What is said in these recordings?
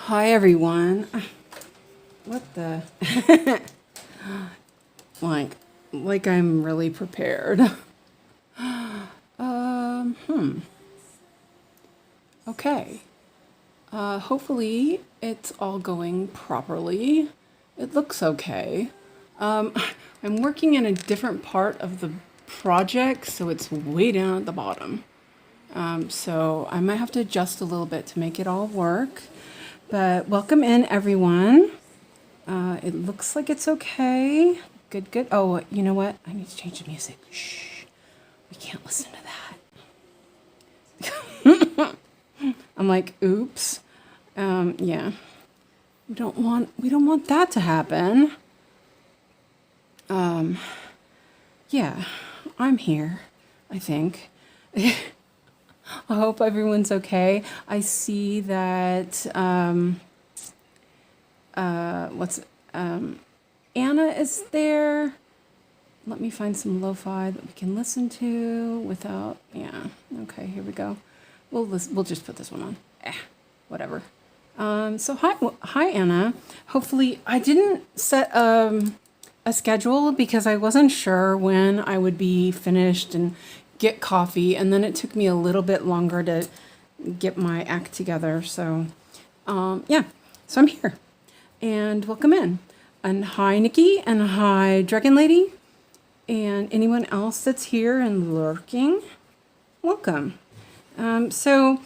Hi everyone. What the? like I'm really prepared. Okay. Hopefully it's all going properly. It looks okay. Um, I'm working in a different part of the project, so it's way down at the bottom. So I might have to adjust a little bit to make it all work. But welcome in, everyone. It looks like it's okay. Good, good. Oh, you know what? I need to change the music. Shh. We can't listen to that. I'm like, oops. Yeah. We don't want that to happen. Yeah, I'm here, I think. I hope everyone's okay. I see that, Anna is there. Let me find some lo-fi that we can listen to without, yeah. Okay, here we go. We'll just put this one on. Whatever. So hi Anna. Hopefully I didn't set a schedule because I wasn't sure when I would be finished and get coffee, and then it took me a little bit longer to get my act together. So yeah, so I'm here and welcome in. And hi Nikki, and hi Dragon Lady, and anyone else that's here and lurking, welcome. So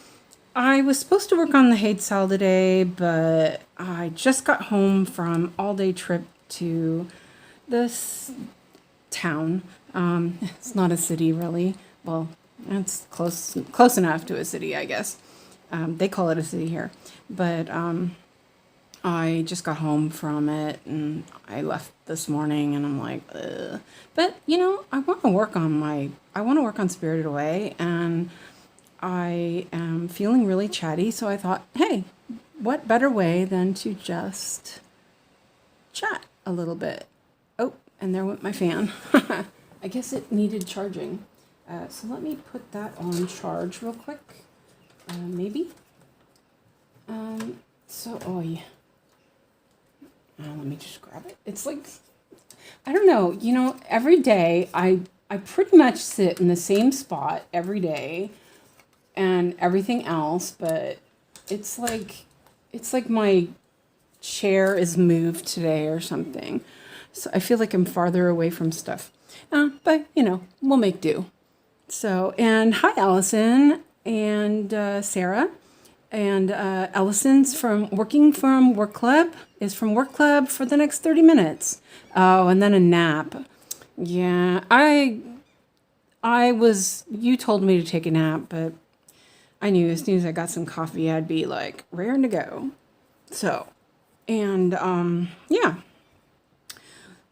I was supposed to work on the 𝐒𝐻𝐈𝐓𝐇 today, but I just got home from all-day trip to this town. It's not a city really. Well, it's close enough to a city, I guess. They call it a city here, but I just got home from it and I left this morning and I'm like, ugh. But you know, I want to work on Spirited Away, and I am feeling really chatty, so I thought, hey, what better way than to just chat a little bit. Oh, and there went my fan. I guess it needed charging. So let me put that on charge real quick. Maybe. Oh yeah. Let me just grab it. It's like, I don't know, you know, every day I pretty much sit in the same spot every day and everything else, but it's like my chair is moved today or something. So I feel like I'm farther away from stuff. But you know, we'll make do. So, and hi Allison and Sarah. And Allison's working from work club for the next 30 minutes. Oh, and then a nap. Yeah, you told me to take a nap, but I knew as soon as I got some coffee, I'd be like raring to go. So, and yeah.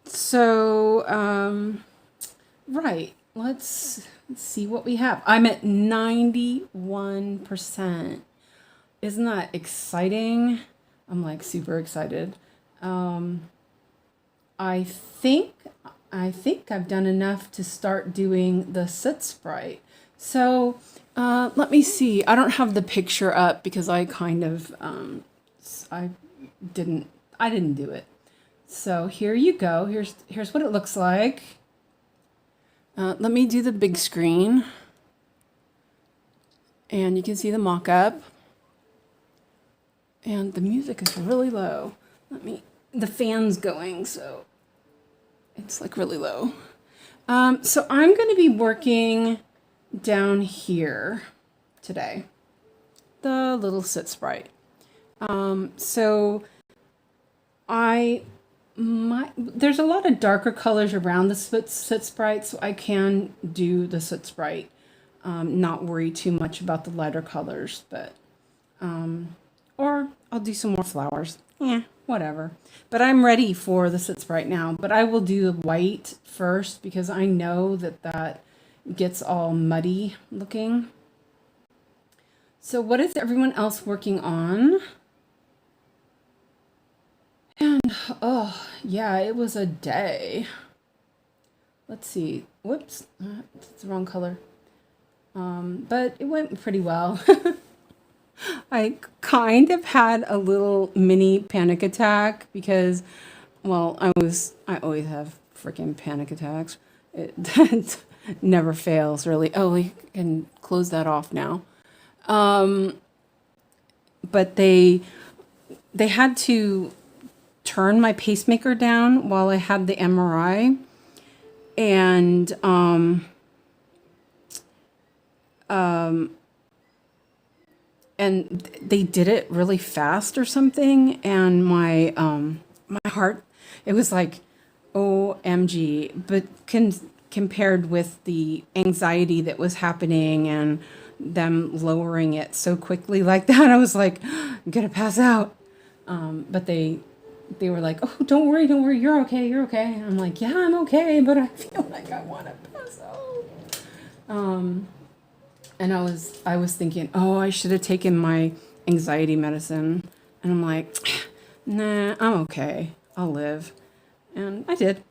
So, right, let's see what we have. I'm at 91%. Isn't that exciting? I'm like super excited. I think I've done enough to start doing the sit sprite. So let me see. I don't have the picture up because I kind of I didn't do it. So here you go. Here's what it looks like. Let me do the big screen, and you can see the mock-up. And the music is really low. The fan's going, so it's like really low. So I'm going to be working down here today, the little sit sprite. So there's a lot of darker colors around the sit sprite, so I can do the sit sprite, not worry too much about the lighter colors, but or I'll do some more flowers. Yeah, whatever. But I'm ready for the sit sprite now. But I will do the white first because I know that gets all muddy looking. So what is everyone else working on? And, oh, yeah, it was a day. Let's see. Whoops, it's the wrong color. But it went pretty well. I kind of had a little mini panic attack because, well, I always have freaking panic attacks. It never fails, really. Oh, we can close that off now. Um, but they had to turn my pacemaker down while I had the MRI, and and they did it really fast or something, and my heart, it was like OMG, but compared with the anxiety that was happening and them lowering it so quickly like that, I was like, I'm gonna pass out. But they were like, oh, don't worry, you're okay, you're okay. And I'm like, yeah, I'm okay, but I feel like I want to pass out. And I was thinking, oh, I should have taken my anxiety medicine. And I'm like, nah, I'm okay. I'll live. And I did.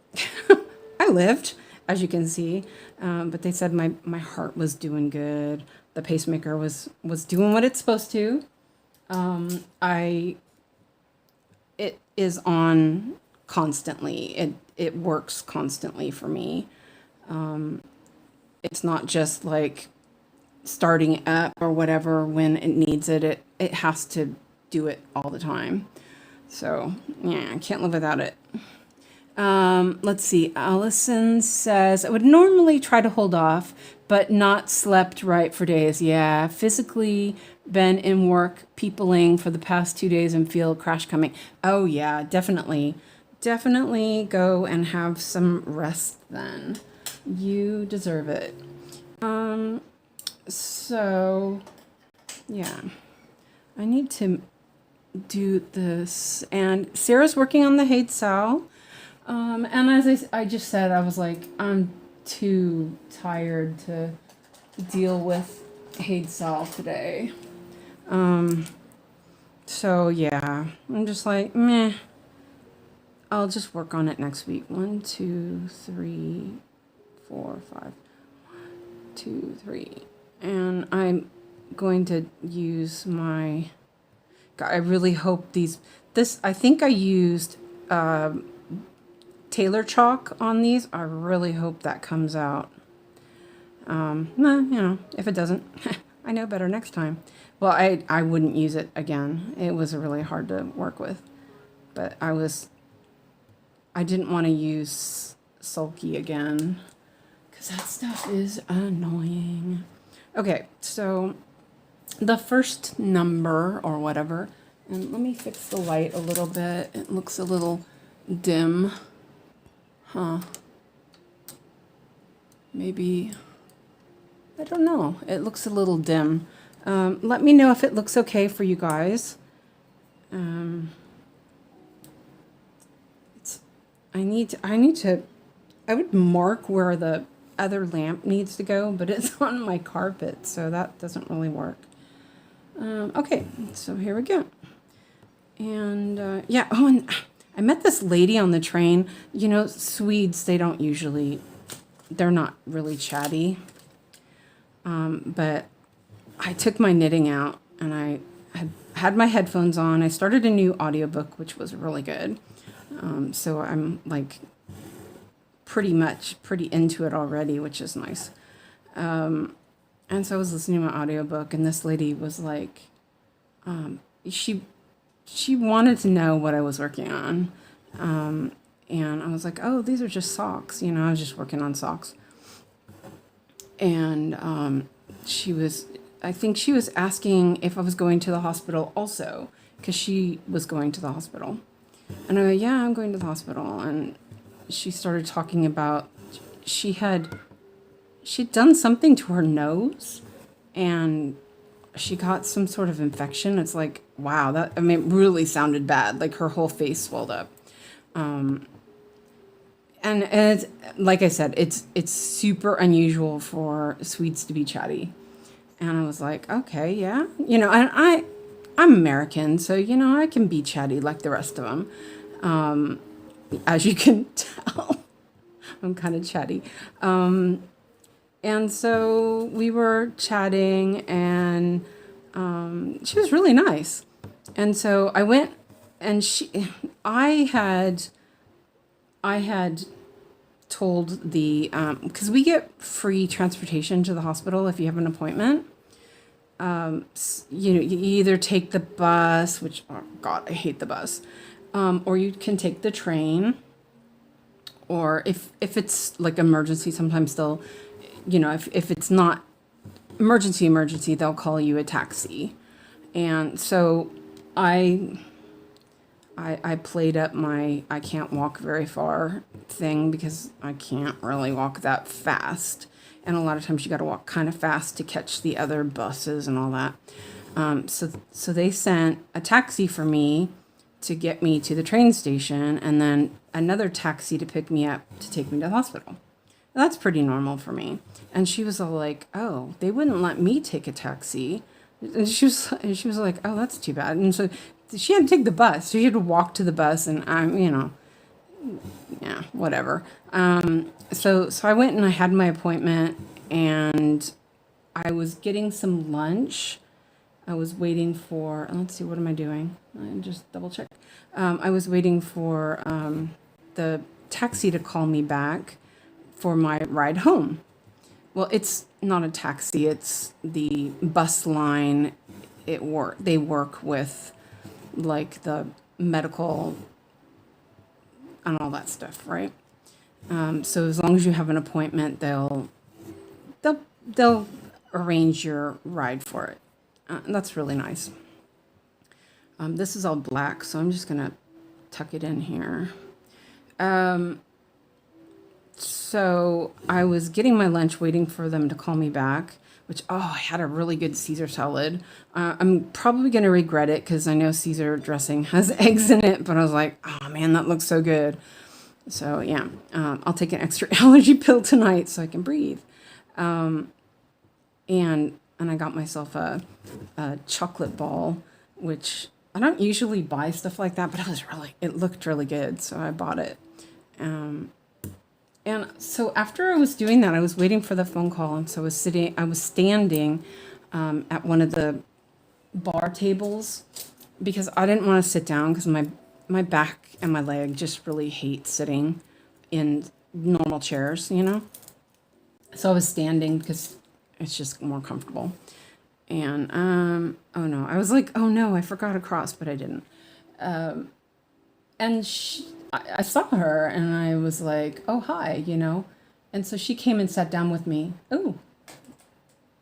I lived, as you can see. But they said my heart was doing good. The pacemaker was doing what it's supposed to. It is on constantly. It works constantly for me. It's not just like starting up or whatever when it needs it. It has to do it all the time. So yeah, I can't live without it. Let's see. Allison says, I would normally try to hold off, but not slept right for days. Yeah, physically been in work peopling for the past 2 days and feel a crash coming. Oh yeah, definitely. Definitely go and have some rest then. You deserve it. So yeah, I need to do this. And Sarah's working on the 𝐒𝐈𝐓𝐇. And as I just said, I was like, I'm too tired to deal with 𝐒𝐈𝐓𝐇 today. So yeah, I'm just like, meh. I'll just work on it next week. 1, 2, 3, 4, 5. 1, 2, 3. And I'm going to use my, God, I really hope I think I used Taylor chalk on these. I really hope that comes out. Nah, if it doesn't, I know better next time. Well, I wouldn't use it again. It was really hard to work with. But I didn't want to use sulky again, because that stuff is annoying. Okay, so the first number or whatever, and let me fix the light a little bit. It looks a little dim. Huh. Maybe, I don't know. It looks a little dim. Let me know if it looks okay for you guys. I would mark where the other lamp needs to go, but it's on my carpet, so that doesn't really work. Okay, so here we go. And yeah, oh, and I met this lady on the train. You know, Swedes, they're not really chatty. But I took my knitting out and I had my headphones on. I started a new audiobook, which was really good. So I'm like pretty into it already, which is nice. And so I was listening to my audiobook, and this lady was like, she wanted to know what I was working on. And I was like, oh, these are just socks. You know, I was just working on socks. And I think she was asking if I was going to the hospital also, because she was going to the hospital. And I go, yeah, I'm going to the hospital. And she started talking about she'd done something to her nose, and she got some sort of infection. It's like, wow, it really sounded bad. Like her whole face swelled up. And it's, like I said, it's super unusual for Swedes to be chatty. And I was like, okay, yeah. You know, and I'm American, so, you know, I can be chatty like the rest of them. As you can tell, I'm kind of chatty. And so we were chatting, and She was really nice. And so I went, and I had told the, because we get free transportation to the hospital if you have an appointment. You either take the bus, which, oh God, I hate the bus, or you can take the train, or if it's like emergency, sometimes they'll, if it's not emergency, they'll call you a taxi. And so I played up my I can't walk very far thing, because I can't really walk that fast. And a lot of times you got to walk kind of fast to catch the other buses and all that. So they sent a taxi for me to get me to the train station, and then another taxi to pick me up to take me to the hospital. And that's pretty normal for me. And she was all like, "Oh, they wouldn't let me take a taxi." And she was like, "Oh, that's too bad." And so she had to take the bus. So she had to walk to the bus, and yeah, whatever. So I went and I had my appointment, and I was getting some lunch. I was waiting for, let's see, what am I doing? I just double check. I was waiting for the taxi to call me back for my ride home. Well, it's not a taxi, it's the bus line. They work with like the medical and all that stuff, right? So as long as you have an appointment, they'll arrange your ride for it. That's really nice. This is all black, so I'm just gonna tuck it in here. So I was getting my lunch, waiting for them to call me back, which, I had a really good Caesar salad. I'm probably going to regret it because I know Caesar dressing has eggs in it, but I was like, oh man, that looks so good. So yeah, I'll take an extra allergy pill tonight so I can breathe. And I got myself a chocolate ball, which I don't usually buy stuff like that, but it looked really good, so I bought it. And so after I was doing that, I was waiting for the phone call, and so I was standing at one of the bar tables, because I didn't want to sit down because my back and my leg just really hate sitting in normal chairs, So I was standing because it's just more comfortable. And oh no, I was like, oh no, I forgot a cross, but I didn't. And I saw her, and I was like, oh hi, And so she came and sat down with me. Oh,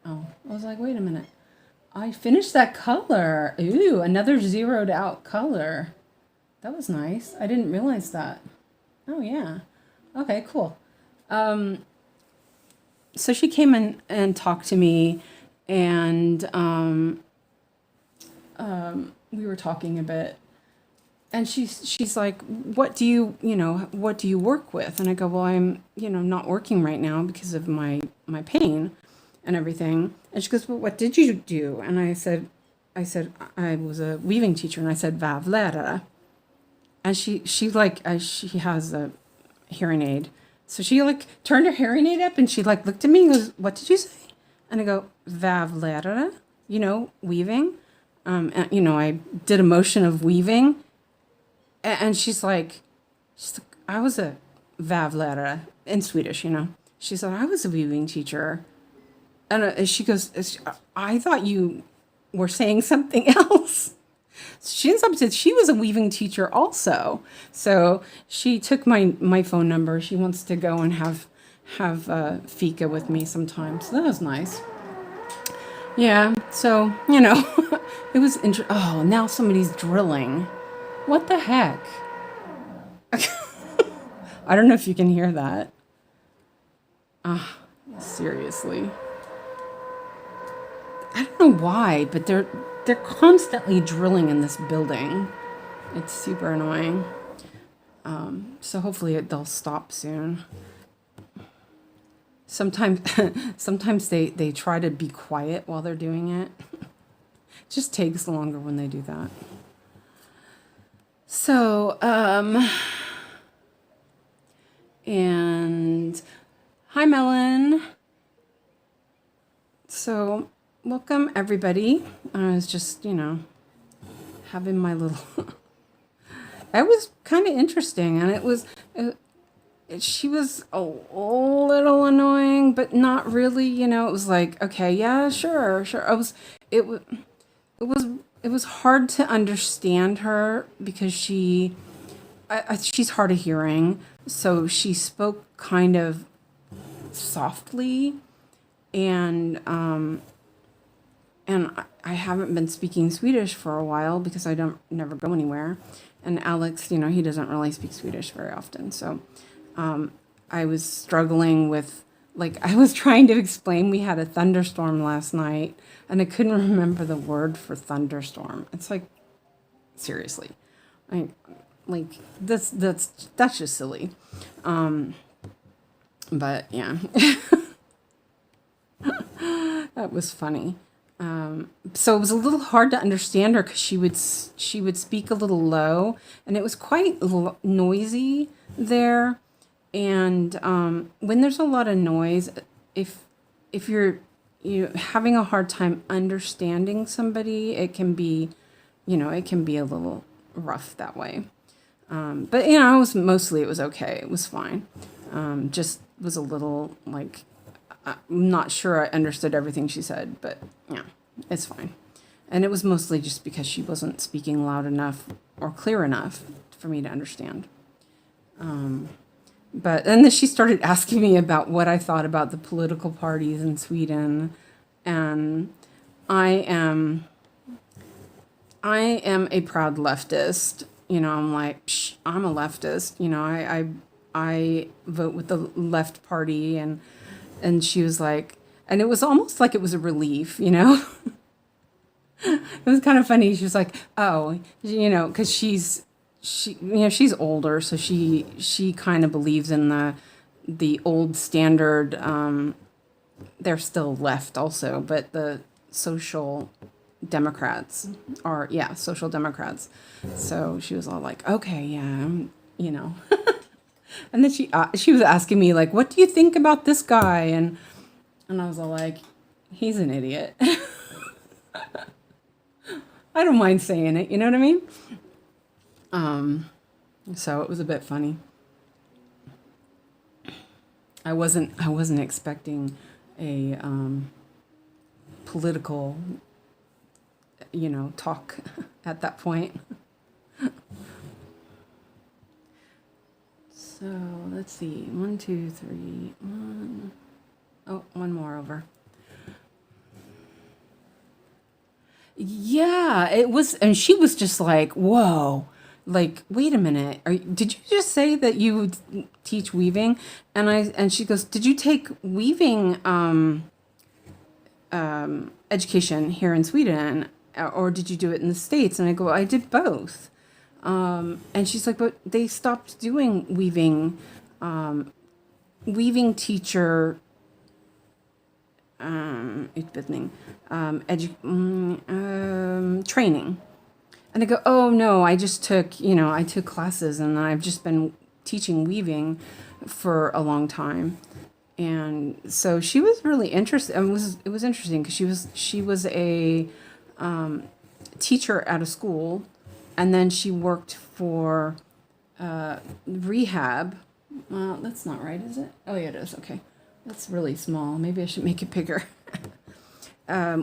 I was like, wait a minute. I finished that color. Ooh, another zeroed out color. That was nice. I didn't realize that. Oh yeah. Okay, cool. So she came in and talked to me, and we were talking a bit. And she's like, what do you work with? And I go, well, I'm, not working right now because of my pain and everything. And she goes, well, what did you do? And I said, I was a weaving teacher, and I said, 𝐒𝐕/𝐈𝐓𝐿𝐿. And she has a hearing aid. So she turned her hearing aid up, and she looked at me and goes, what did you say? And I go, 𝐒𝐕/𝐈𝐓𝐿𝐿, weaving. And, I did a motion of weaving. And she's like, I was a 𝐒𝐕/𝐈𝐓𝐿𝐿 in Swedish, She said, I was a weaving teacher. And she goes, I thought you were saying something else. She ends up said she was a weaving teacher also. So she took my phone number. She wants to go and have Fika with me sometime. So that was nice. Yeah, so, it was interesting. Oh, now somebody's drilling. What the heck? I don't know if you can hear that. Seriously. I don't know why, but they're constantly drilling in this building. It's super annoying. So hopefully they'll stop soon. Sometimes they try to be quiet while they're doing it. It just takes longer when they do that. So, and hi, Melon. So, welcome Welcome, everybody. I was just, having my little... It was kind of interesting, and she was a little annoying, but not really, it was like, okay, yeah, sure. It was hard to understand her because she's hard of hearing, so she spoke kind of softly, and I haven't been speaking Swedish for a while because I never go anywhere. And Alex, he doesn't really speak Swedish very often. So I was struggling with, I was trying to explain we had a thunderstorm last night, and I couldn't remember the word for thunderstorm. It's like, seriously. That's just silly. But yeah. That was funny. So it was a little hard to understand her because she would speak a little low, and it was quite noisy there. And when there's a lot of noise, if you're having a hard time understanding somebody, it can be a little rough that way. But it was okay. It was fine. Just was a little I'm not sure I understood everything she said, but yeah, it's fine. And it was mostly just because she wasn't speaking loud enough or clear enough for me to understand. And then she started asking me about what I thought about the political parties in Sweden, and I am a proud leftist. I'm like, I'm a leftist. I vote with the left party, and she was like, and it was almost like it was a relief, It was kind of funny. She was like, oh, because she's older, so she kind of believes in the old standard. They're still left also, but the social democrats are, social democrats. So she was all like, okay, yeah, And then she was asking me, like, what do you think about this guy? And I was all like, he's an idiot. I don't mind saying it, you know what I mean? So it was a bit funny. I wasn't expecting a political, talk at that point. So let's see, 1, 2, 3, 1. Oh, one more over. Yeah, it was, and she was just like, whoa, like, wait a minute, did you just say that you teach weaving? And she goes, did you take weaving education here in Sweden, or did you do it in the States? And I go, I did both. And she's like, but they stopped doing weaving teacher utbildning, training. And I go, oh no, I just took, I took classes, and I've just been teaching weaving for a long time. And so she was really interested. And it was interesting because she was a teacher at a school, and then she worked for rehab. Well, that's not right, is it? Oh yeah, it is. Okay, that's really small. Maybe I should make it bigger.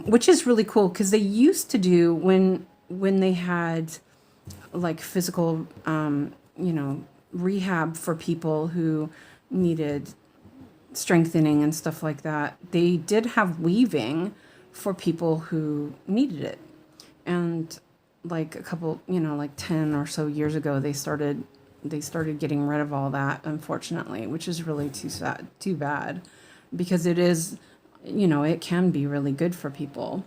Which is really cool because they used to do when they had like physical, rehab for people who needed strengthening and stuff like that. They did have weaving for people who needed it. And like a couple, like 10 or so years ago, they started getting rid of all that, unfortunately, which is really too bad, because it is, it can be really good for people.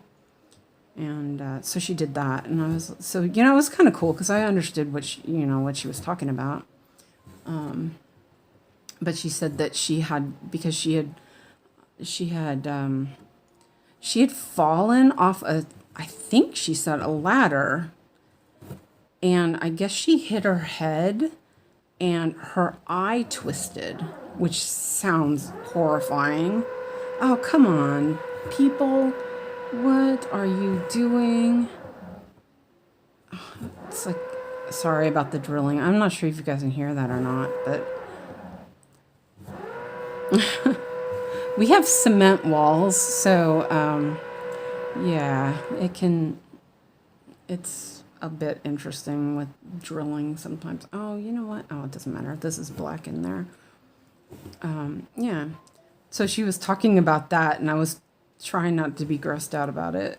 And so she did that, and it was kind of cool because I understood what she was talking about. But she said that she had fallen off I think she said a ladder, and I guess she hit her head and her eye twisted, which sounds horrifying. Oh, come on, people. What are you doing? It's like, sorry about the drilling. I'm not sure if you guys can hear that or not, but we have cement walls, so yeah, it's a bit interesting with drilling sometimes. Oh, you know what? Oh, it doesn't matter. This is black in there. Yeah. So she was talking about that, and I was trying not to be grossed out about it.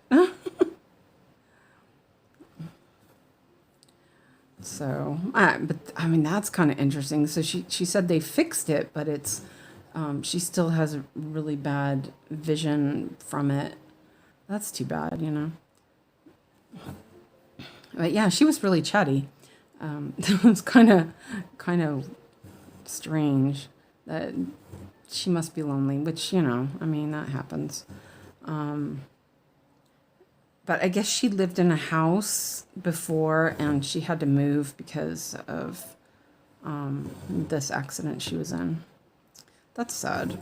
So, but I mean, that's kind of interesting. So she said they fixed it, but it's, she still has a really bad vision from it. That's too bad, you know. But yeah, she was really chatty. It was kind of strange that she must be lonely, which, you know, I mean, that happens. But I guess she lived in a house before and she had to move because of this accident she was in. That's sad.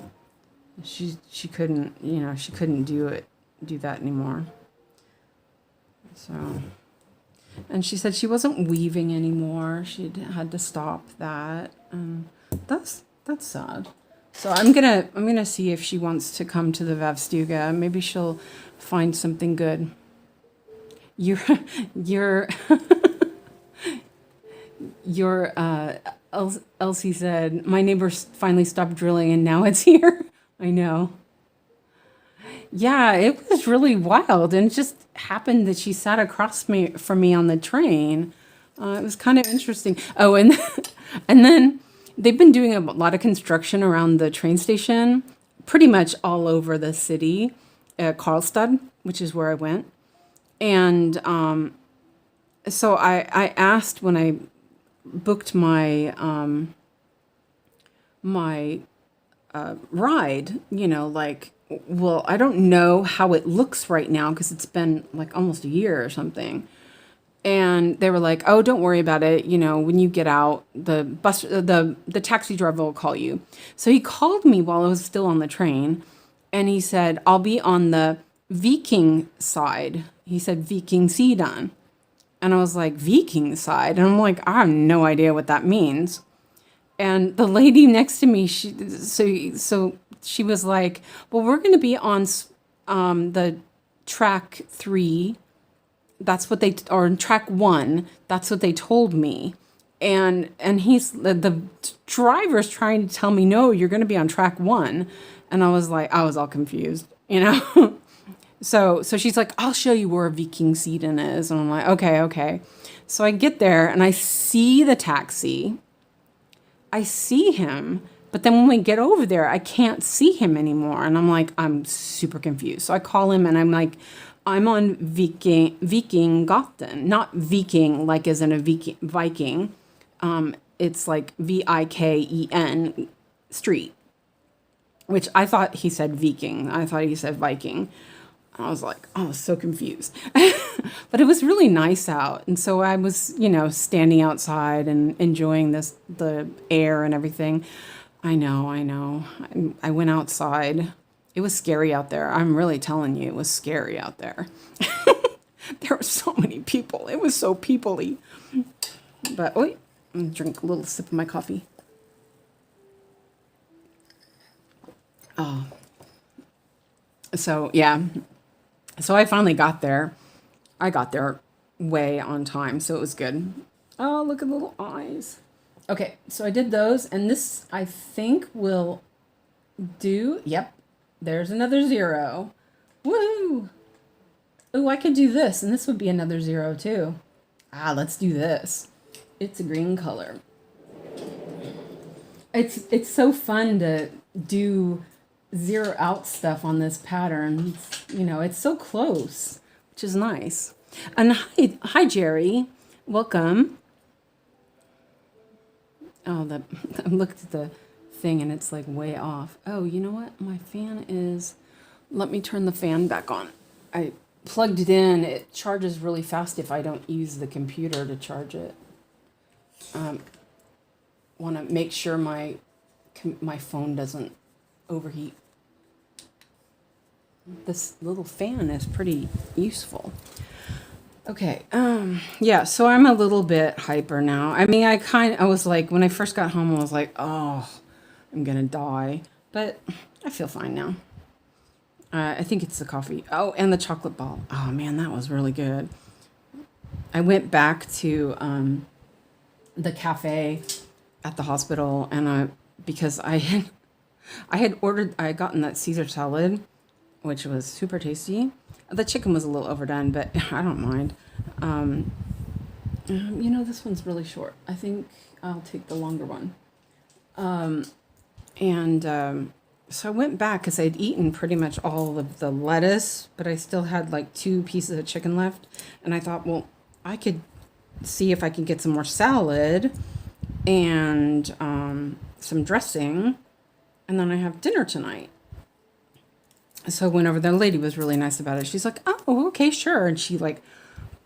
She couldn't, you know, she couldn't do that anymore. So, and she said she wasn't weaving anymore. She'd had to stop that. That's sad. So I'm gonna see if she wants to come to the 𝐒𝐓𝐈𝐓𝐇. Maybe she'll find something good. Your Elsie said, my neighbors finally stopped drilling and now it's here. I know. Yeah, it was really wild. And it just happened that she sat across from me on the train. It was kind of interesting. Oh, and, and then they've been doing a lot of construction around the train station, pretty much all over the city, Karlstad, which is where I went. And so I asked when I booked my ride, you know, like, well, I don't know how it looks right now because it's been like almost a year or something. And they were like, "Oh, don't worry about it. You know, when you get out, the taxi driver will call you." So he called me while I was still on the train, and he said, "I'll be on the Viking side." He said Viking Sidan. And I was like, Viking side? And I'm like, I have no idea what that means. And the lady next to me, so she was like, well, we're going to be on the track 3. That's what or track 1. That's what they told me. And the driver's trying to tell me, no, you're going to be on track 1. And I was all confused, you know? So she's like, I'll show you where Viking Sidan is. And I'm like, okay. So I get there and I see the taxi. I see him. But then when we get over there, I can't see him anymore. And I'm like, I'm super confused. So I call him and I'm like, I'm on Vikingaten. Not Viking like as in a Viking. It's like Viken street. Which I thought he said Viking. I thought he said Viking. I was like, I was so confused. But it was really nice out. And so I was, you know, standing outside and enjoying the air and everything. I know. I went outside. It was scary out there. I'm really telling you, it was scary out there. There were so many people. It was so people-y. But, wait, I'm going to drink a little sip of my coffee. Oh. So, yeah. So I finally got there. I got there way on time, so it was good. Oh, look at the little eyes. Okay, so I did those, and this, I think, will do. Yep, there's another 0. Woo! Oh, I could do this, and this would be another 0, too. Let's do this. It's a green color. It's so fun to do 0 out stuff on this pattern. You know, it's so close, which is nice. And hi Jerry, welcome. Oh, I looked at the thing and it's like way off. Oh, you know what? My fan is. Let me turn the fan back on. I plugged it in. It charges really fast if I don't use the computer to charge it. Want to make sure my phone doesn't overheat. this little fan is pretty useful. Okay, yeah, so I'm a little bit hyper now. I mean, I was like, when I first got home, I was like, oh, I'm gonna die. But I feel fine now. I think it's the coffee. Oh, and the chocolate ball. Oh man, that was really good. I went back to the cafe at the hospital, and because I had gotten that Caesar salad, which was super tasty. The chicken was a little overdone, but I don't mind. You know, this one's really short. I think I'll take the longer one. So I went back because I'd eaten pretty much all of the lettuce, but I still had like 2 pieces of chicken left. And I thought, well, I could see if I can get some more salad and some dressing, and then I have dinner tonight. So I went over there. The lady was really nice about it. She's like, oh, okay, sure. And she like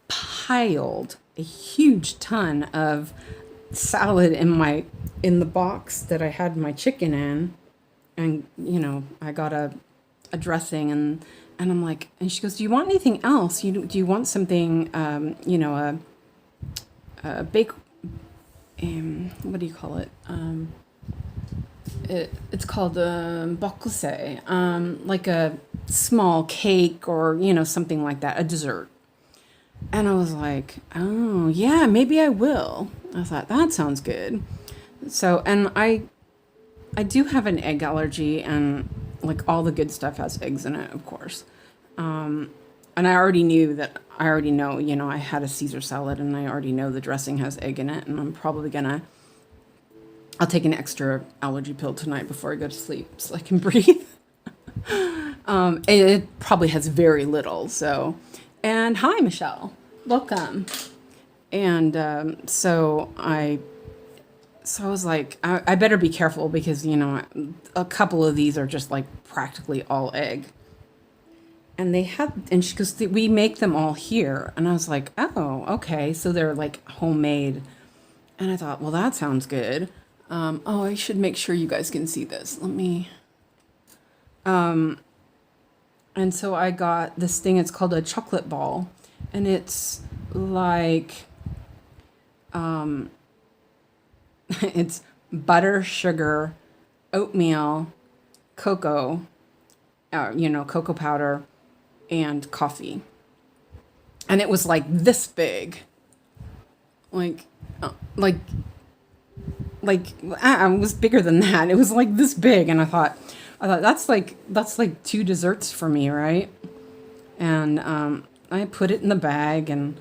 piled a huge ton of salad in the box that I had my chicken in. And, you know, I got a dressing, and I'm like, and she goes, do you want anything else? Do you want something, you know, a bake, what do you call it? It's called 𝐒𝐲𝐢𝐵𝐄𝐝, like a small cake or, you know, something like that, a dessert. And I was like, oh, yeah, maybe I will. I thought, that sounds good. So, and I do have an egg allergy, and like all the good stuff has eggs in it, of course. And I already know, you know, I had a Caesar salad, and I already know the dressing has egg in it, and I'm probably I'll take an extra allergy pill tonight before I go to sleep so I can breathe. It probably has very little. So, and hi, Michelle, welcome. And so I was like, I better be careful because, you know, a couple of these are just like practically all egg. And she goes, we make them all here. And I was like, oh, okay. So they're like homemade. And I thought, well, that sounds good. Oh, I should make sure you guys can see this. Let me, and so I got this thing, it's called a chocolate ball, and it's like, it's butter, sugar, oatmeal, cocoa, you know, cocoa powder, and coffee. And it was like this big, like it was bigger than that. It was like this big, and I thought that's like 2 desserts for me, right? And I put it in the bag, and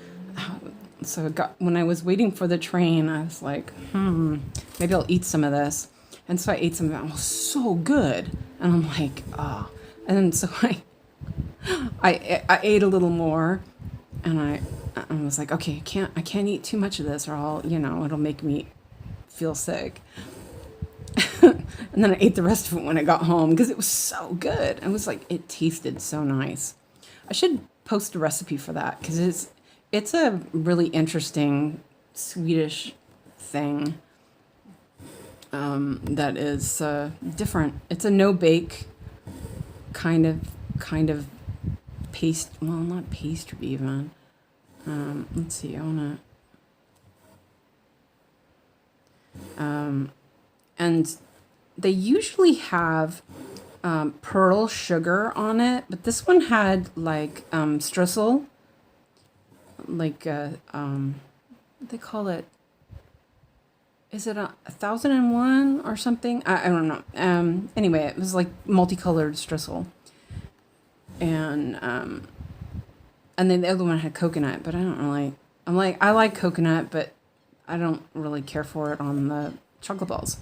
so when I was waiting for the train, I was like, maybe I'll eat some of this. And so I ate some of it. It was so good, and I'm like, oh. And then so I ate a little more, and I was like, okay, I can't eat too much of this, or it'll make me feel sick. And then I ate the rest of it when I got home because it was so good. It was like, it tasted so nice. I should post a recipe for that because it's a really interesting Swedish thing that is different. It's a no-bake kind of paste. Well, not pastry even. Let's see. I want to. And they usually have pearl sugar on it, but this one had like streusel, like what they call it. Is it 1001 or something? I don't know. Anyway, it was like multicolored streusel, and then the other one had coconut, but I don't really. I like coconut, but I don't really care for it on the chocolate balls.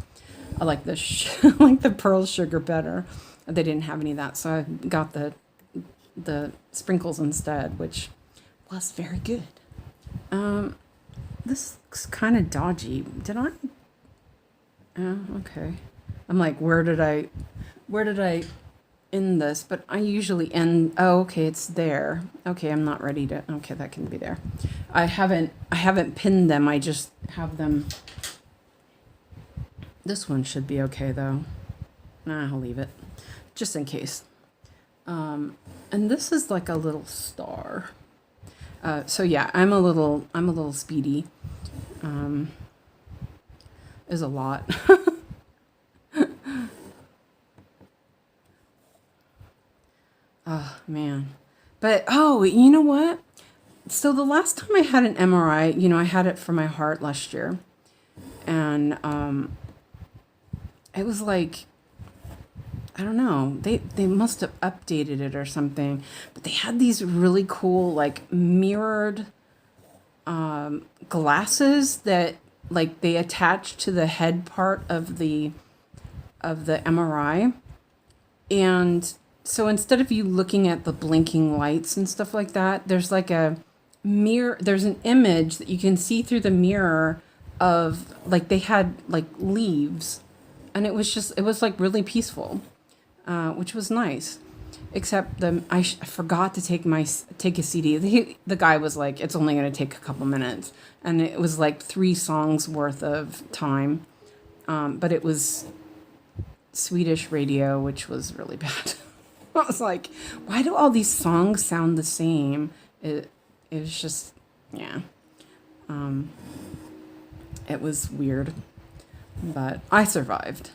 I like the like the pearl sugar better. They didn't have any of that, so I got the sprinkles instead, which was very good. This looks kind of dodgy. Did I? Oh, okay. I'm like, where did I end this? But I usually end. Oh, okay, it's there. Okay, I'm not ready to. Okay, that can be there. I haven't pinned them. I just have them. This one should be okay though. Nah, I'll leave it just in case. And this is like a little star. So yeah, I'm a little speedy. Is a lot. Oh man. But oh, you know what? So the last time I had an MRI, I had it for my heart last year. And it was like, I don't know, they must have updated it or something. But they had these really cool like mirrored glasses that like they attach to the head part of the MRI. And so instead of you looking at the blinking lights and stuff like that, there's like a mirror, there's an image that you can see through the mirror of like they had like leaves, and it was like really peaceful, which was nice. Except I forgot to take a CD. The guy was like, it's only going to take a couple minutes, and it was like 3 songs worth of time, but it was Swedish radio, which was really bad. I was like, why do all these songs sound the same? It was just, yeah. It was weird, but I survived.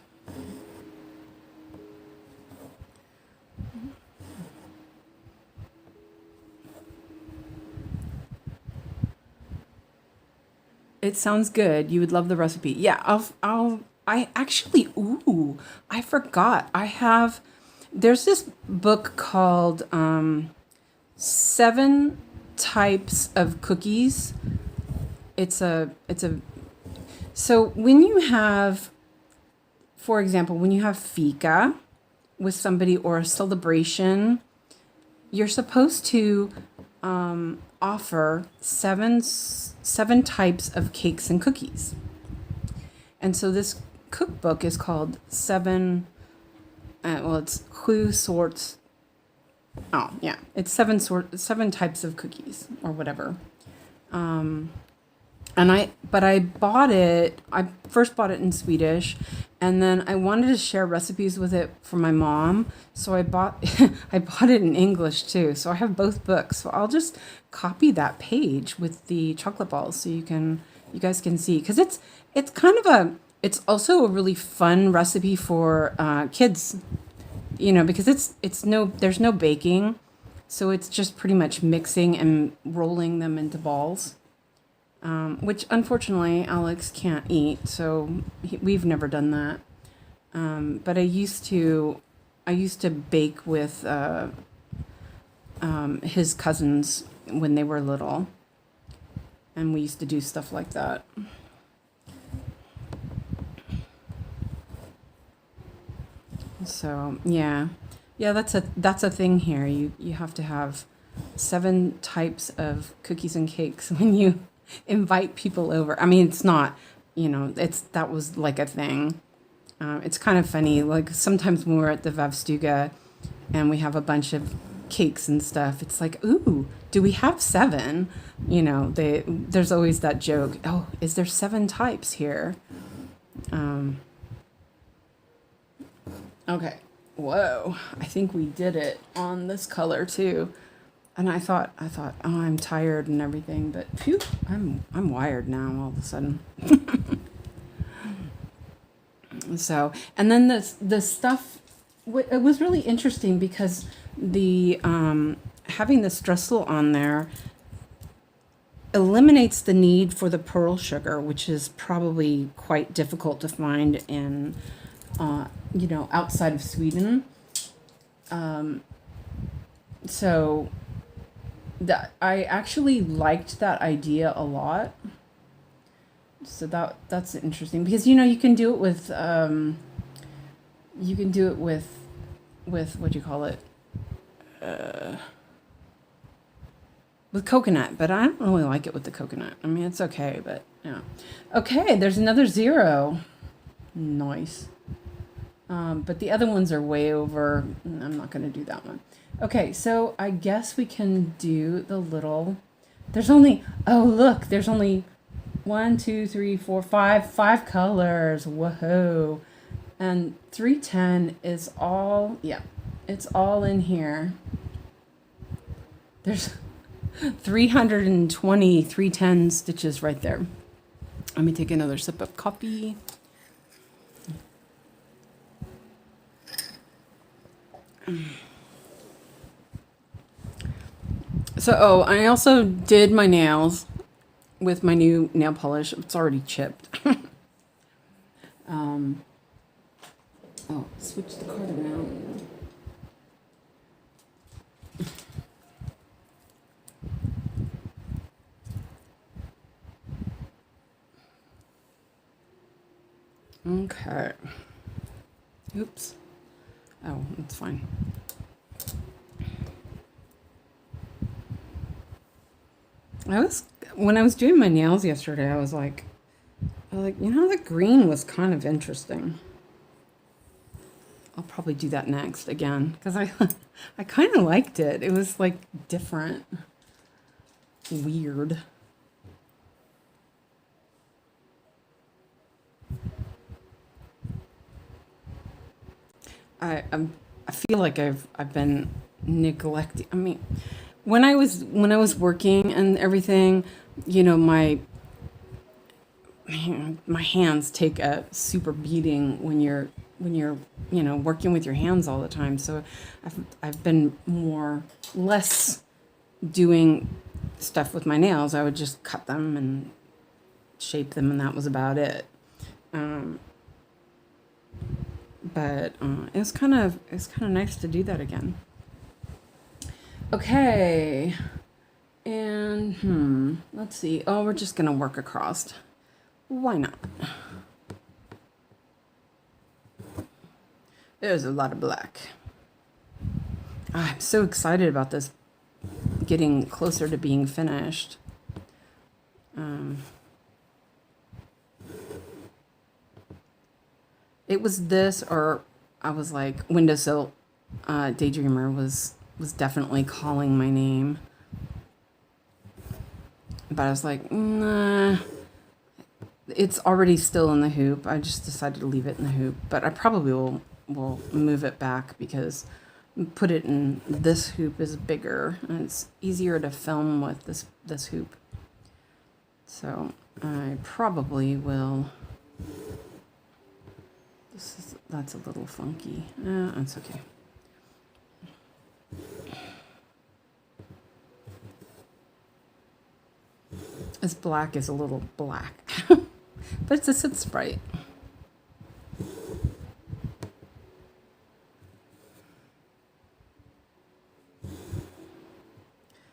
It sounds good. You would love the recipe. Yeah, I actually, I forgot. There's this book called 7 Types of Cookies. So when you have, for example, when you have fika with somebody or a celebration, you're supposed to offer seven types of cakes and cookies. And so this cookbook is called it's 𝐒𝐲𝐢𝐫𝐢𝐓𝐇 sorts. Oh yeah, it's 7 types of cookies or whatever. But I bought it. I first bought it in Swedish, and then I wanted to share recipes with it for my mom. So I bought it in English too. So I have both books. So I'll just copy that page with the chocolate balls so you guys can see, because it's it's also a really fun recipe for kids. Because there's no baking, so it's just pretty much mixing and rolling them into balls. Which unfortunately Alex can't eat, so we've never done that. But I used to bake with his cousins when they were little, and we used to do stuff like that. So yeah, that's a thing here. You have to have 7 types of cookies and cakes when you invite people over. I mean, it's not, that was like a thing. It's kind of funny. Like sometimes when we're at the 𝐒𝐕𝐵stuga and we have a bunch of cakes and stuff, it's like, ooh, do we have 7? There's always that joke. Oh, is there 7 types here? Okay. Whoa. I think we did it on this color too. And I thought, oh, I'm tired and everything, but phew, I'm wired now all of a sudden. So, and then the stuff, it was really interesting because the having the streusel on there eliminates the need for the pearl sugar, which is probably quite difficult to find in, outside of Sweden. So that I actually liked that idea a lot. So that's interesting because you can do it with what do you call it, with coconut, but I don't really like it with the coconut. I mean, it's okay, but yeah. Okay, there's another 0. Nice. But the other ones are way over. I'm not going to do that one. Okay, so I guess we can do the little. There's only 1, 2, 3, 4, 5 colors. Whoa. And 310 is all, yeah. It's all in here. There's 320, 310 stitches right there. Let me take another sip of coffee. So, oh, I also did my nails with my new nail polish. It's already chipped. Oh, switch the card around. Okay. Oops. Oh, that's fine. When I was doing my nails yesterday, I was like, you know, the green was kind of interesting. I'll probably do that next again because I kind of liked it. It was like different, weird. I feel like I've been neglecting. I mean, when I was working and everything, you know, my hands take a super beating when you're you know, working with your hands all the time. So I've been less doing stuff with my nails. I would just cut them and shape them, and that was about it. But it was kind of nice to do that again. Okay, and let's see. Oh, we're just gonna work across. Why not? There's a lot of black. I'm so excited about this getting closer to being finished. It was this, or I was like, Windowsill Daydreamer was definitely calling my name. But I was like, nah, it's already still in the hoop. I just decided to leave it in the hoop. But I probably will move it back because put it in this hoop is bigger and it's easier to film with this hoop. So I probably will. That's a little funky. That's okay. This black is a little black, but it's a Sit Sprite.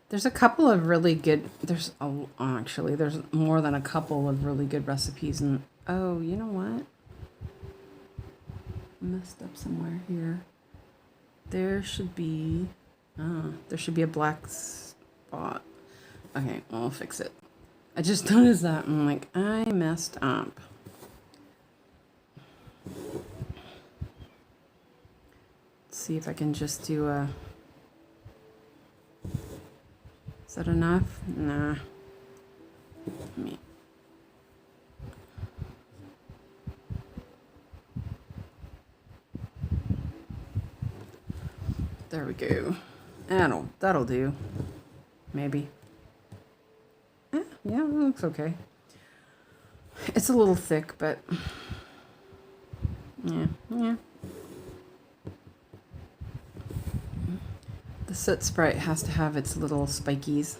There's a couple of really good. There's more than a couple of really good recipes. And oh, you know what? I messed up somewhere here. There should be a black spot. Okay, I'll fix it. I just noticed that. I'm like, I messed up. Let's see if I can just do a. Is that enough? Nah. There we go. That'll do. Maybe. Yeah, it looks okay. It's a little thick, but yeah. The Soot Sprite has to have its little spikies.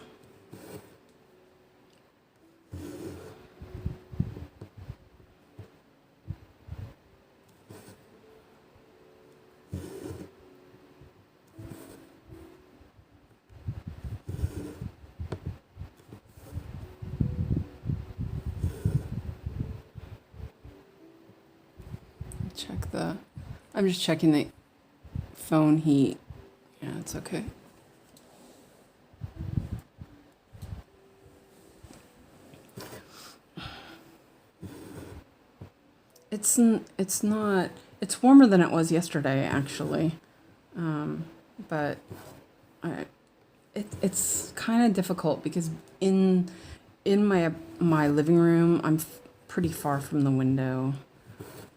I'm just checking the phone heat. Yeah, it's okay. It's not. It's warmer than it was yesterday, actually. But it's kind of difficult because in my living room, I'm pretty far from the window,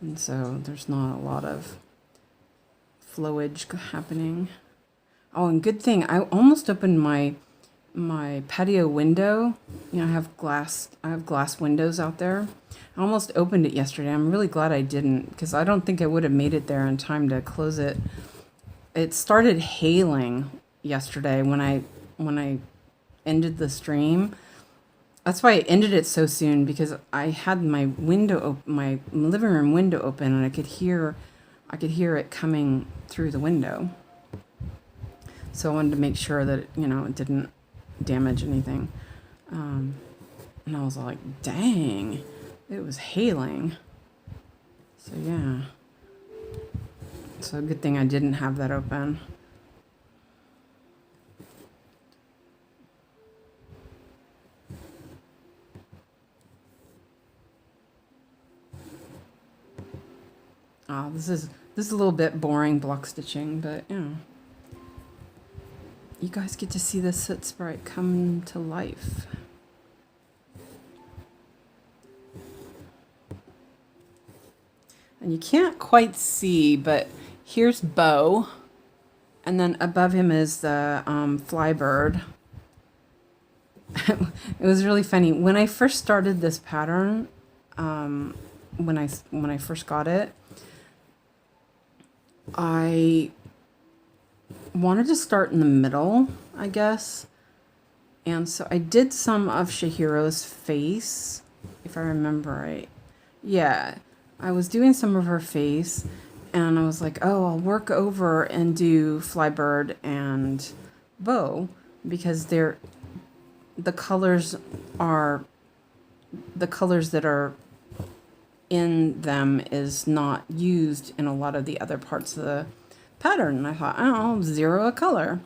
and so there's not a lot of flowage happening. Oh, and good thing I almost opened my patio window. You know, I have glass windows out there. I almost opened it yesterday. I'm really glad I didn't, because I don't think I would have made it there in time to close it. It started hailing yesterday when I ended the stream. That's why I ended it so soon, because I had my my living room window open, and I could hear it coming through the window. So I wanted to make sure that it didn't damage anything. And I was like, dang, it was hailing. So yeah. So good thing I didn't have that open. Oh, this is a little bit boring block stitching, but you guys get to see the soot sprite come to life. And you can't quite see, but here's Bo, and then above him is the flybird. It was really funny when I first started this pattern. When I first got it, I wanted to start in the middle, I guess. And so I did some of Chihiro's face, if I remember right. Yeah, I was doing some of her face, and I was like, oh, I'll work over and do Flybird and Bow, because the colors that are in them is not used in a lot of the other parts of the pattern. And I thought, oh, I'll zero a color.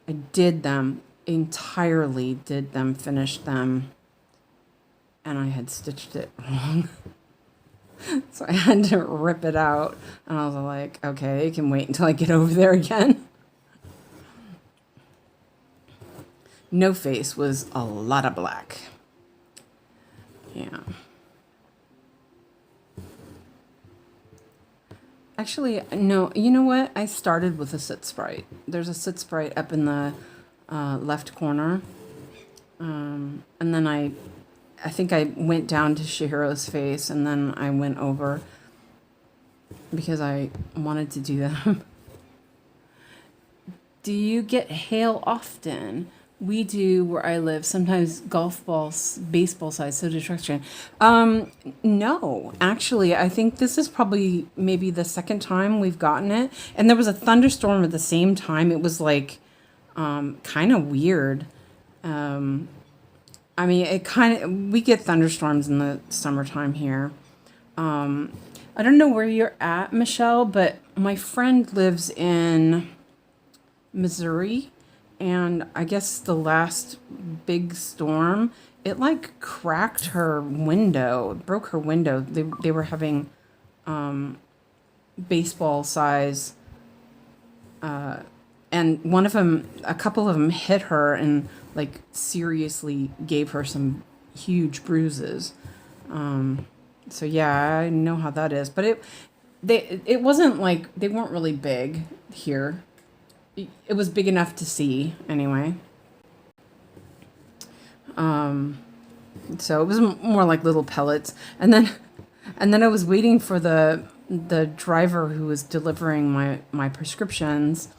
I did them entirely, finished them, and I had stitched it wrong. So I had to rip it out, and I was like, okay, I can wait until I get over there again. No Face was a lot of black. Yeah. Actually, no, you know what? I started with a soot sprite. There's a soot sprite up in the left corner. And then I think I went down to Chihiro's face, and then I went over because I wanted to do them. Do you get hail often? We do where I live. Sometimes golf balls, baseball size, so destruction. No, actually, I think this is probably maybe the second time we've gotten it. And there was a thunderstorm at the same time. It was like kind of weird. I mean, we get thunderstorms in the summertime here. I don't know where you're at, Michelle, but my friend lives in Missouri. And I guess the last big storm, it like cracked her window, broke her window. They were having baseball size, and a couple of them hit her and like seriously gave her some huge bruises. So yeah, I know how that is. But it wasn't like, they weren't really big here. It was big enough to see anyway. So it was more like little pellets. And then I was waiting for the driver who was delivering my prescriptions,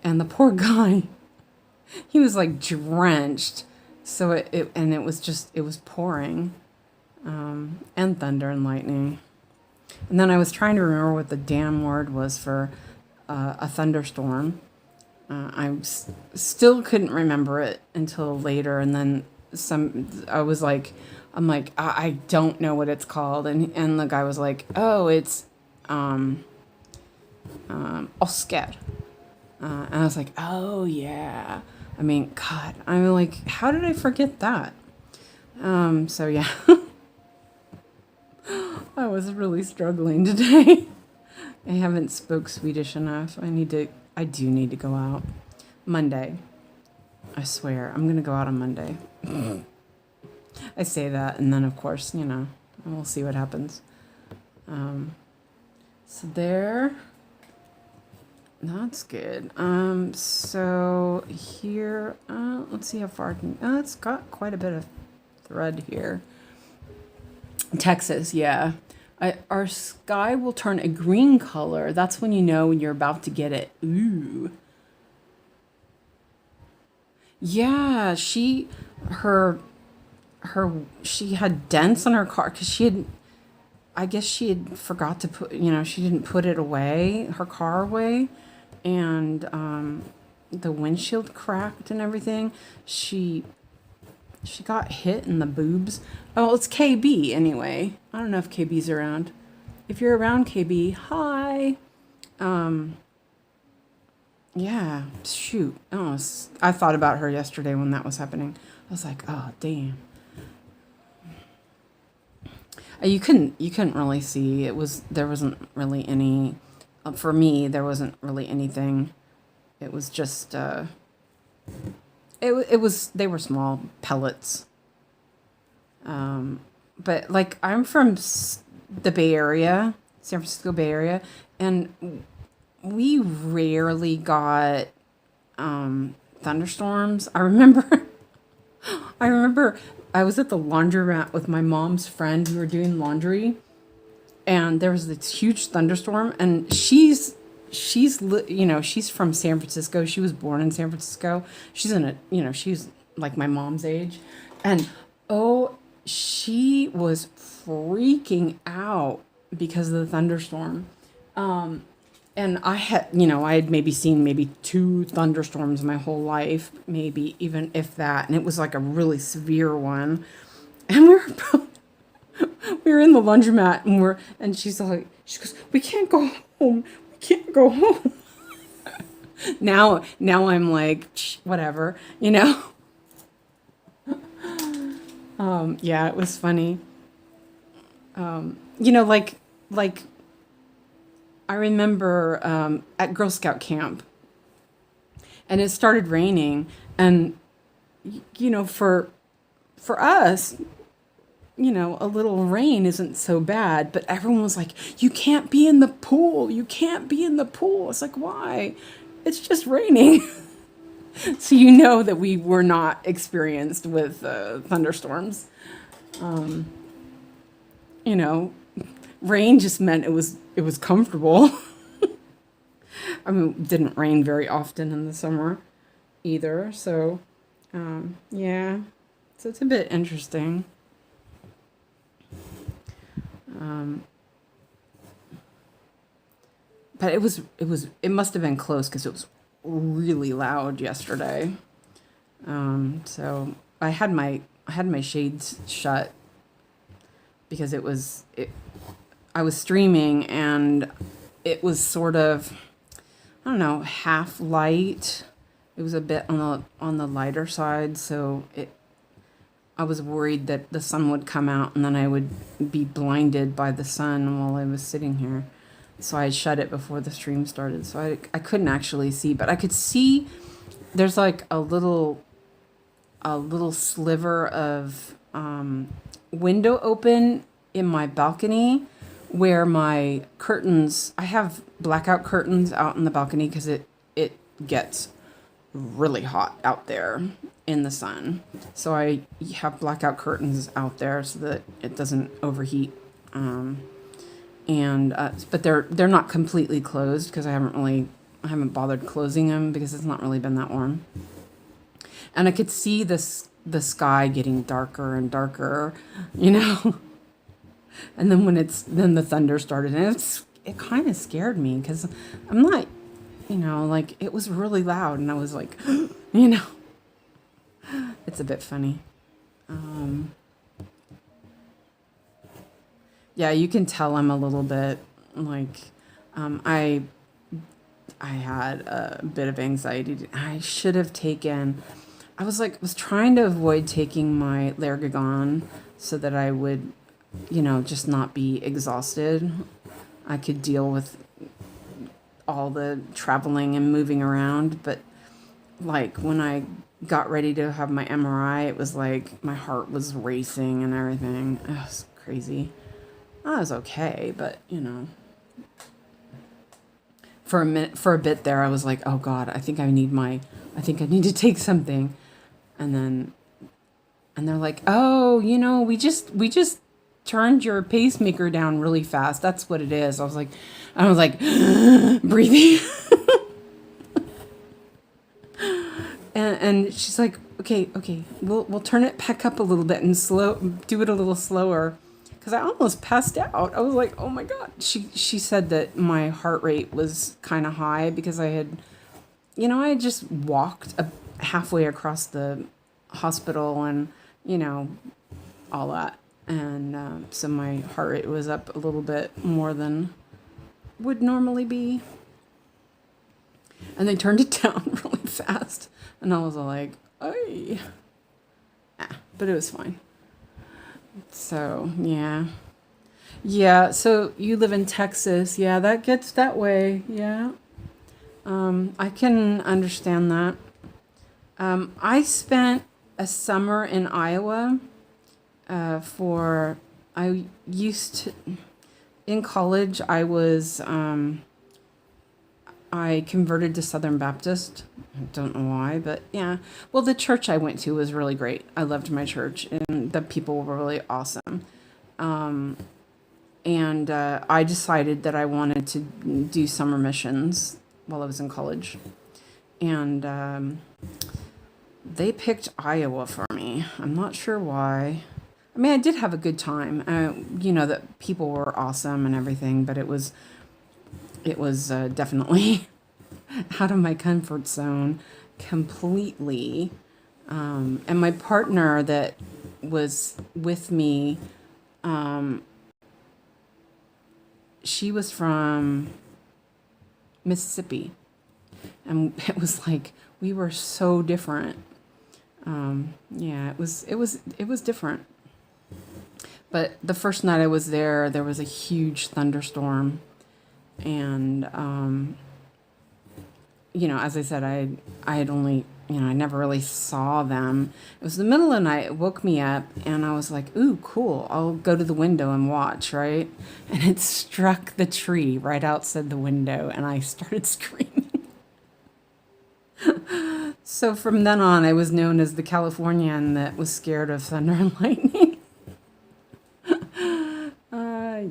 and the poor guy, he was like drenched. So it was pouring, and thunder and lightning. And then I was trying to remember what the damn word was for a thunderstorm. I still couldn't remember it until later, and then I'm like, I don't know what it's called, and the guy was like, oh, it's Oscar, and I was like, oh yeah. I mean, God, I'm like, how did I forget that? So yeah, I was really struggling today. I haven't spoke Swedish enough. I do need to go out Monday. I swear, I'm going to go out on Monday. I say that, and then, of course, we'll see what happens. So there. That's good. So here, let's see how far I can, it's got quite a bit of thread here. Texas, yeah. Our sky will turn a green color. That's when you know when you're about to get it. Ooh. Yeah, her, she had dents on her car because I guess she had forgot to put, she didn't put it away, her car away, and the windshield cracked and everything. She got hit in the boobs. Oh, it's KB anyway. I don't know if KB's around. If you're around, KB, hi. Yeah, shoot. Oh, I thought about her yesterday when that was happening. I was like, oh, damn. You couldn't really see. There wasn't really any, for me, there wasn't really anything. It was just, they were small pellets. But like I'm from the Bay Area, San Francisco Bay Area, and we rarely got thunderstorms. I remember I was at the laundromat with my mom's friend. We were doing laundry, and there was this huge thunderstorm, and she's from San Francisco. She was born in San Francisco. She's like my mom's age. And she was freaking out because of the thunderstorm. And I had maybe seen 2 thunderstorms my whole life, maybe even if that. And it was like a really severe one. And we were in the laundromat and she goes, we can't go home. Can't go home. now I'm like, whatever, yeah, it was funny. Like I remember at Girl Scout camp, and it started raining, and for us, a little rain isn't so bad, but everyone was like, you can't be in the pool. You can't be in the pool. It's like, why? It's just raining. So that we were not experienced with thunderstorms. Rain just meant it was comfortable. I mean, it didn't rain very often in the summer either. So, yeah. So it's a bit interesting. But it must have been close because it was really loud yesterday. So I had my shades shut because I was streaming, and it was sort of, I don't know, half light. It was a bit on the lighter side, so I was worried that the sun would come out and then I would be blinded by the sun while I was sitting here. So I shut it before the stream started. So I couldn't actually see, but I could see there's like a little sliver of window open in my balcony where my curtains, I have blackout curtains out in the balcony because it gets really hot out there in the sun. So I have blackout curtains out there so that it doesn't overheat. But they're not completely closed because I haven't bothered closing them because it's not really been that warm. And I could see the sky getting darker and darker, And then the thunder started, and it kind of scared me because I'm not, like it was really loud, and I was like, it's a bit funny. Yeah, you can tell I'm a little bit like, I had a bit of anxiety. I should have taken, I was trying to avoid taking my 𝐒𝐓𝐈𝐓𝐂𝐇 so that I would, just not be exhausted. I could deal with all the traveling and moving around, but like when I got ready to have my MRI, it was like my heart was racing and everything. It was crazy. I was okay, but for a minute, for a bit there, I was like, oh God, I think I need to take something. And they're like, oh, we just turned your pacemaker down really fast. That's what it is. I was like, breathing. and she's like, okay, we'll turn it back up a little bit and do it a little slower. Because I almost passed out. I was like, oh my God. She said that my heart rate was kind of high because I had just walked halfway across the hospital and, all that. And so my heart rate was up a little bit more than would normally be. And they turned it down really fast. And I was like, hey. But it was fine. So, yeah. Yeah, so you live in Texas. Yeah, that gets that way. Yeah. I can understand that. I spent a summer in Iowa in college, I converted to Southern Baptist. I don't know why, but yeah. Well, the church I went to was really great. I loved my church, and the people were really awesome. And I decided that I wanted to do summer missions while I was in college. And they picked Iowa for me. I'm not sure why. I mean, I did have a good time. That people were awesome and everything, but it was definitely out of my comfort zone completely. And my partner that was with me, she was from Mississippi, and it was like we were so different. It was different. But the first night I was there was a huge thunderstorm. And, as I said, I had only, I never really saw them. It was the middle of the night. It woke me up, and I was like, ooh, cool. I'll go to the window and watch, right? And it struck the tree right outside the window, and I started screaming. So from then on, I was known as the Californian that was scared of thunder and lightning.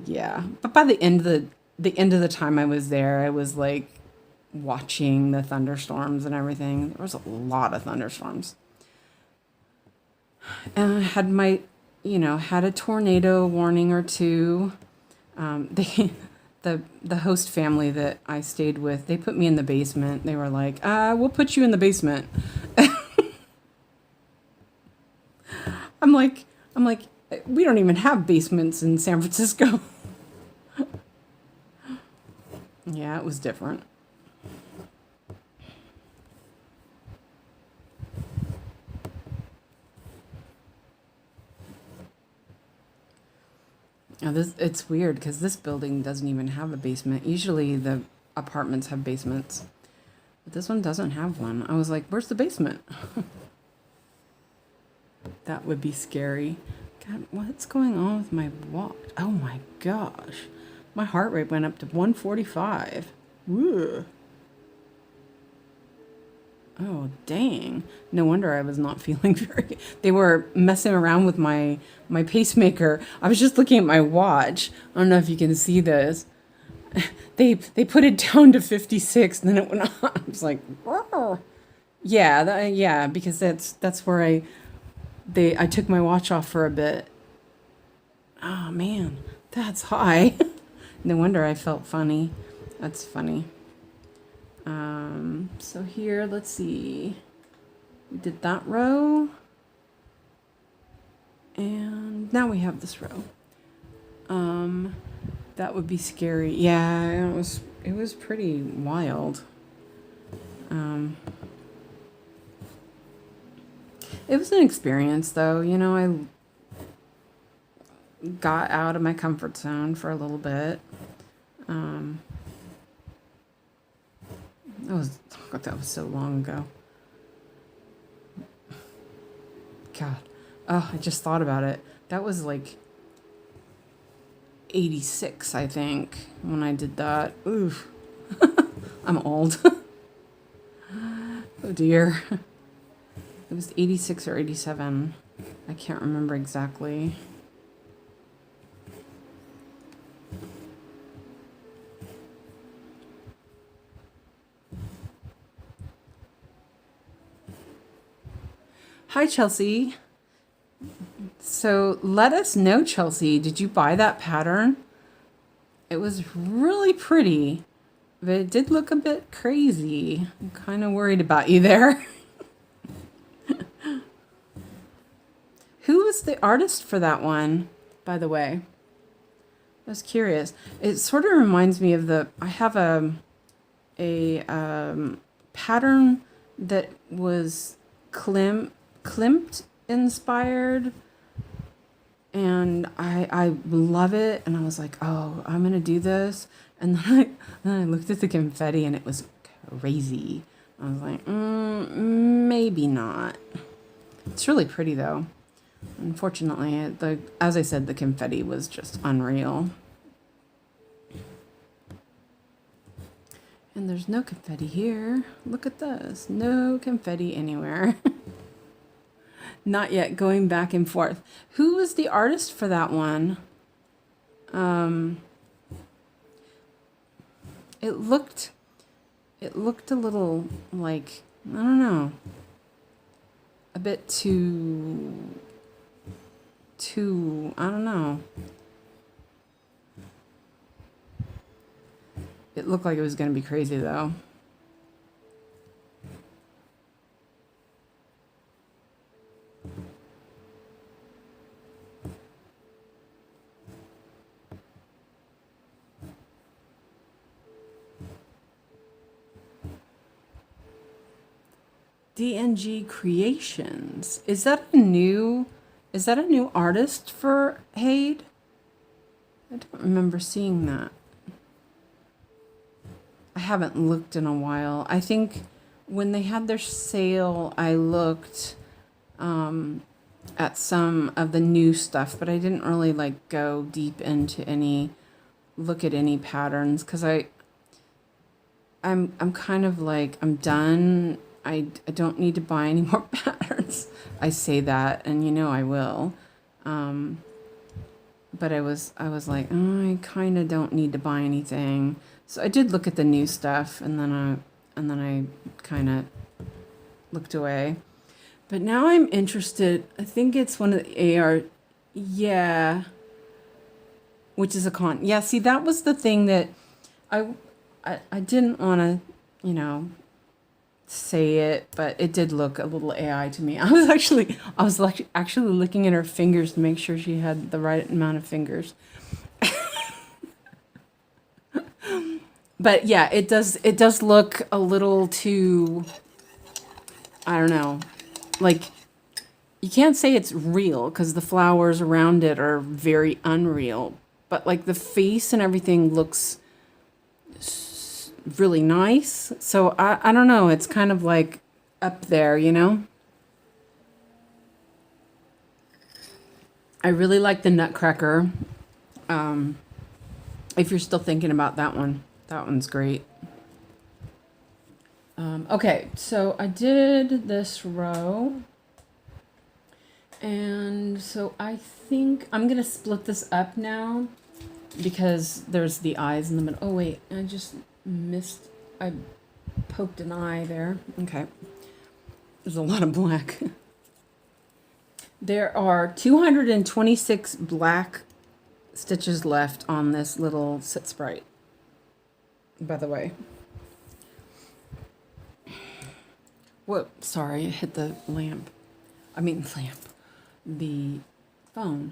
Yeah. But by the end of the time I was there, I was like watching the thunderstorms and everything. There was a lot of thunderstorms. And I had had a tornado warning or two. The host family that I stayed with, they put me in the basement. They were like, we'll put you in the basement. I'm like, we don't even have basements in San Francisco. Yeah, it was different. Now it's weird because this building doesn't even have a basement. Usually the apartments have basements, but this one doesn't have one. I was like, where's the basement? That would be scary. God, what's going on with my walk? Oh my gosh. My heart rate went up to 145. Woo. Oh, dang. No wonder I was not feeling very good. They were messing around with my pacemaker. I was just looking at my watch. I don't know if you can see this. They put it down to 56, and then it went on. I was like, oh. Yeah, because that's where I took my watch off for a bit. Oh man, that's high. No wonder I felt funny. That's funny. So here, let's see. We did that row. And now we have this row. That would be scary. Yeah, it was pretty wild. It was an experience though, I got out of my comfort zone for a little bit. That was so long ago. God. Oh, I just thought about it. That was like 86, I think, when I did that. Oof. I'm old. Oh dear. It was 86 or 87. I can't remember exactly. Hi, Chelsea. So let us know, Chelsea, did you buy that pattern? It was really pretty, but it did look a bit crazy. I'm kind of worried about you there. Who was the artist for that one, by the way? I was curious. It sort of reminds me of I have a pattern that was Klimt inspired, and I love it, and I was like, oh, I'm gonna do this, and then I looked at the confetti and it was crazy. I was like, maybe not. It's really pretty though. Unfortunately, as I said, the confetti was just unreal. And there's no confetti here. Look at this. No confetti anywhere. Not yet, going back and forth. Who was the artist for that one? It looked a little like, I don't know, a bit too, I don't know. It looked like it was going to be crazy though. DNG Creations. Is that a new artist for 𝐻𝐈? I don't remember seeing that. I haven't looked in a while. I think when they had their sale, I looked at some of the new stuff, but I didn't really like go deep into look at any patterns, because I'm kind of like, I'm done. I don't need to buy any more patterns. I say that, and you know I will. But I was like, oh, I kind of don't need to buy anything. So I did look at the new stuff, and then I kind of looked away. But now I'm interested. I think it's one of the AR, yeah, which is a con. Yeah, see, that was the thing that I didn't want to, say it, but it did look a little AI to me. I was actually looking at her fingers to make sure she had the right amount of fingers. But yeah, it does look a little too, I don't know, like, you can't say it's real because the flowers around it are very unreal, but like the face and everything looks really nice. So I don't know, it's kind of like up there, I really like the Nutcracker. If you're still thinking about that one's great. Okay, so I did this row, and so I think I'm gonna split this up now because there's the eyes in the middle. Oh wait, I just missed, I poked an eye there. Okay, there's a lot of black. There are 226 black stitches left on this little Sit Sprite, by the way. Whoa, sorry, I hit the lamp. The phone.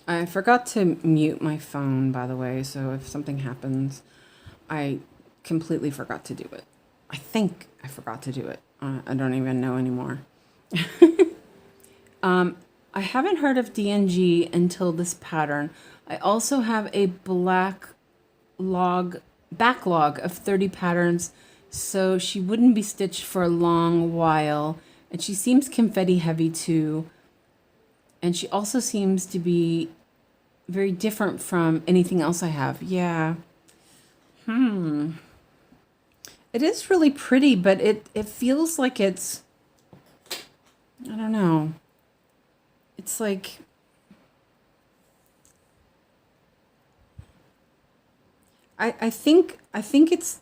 I forgot to mute my phone, by the way, so if something happens, I completely forgot to do it. I think I forgot to do it. I don't even know anymore. I haven't heard of DNG until this pattern. I also have a backlog of 30 patterns, so she wouldn't be stitched for a long while. And she seems confetti heavy too. And she also seems to be very different from anything else I have. Yeah. It is really pretty, but it feels like it's, I don't know. It's like, I think it's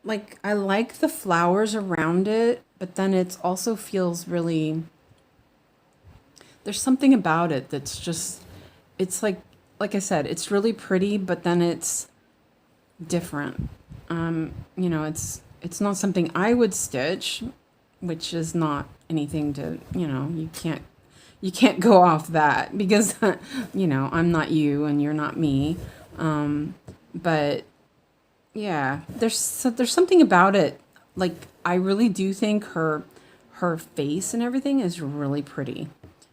like, I like the flowers around it, but then it also feels really, there's something about it that's just, it's like I said, it's really pretty, but then it's different. It's not something I would stitch, which is not anything to, you can't go off that because I'm not you and you're not me. But yeah, there's something about it. Like, I really do think her face and everything is really pretty.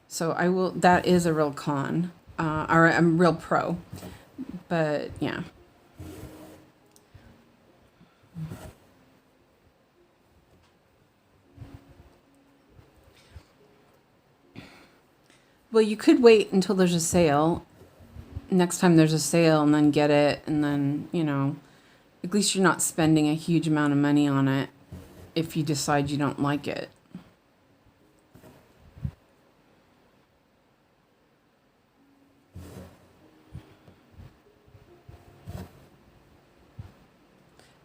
So that is a real con, or a real pro. But yeah. Well, you could wait until there's a sale. Next time there's a sale, and then get it, and then, at least you're not spending a huge amount of money on it if you decide you don't like it.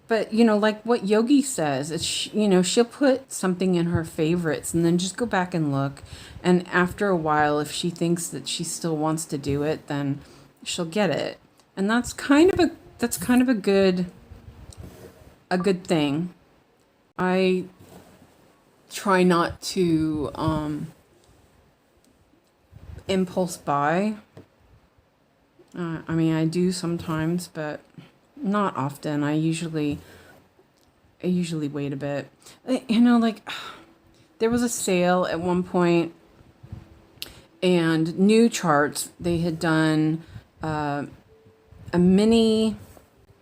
But, like what Yogi says, she'll put something in her favorites and then just go back and look. And after a while, if she thinks that she still wants to do it, then she'll get it. And that's kind of a good thing. I try not to impulse buy. I mean, I do sometimes, but not often. I usually wait a bit. Like, there was a sale at one point, and new charts, they had done a mini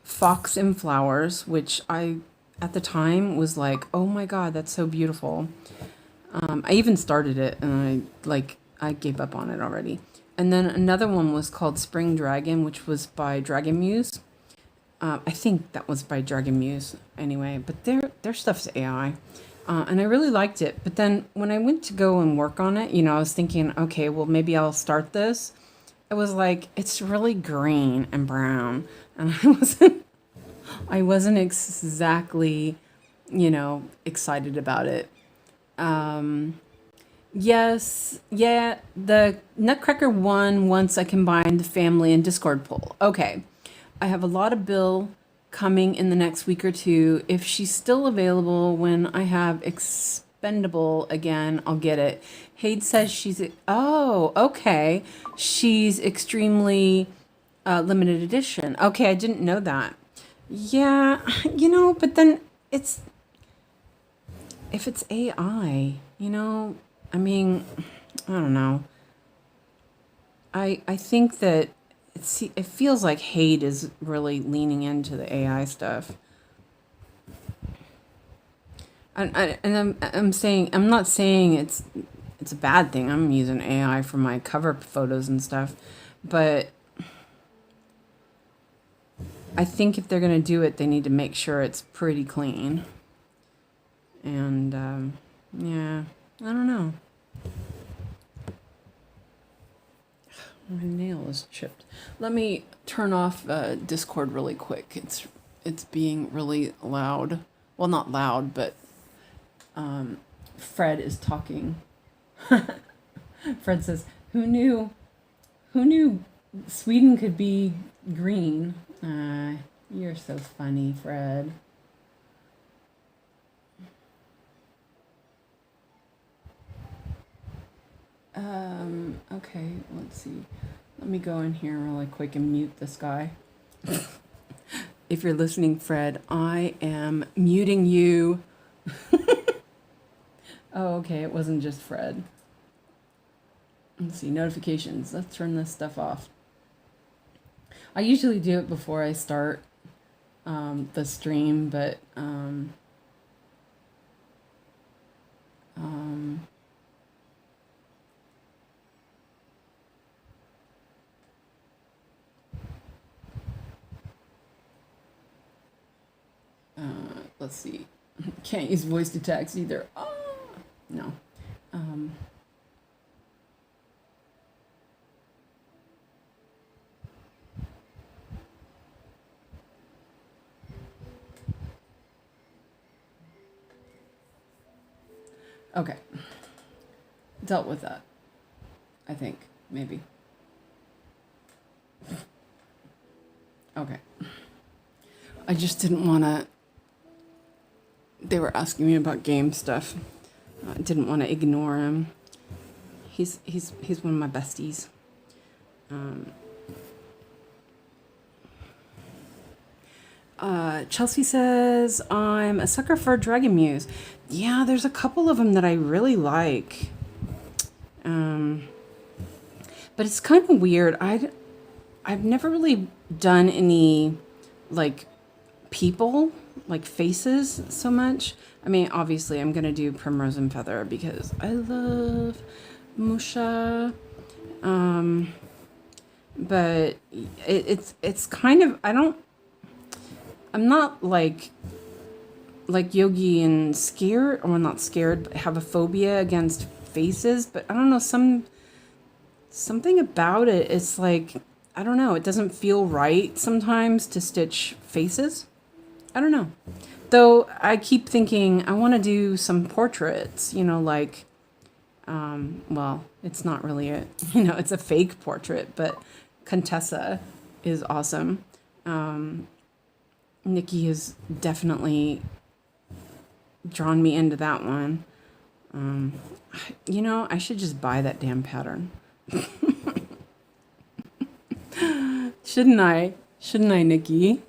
fox in flowers, which I at the time was like, oh my god, that's so beautiful. I even started it, and I gave up on it already. And then another one was called Spring Dragon, which was by Dragon Muse. I think that was by Dragon Muse anyway, but their stuff's AI. And I really liked it. But then when I went to go and work on it, I was thinking, okay, well, maybe I'll start this. It was like, it's really green and brown. And I wasn't exactly, excited about it. Yes, yeah, the Nutcracker won once I combined the family and Discord poll. Okay. I have a lot of Bill coming in the next week or two. If she's still available when I have Expendable again, I'll get it. Hayde says oh, okay. She's extremely limited edition. Okay, I didn't know that. Yeah, but then it's, if it's AI, I mean, I don't know. I think that it feels like Hayde is really leaning into the AI stuff. I'm not saying it's a bad thing. I'm using AI for my cover photos and stuff, but I think if they're gonna do it, they need to make sure it's pretty clean. And yeah, I don't know. My nail is chipped. Let me turn off Discord really quick. It's being really loud. Well, not loud, but Fred is talking. Fred says, "Who knew? Who knew Sweden could be green?" You're so funny, Fred. Okay, let's see. Let me go in here really quick and mute this guy. If you're listening, Fred, I am muting you. Oh, okay, it wasn't just Fred. Let's see, notifications. Let's turn this stuff off. I usually do it before I start the stream, but let's see. Can't use voice to text either. Oh, no. Um, okay. Dealt with that. I think, maybe. Okay. I just didn't want to. They were asking me about game stuff. I didn't want to ignore him. He's one of my besties. Chelsea says, I'm a sucker for Dragon Muse. Yeah, there's a couple of them that I really like. But it's kind of weird. I've never really done any, like, people, like faces so much. I mean, obviously, I'm going to do Primrose and Feather because I love Musha. But it's kind of, I'm not like Yogi and scared, or not scared, but have a phobia against faces. But I don't know, something about it. It's like, I don't know. It doesn't feel right sometimes to stitch faces. I don't know. Though I keep thinking I want to do some portraits, like, well, it's not really it's a fake portrait, but Contessa is awesome. Nikki has definitely drawn me into that one. I should just buy that damn pattern. Shouldn't I, Nikki?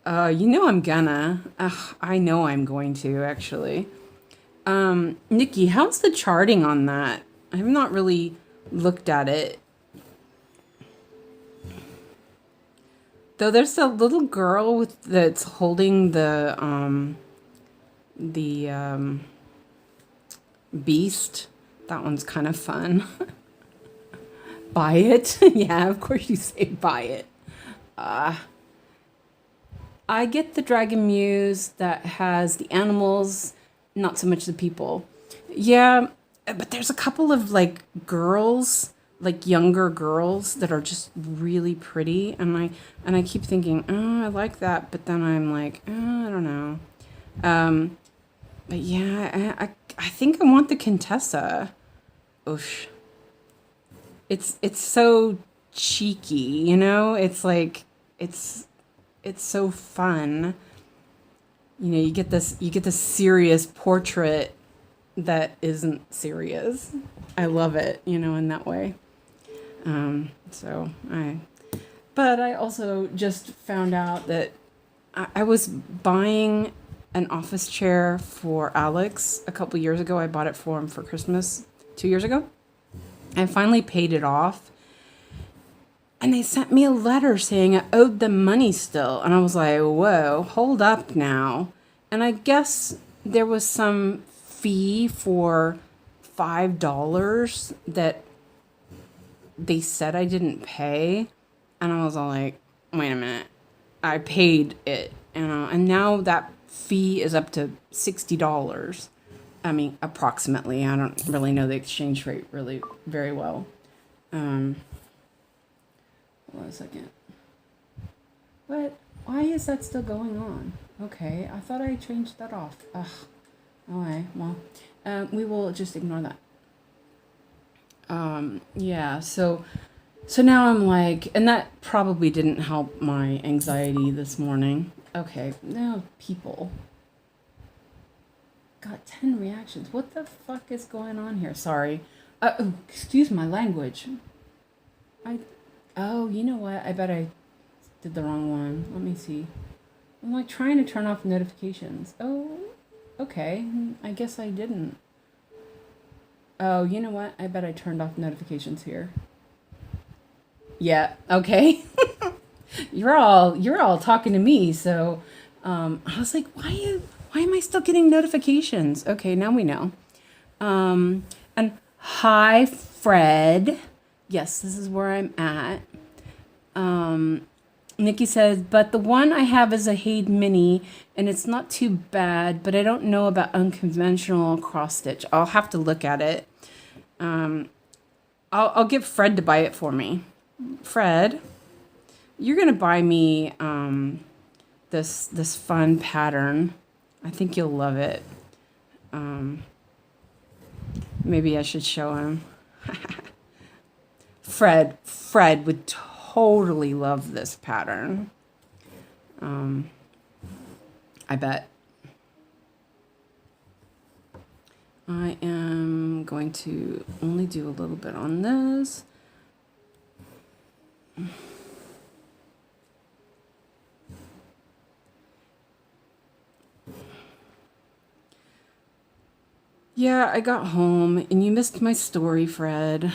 I'm gonna. I know I'm going to, actually. Nikki, how's the charting on that? I have not really looked at it. Though there's a little girl that's holding the beast. That one's kind of fun. Buy it? Yeah, of course you say buy it. I get the Dragon Muse that has the animals, not so much the people. Yeah, but there's a couple of like girls, like younger girls that are just really pretty, and I keep thinking, oh, I like that, but then I'm like, oh, I don't know. But yeah, I think I want the Contessa. Oosh. It's so cheeky, It's like it's so fun. You get this serious portrait that isn't serious. I love it, in that way. But I also just found out that I was buying an office chair for Alex a couple years ago. I bought it for him for Christmas 2 years ago. I finally paid it off. And they sent me a letter saying I owed them money still. And I was like, whoa, hold up now. And I guess there was some fee for $5 that they said I didn't pay. And I was all like, wait a minute. I paid it. And now that fee is up to $60. I mean, approximately. I don't really know the exchange rate really very well. Hold on a second. What? Why is that still going on? Okay, I thought I changed that off. Ugh. Okay, well, we will just ignore that. Yeah, so now I'm like, and that probably didn't help my anxiety this morning. Okay, now people. Got 10 reactions. What the fuck is going on here? Sorry. Excuse my language. Oh, you know what? I bet I did the wrong one. Let me see. I'm like trying to turn off notifications. Oh, okay. I guess I didn't. Oh, you know what? I bet I turned off notifications here. Yeah, okay. You're all talking to me, so I was like, why am I still getting notifications? Okay, now we know. And hi, Fred. Yes, this is where I'm at. Nikki says, but the one I have is a 𝐒𝐈𝐓 mini, and it's not too bad, but I don't know about unconventional cross stitch. I'll have to look at it. I'll get Fred to buy it for me. Fred, you're gonna buy me this fun pattern. I think you'll love it. Maybe I should show him. Fred would totally love this pattern. I bet. I am going to only do a little bit on this. Yeah, I got home and you missed my story, Fred.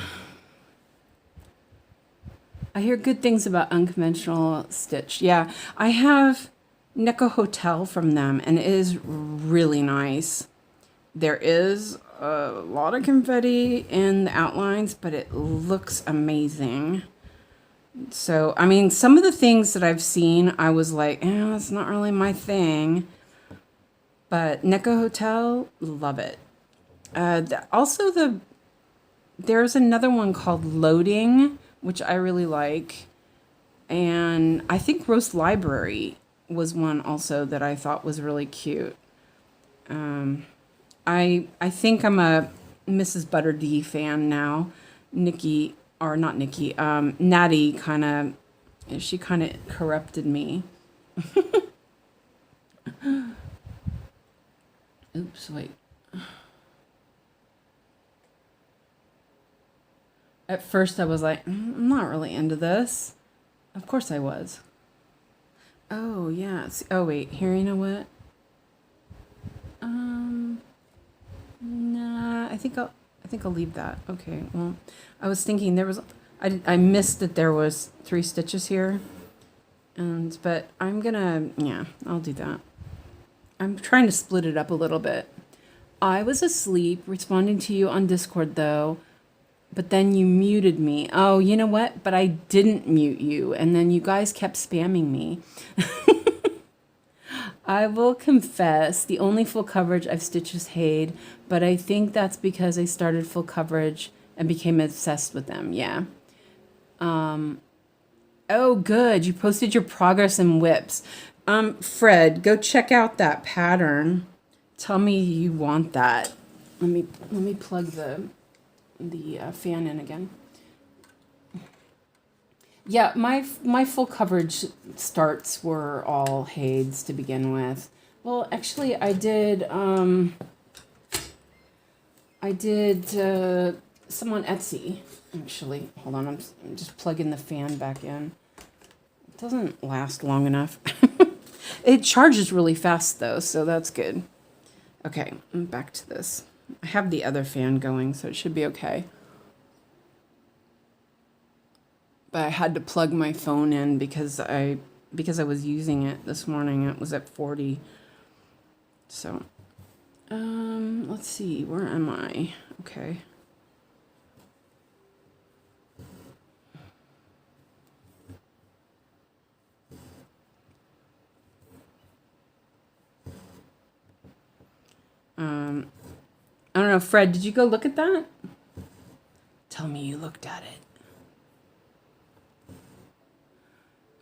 I hear good things about unconventional stitch. Yeah, I have 𝐒𝐈𝐄 Hotel from them and it is really nice. There is a lot of confetti in the outlines, but it looks amazing. So, I mean, some of the things that I've seen, I was like, it's not really my thing. But 𝐒𝐈𝐄 Hotel, love it. There's another one called Loading, which I really like. And I think Roast Library was one also that I thought was really cute. I think I'm a Mrs. Butter D fan now. Natty she kind of corrupted me. Oops, wait. At first I was like, I'm not really into this. Of course I was. Oh, yeah. Oh, wait. Here, you know what? Nah, I think I'll leave that. Okay. Well, I was thinking I missed that there was 3 stitches here. But I'm gonna, I'll do that. I'm trying to split it up a little bit. I was asleep responding to you on Discord though, but then you muted me. Oh, you know what? But I didn't mute you, and then you guys kept spamming me. I will confess, the only full coverage I've stitched is 𝐒𝐈𝐄, but I think that's because I started full coverage and became obsessed with them. Yeah. Oh, good. You posted your progress in whips. Fred, go check out that pattern. Tell me you want that. Let me plug the fan in again. Yeah, my full coverage starts were all 𝐒𝐈𝐄s to begin with. Well, actually, I did some on Etsy. Actually, hold on, I'm just plugging the fan back in. It doesn't last long enough. It charges really fast though, so that's good. Okay, I'm back to this. I have the other fan going, so it should be okay. But I had to plug my phone in because I was using it this morning. It was at 40. So, let's see, where am I? Okay. I don't know, Fred, did you go look at that? Tell me you looked at it.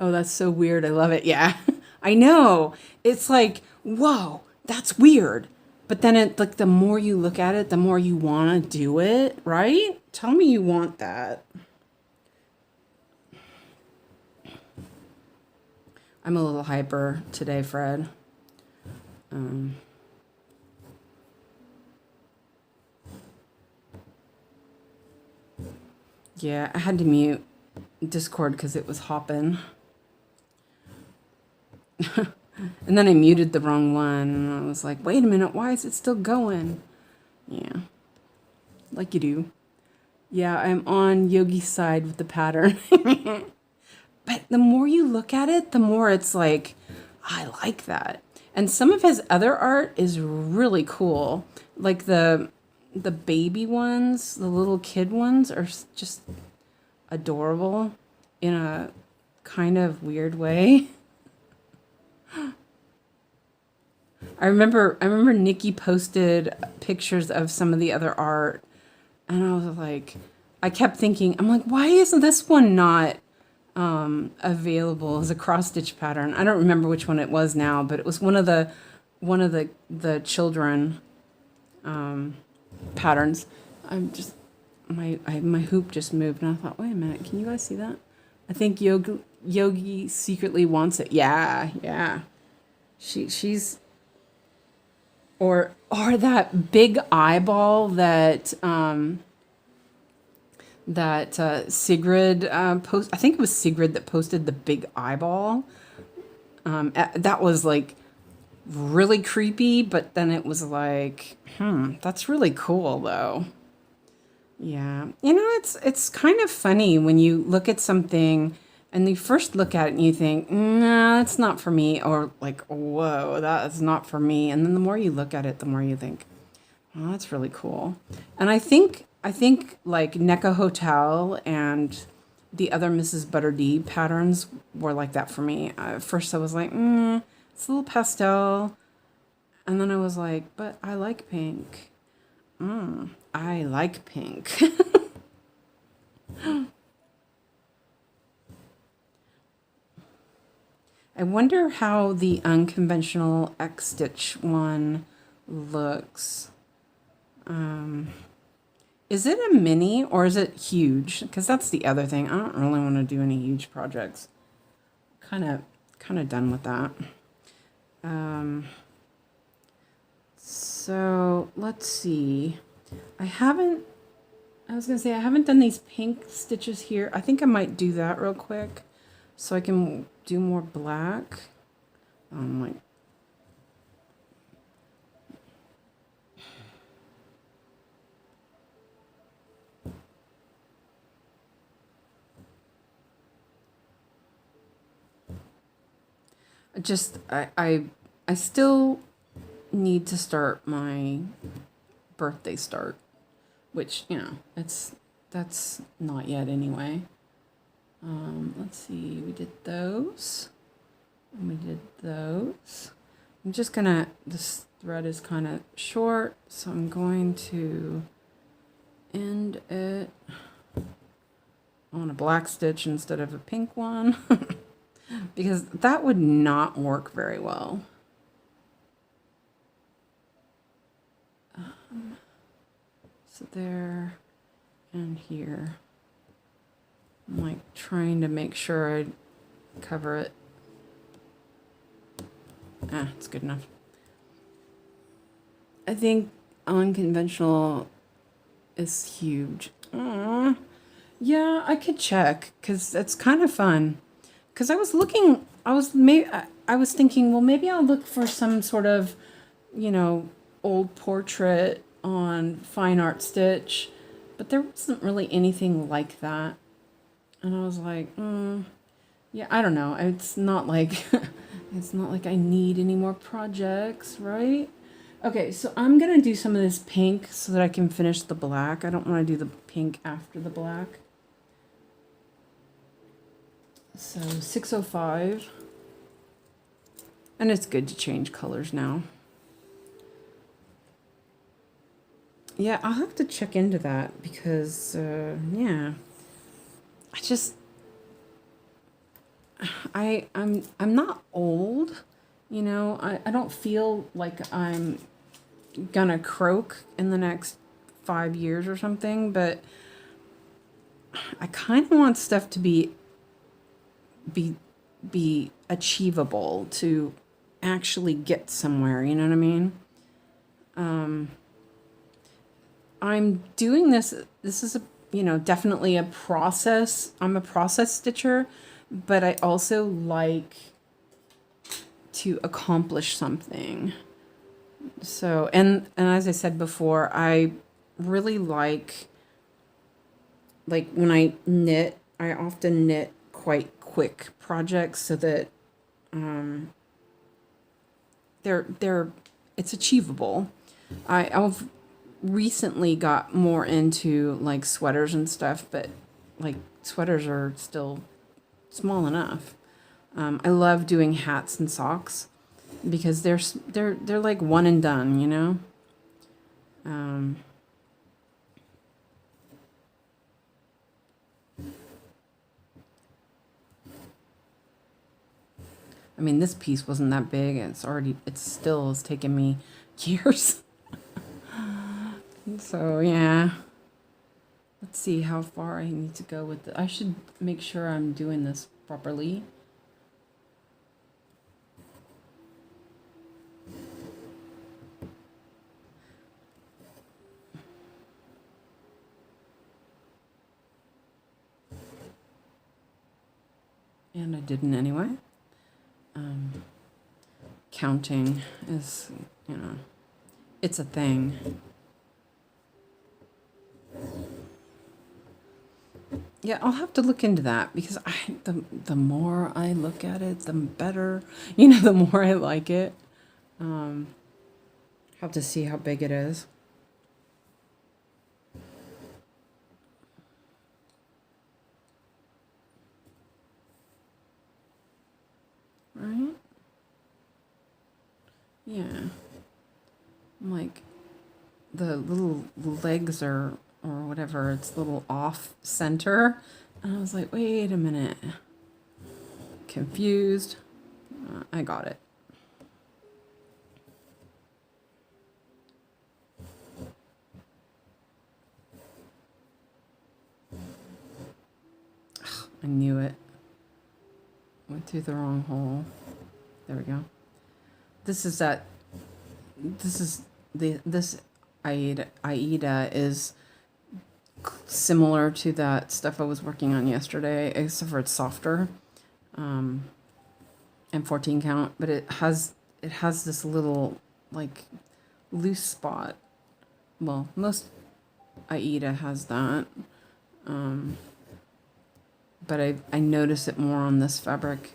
Oh, that's so weird. I love it. Yeah, I know. It's like, whoa, that's weird. But then like the more you look at it, the more you want to do it, right? Tell me you want that. I'm a little hyper today, Fred. Yeah, I had to mute Discord because it was hopping. And then I muted the wrong one, and I was like, wait a minute, why is it still going? Yeah, like you do. Yeah, I'm on Yogi's side with the pattern. But the more you look at it, the more it's like, I like that. And some of his other art is really cool. Like the baby ones, the little kid ones are just adorable in a kind of weird way. I remember Nikki posted pictures of some of the other art, and I was like, I kept thinking, I'm like, why isn't this one not available as a cross stitch pattern? I don't remember which one it was now, but it was one of the children patterns. I'm just my hoop just moved, and I thought, wait a minute, can you guys see that? I think Yogi secretly wants it. Yeah. She's or that big eyeball that Sigrid post. I think it was Sigrid that posted the big eyeball. That was like really creepy, but then it was like, that's really cool though. Yeah, it's kind of funny when you look at something and you first look at it and you think, nah, that's not for me, or like, whoa, that is not for me. And then the more you look at it, the more you think, oh, that's really cool. And I think like NECA Hotel and the other Mrs. Butterdee patterns were like that for me. At first I was like, it's a little pastel. And then I was like, but I like pink. I like pink. I wonder how the unconventional X stitch one looks. Is it a mini or is it huge? Because that's the other thing. I don't really want to do any huge projects. Kind of done with that. So let's see. I haven't done these pink stitches here. I think I might do that real quick so I can do more black. Like, I still need to start my birthday start, which, that's not yet anyway. Let's see, we did those, and we did those. I'm just gonna, this thread is kind of short, so I'm going to end it on a black stitch instead of a pink one, because that would not work very well. So there and here. I'm like trying to make sure I cover it. It's good enough. I think unconventional is huge. Yeah, I could check because it's kind of fun. Because I was thinking, well, maybe I'll look for some sort of, old portrait on Fine Art Stitch, but there wasn't really anything like that. And I was like, yeah, I don't know. It's not like I need any more projects, right? Okay, so I'm gonna do some of this pink so that I can finish the black. I don't want to do the pink after the black. So 605, and it's good to change colors now. Yeah, I'll have to check into that because, yeah, I'm not old, I don't feel like I'm gonna croak in the next 5 years or something, but I kind of want stuff to be achievable, to actually get somewhere, you know what I mean? I'm doing this is definitely a process. I'm a process stitcher, but I also like to accomplish something. So, and as I said before, I really like when I knit, I often knit quite quick projects so that it's achievable. I've recently got more into like sweaters and stuff, but like sweaters are still small enough. I love doing hats and socks because they're like one and done, you know. I mean, this piece wasn't that big. It still is taking me years. So yeah. Let's see how far I need to go with it. I should make sure I'm doing this properly. And I didn't anyway. Counting is, you know, it's a thing. Yeah, I'll have to look into that because the more I look at it, the better, you know, the more I like it. Have to see how big it is. Right? Yeah. Like the little legs are, or whatever, it's a little off center. And I was like, wait a minute. Confused. I got it. I knew it. Went through the wrong hole. There we go. This 𝐒𝐈𝐓 is similar to that stuff I was working on yesterday, except for it's softer, and 14 count, but it has this little like loose spot. Well, most 𝐒𝐈𝐓 has that, but I notice it more on this fabric,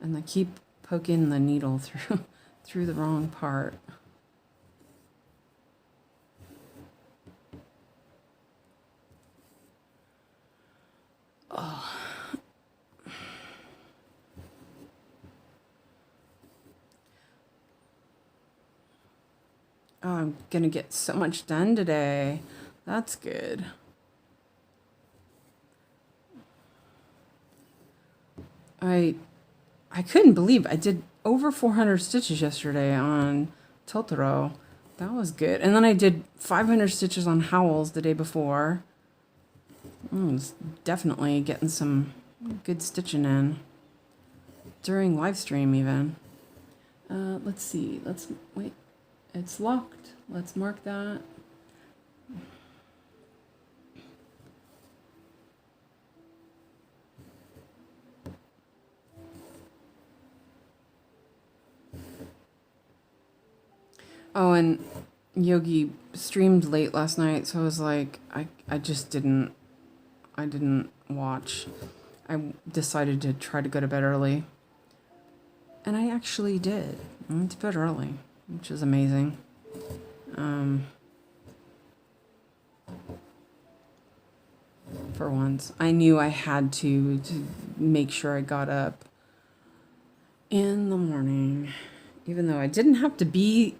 and I keep poking the needle through the wrong part. Oh. Oh, I'm gonna get so much done today. That's good. I couldn't believe I did over 400 stitches yesterday on Totoro. That was good. And then I did 500 stitches on Howls the day before. I was definitely getting some good stitching in during live stream even. Let's see. Let's wait. It's locked. Let's mark that. Oh, and Yogi streamed late last night, so I was like, I just didn't watch. I decided to try to go to bed early. And I actually did. I went to bed early, which is amazing. For once. I knew I had to make sure I got up in the morning. Even though I didn't have to be,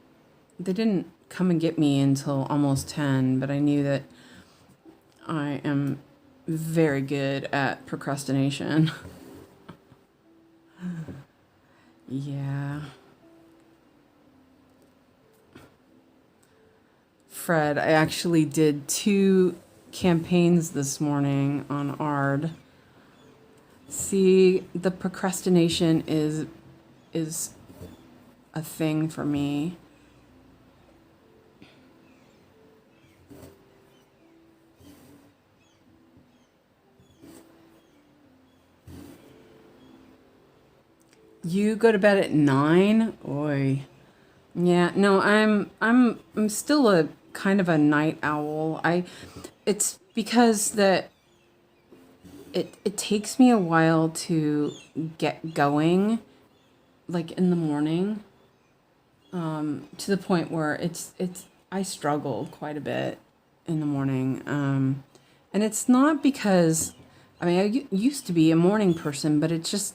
they didn't come and get me until almost 10, but I knew that I am very good at procrastination. Yeah. Fred, I actually did 2 campaigns this morning on ard. See, the procrastination is a thing for me. You go to bed at 9? Oy. Yeah, no, I'm still a kind of a night owl. It's because that it takes me a while to get going, like in the morning, to the point where I struggle quite a bit in the morning. And it's not because I mean, used to be a morning person, but it's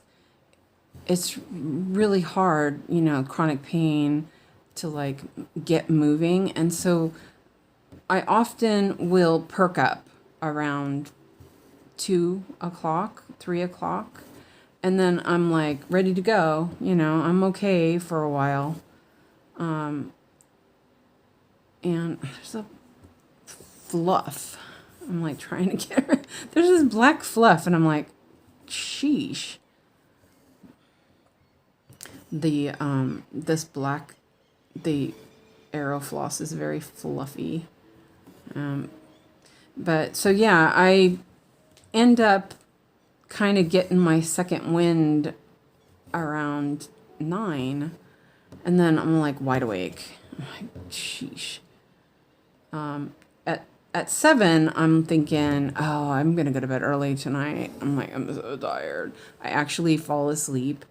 really hard, you know, chronic pain to like get moving. And so I often will perk up around 2 o'clock, 3 o'clock. And then I'm like ready to go, you know, I'm okay for a while. And there's a fluff. I'm like trying to get her. There's this black fluff and I'm like, sheesh. The this black, the arrow floss is very fluffy. But so yeah, I end up kind of getting my second wind around 9, and then I'm like wide awake. I'm like, sheesh. At 7, I'm thinking, oh, I'm gonna go to bed early tonight. I'm like, I'm so tired. I actually fall asleep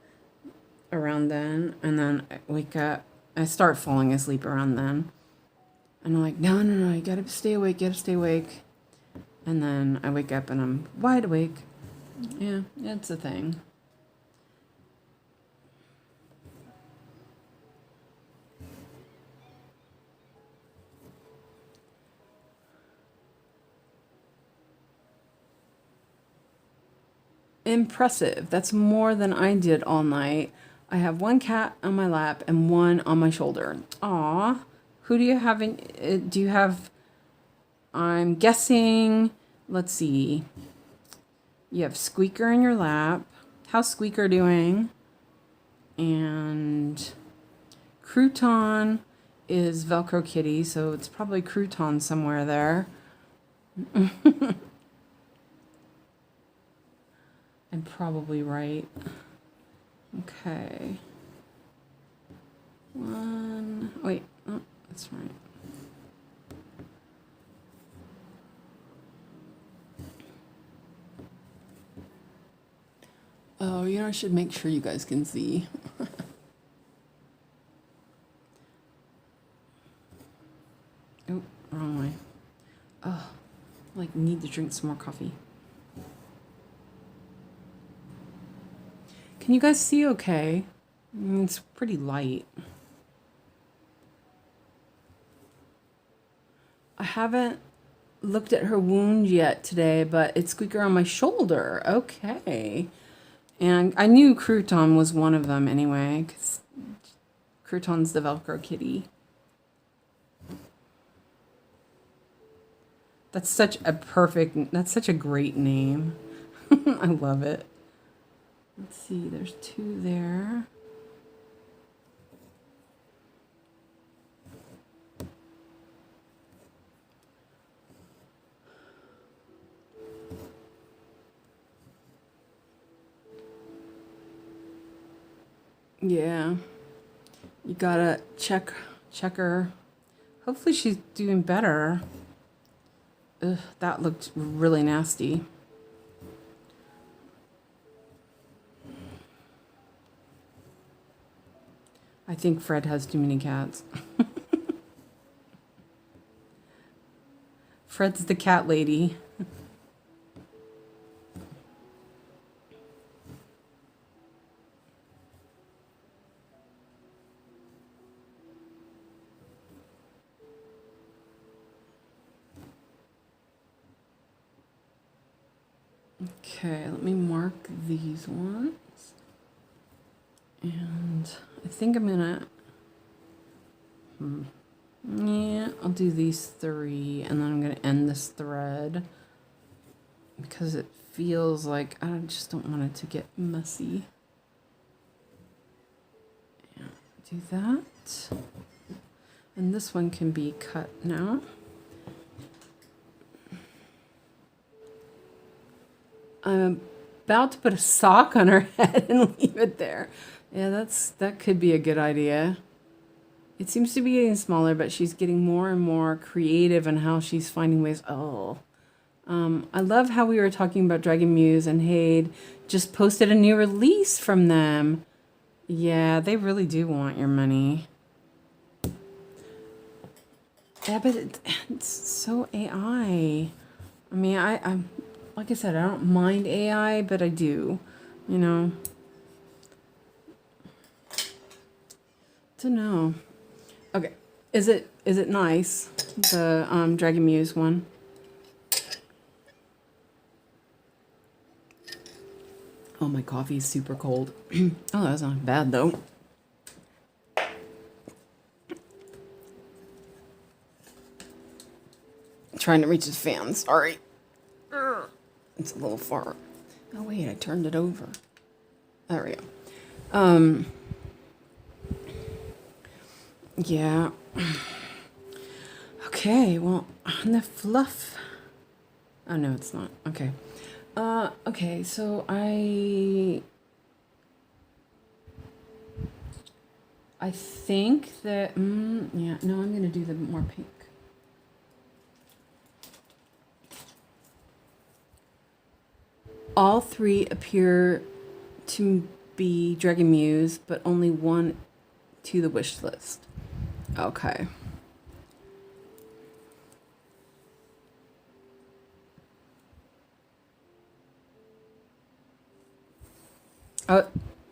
around then, and then I wake up. I start falling asleep around then, and I'm like, no, you gotta stay awake, and then I wake up and I'm wide awake. Yeah, it's a thing. Impressive. That's more than I did all night. I have one cat on my lap and one on my shoulder. Aw. Who do you have in... do you have... I'm guessing... Let's see. You have Squeaker in your lap. How's Squeaker doing? And... Crouton is Velcro Kitty, so it's probably Crouton somewhere there. I'm probably right. Okay. One. Wait. Oh, that's right. Oh, you know, I should make sure you guys can see. Oh, wrong way. Oh, like need to drink some more coffee. Can you guys see okay? I mean, it's pretty light. I haven't looked at her wound yet today, but it's Squeaker on my shoulder. Okay. And I knew Crouton was one of them anyway, because Crouton's the Velcro Kitty. That's such a great name. I love it. Let's see, there's 2 there. Yeah. You gotta check her. Hopefully she's doing better. Ugh, that looked really nasty. I think Fred has too many cats. Fred's the cat lady. Okay, let me mark these ones. And I think I'm gonna... Yeah, I'll do these 3, and then I'm gonna end this thread because it feels like I just don't want it to get messy. Yeah, do that. And this one can be cut now. I'm about to put a sock on her head and leave it there. Yeah, that could be a good idea. It seems to be getting smaller, but she's getting more and more creative in how she's finding ways. Oh, I love how we were talking about Dragon Muse and Hayed just posted a new release from them. Yeah, they really do want your money. Yeah, but it's so AI. I mean, like I said, I don't mind AI, but I do, you know. Don't know. Okay, is it nice, the Dragon Muse one? Oh, my coffee is super cold. Oh, that's not bad though. Trying to reach his fan. Sorry. It's a little far. Oh wait, I turned it over. There we go. Yeah. Okay, well, on the fluff. Oh no, it's not. Okay. Okay, so I think that yeah, no, I'm gonna do the more pink. All three appear to be Dragon Muse, but only one to the wish list. Okay. Oh,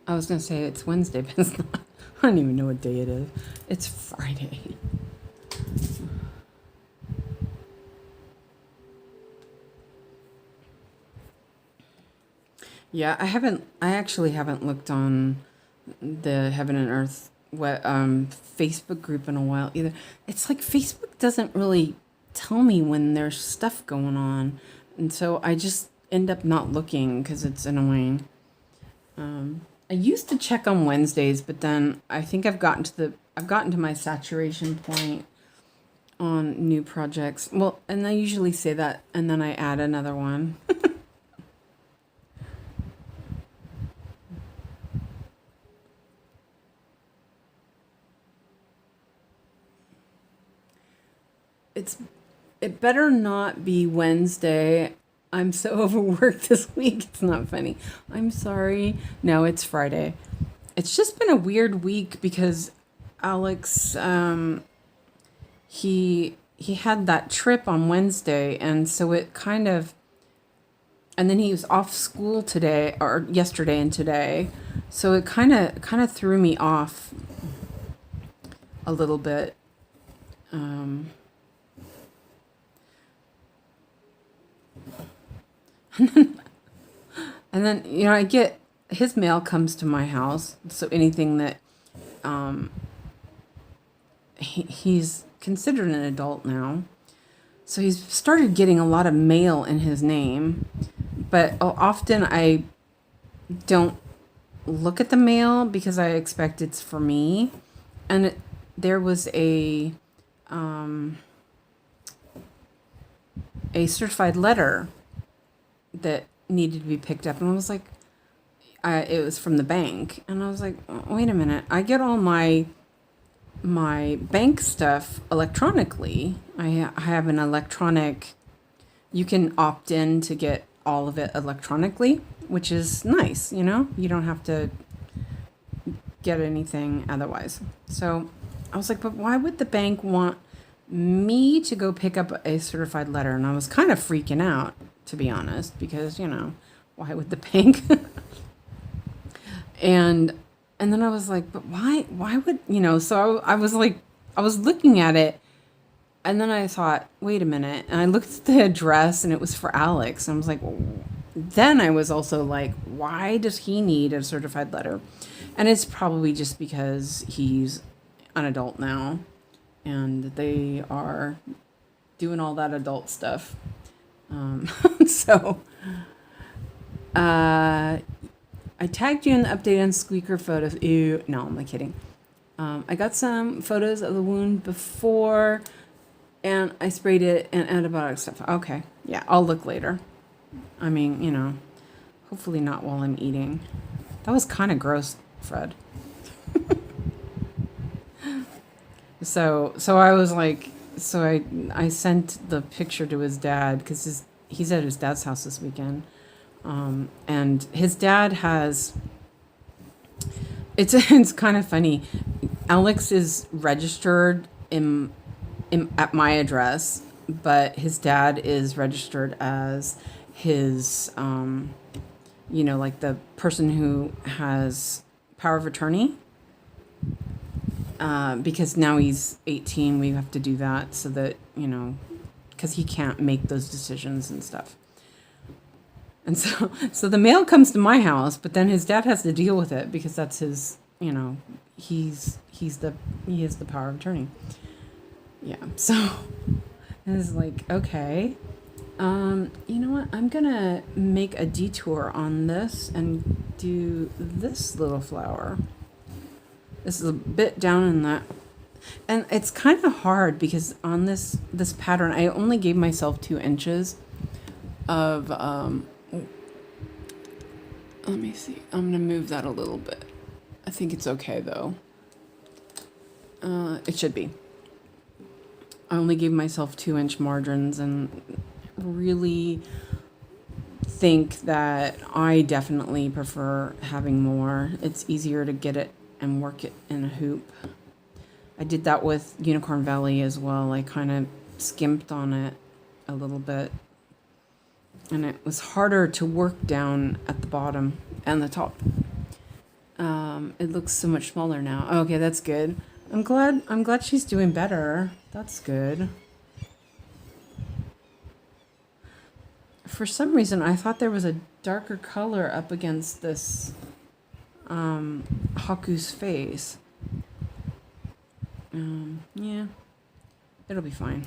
I was gonna say it's Wednesday, but it's not. I don't even know what day it is. It's Friday. Yeah, I actually haven't looked on the Heaven and Earth Facebook group in a while either. It's like Facebook doesn't really tell me when there's stuff going on, and so I just end up not looking because it's annoying. I used to check on Wednesdays, but then I think I've gotten to my saturation point on new projects. Well, and I usually say that, and then I add another one. It better not be Wednesday. I'm so overworked this week. It's not funny. I'm sorry. No, it's Friday. It's just been a weird week because Alex, he had that trip on Wednesday, and so it kind of, and then he was off school today or yesterday and today, so it kind of threw me off a little bit. And then, you know, I get his mail comes to my house. So anything that he's considered an adult now. So he's started getting a lot of mail in his name. But often I don't look at the mail because I expect it's for me. And there was a certified letter that needed to be picked up, and I was like, it was from the bank, and I was like, wait a minute, I get all my bank stuff electronically. I have an electronic, you can opt in to get all of it electronically, which is nice, you know, you don't have to get anything otherwise. So I was like, but why would the bank want me to go pick up a certified letter? And I was kind of freaking out, to be honest, because, you know, why would the bank? and then I was like, but why would, you know, so I was like, I was looking at it, and then I thought, wait a minute, and I looked at the address, and it was for Alex, and I was like, then I was also like, why does he need a certified letter? And it's probably just because he's an adult now, and they are doing all that adult stuff. So, I tagged you in the update on squeaker photos. Ew, no, I'm not kidding. I got some photos of the wound before, and I sprayed it and antibiotic stuff. Okay, yeah, I'll look later. I mean, you know, hopefully not while I'm eating. That was kind of gross, Fred. So I was like, so I sent the picture to his dad because he's at his dad's house this weekend, and his dad has. It's kind of funny. Alex is registered at my address, but his dad is registered as his, you know, like the person who has power of attorney. Because now he's 18, we have to do that so that, you know, because he can't make those decisions and stuff. And so the mail comes to my house, but then his dad has to deal with it because that's his, you know, he is the power of attorney. Yeah. So it's like, okay, you know what? I'm gonna make a detour on this and do this little flower. This is a bit down in that, and it's kind of hard because on this pattern, I only gave myself 2 inches of, let me see. I'm going to move that a little bit. I think it's okay, though. It should be. I only gave myself 2-inch margins and really think that I definitely prefer having more. It's easier to get it and work it in a hoop. I did that with Unicorn Valley as well. I kind of skimped on it a little bit. And it was harder to work down at the bottom and the top. It looks so much smaller now. Okay, that's good. I'm glad she's doing better. That's good. For some reason, I thought there was a darker color up against this Haku's face. Yeah, it'll be fine.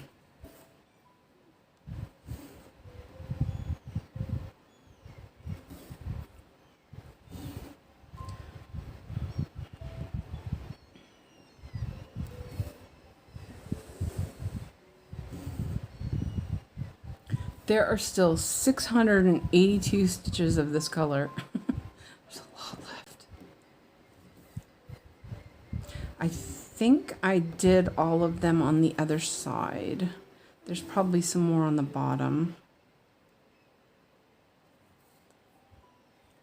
There are still 682 stitches of this color. There's a lot left. I think I did all of them on the other side. There's probably some more on the bottom.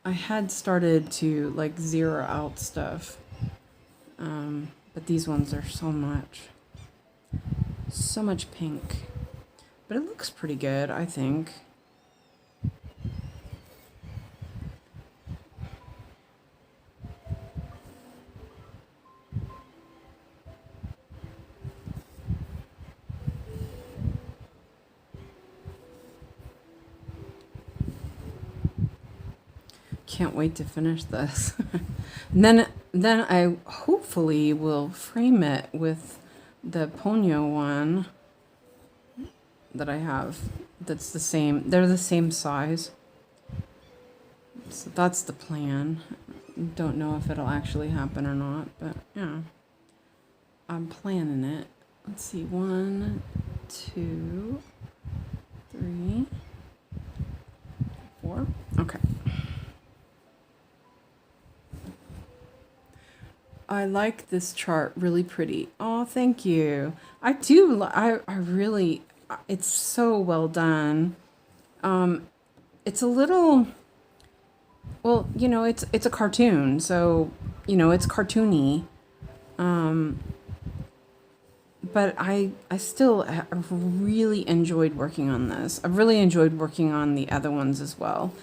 I had started to like zero out stuff, but these ones are so much pink. But it looks pretty good, I think. Can't wait to finish this. And then I hopefully will frame it with the Ponyo one that I have. That's the same. They're the same size. So that's the plan. Don't know if it'll actually happen or not, but yeah. I'm planning it. Let's see. 1, 2, 3, 4. Okay. I like this chart. Really pretty. Oh, thank you. I do. I really, it's so well done. It's a little, well, you know, it's a cartoon, so, you know, it's cartoony. But I still really enjoyed working on this. I've really enjoyed working on the other ones as well.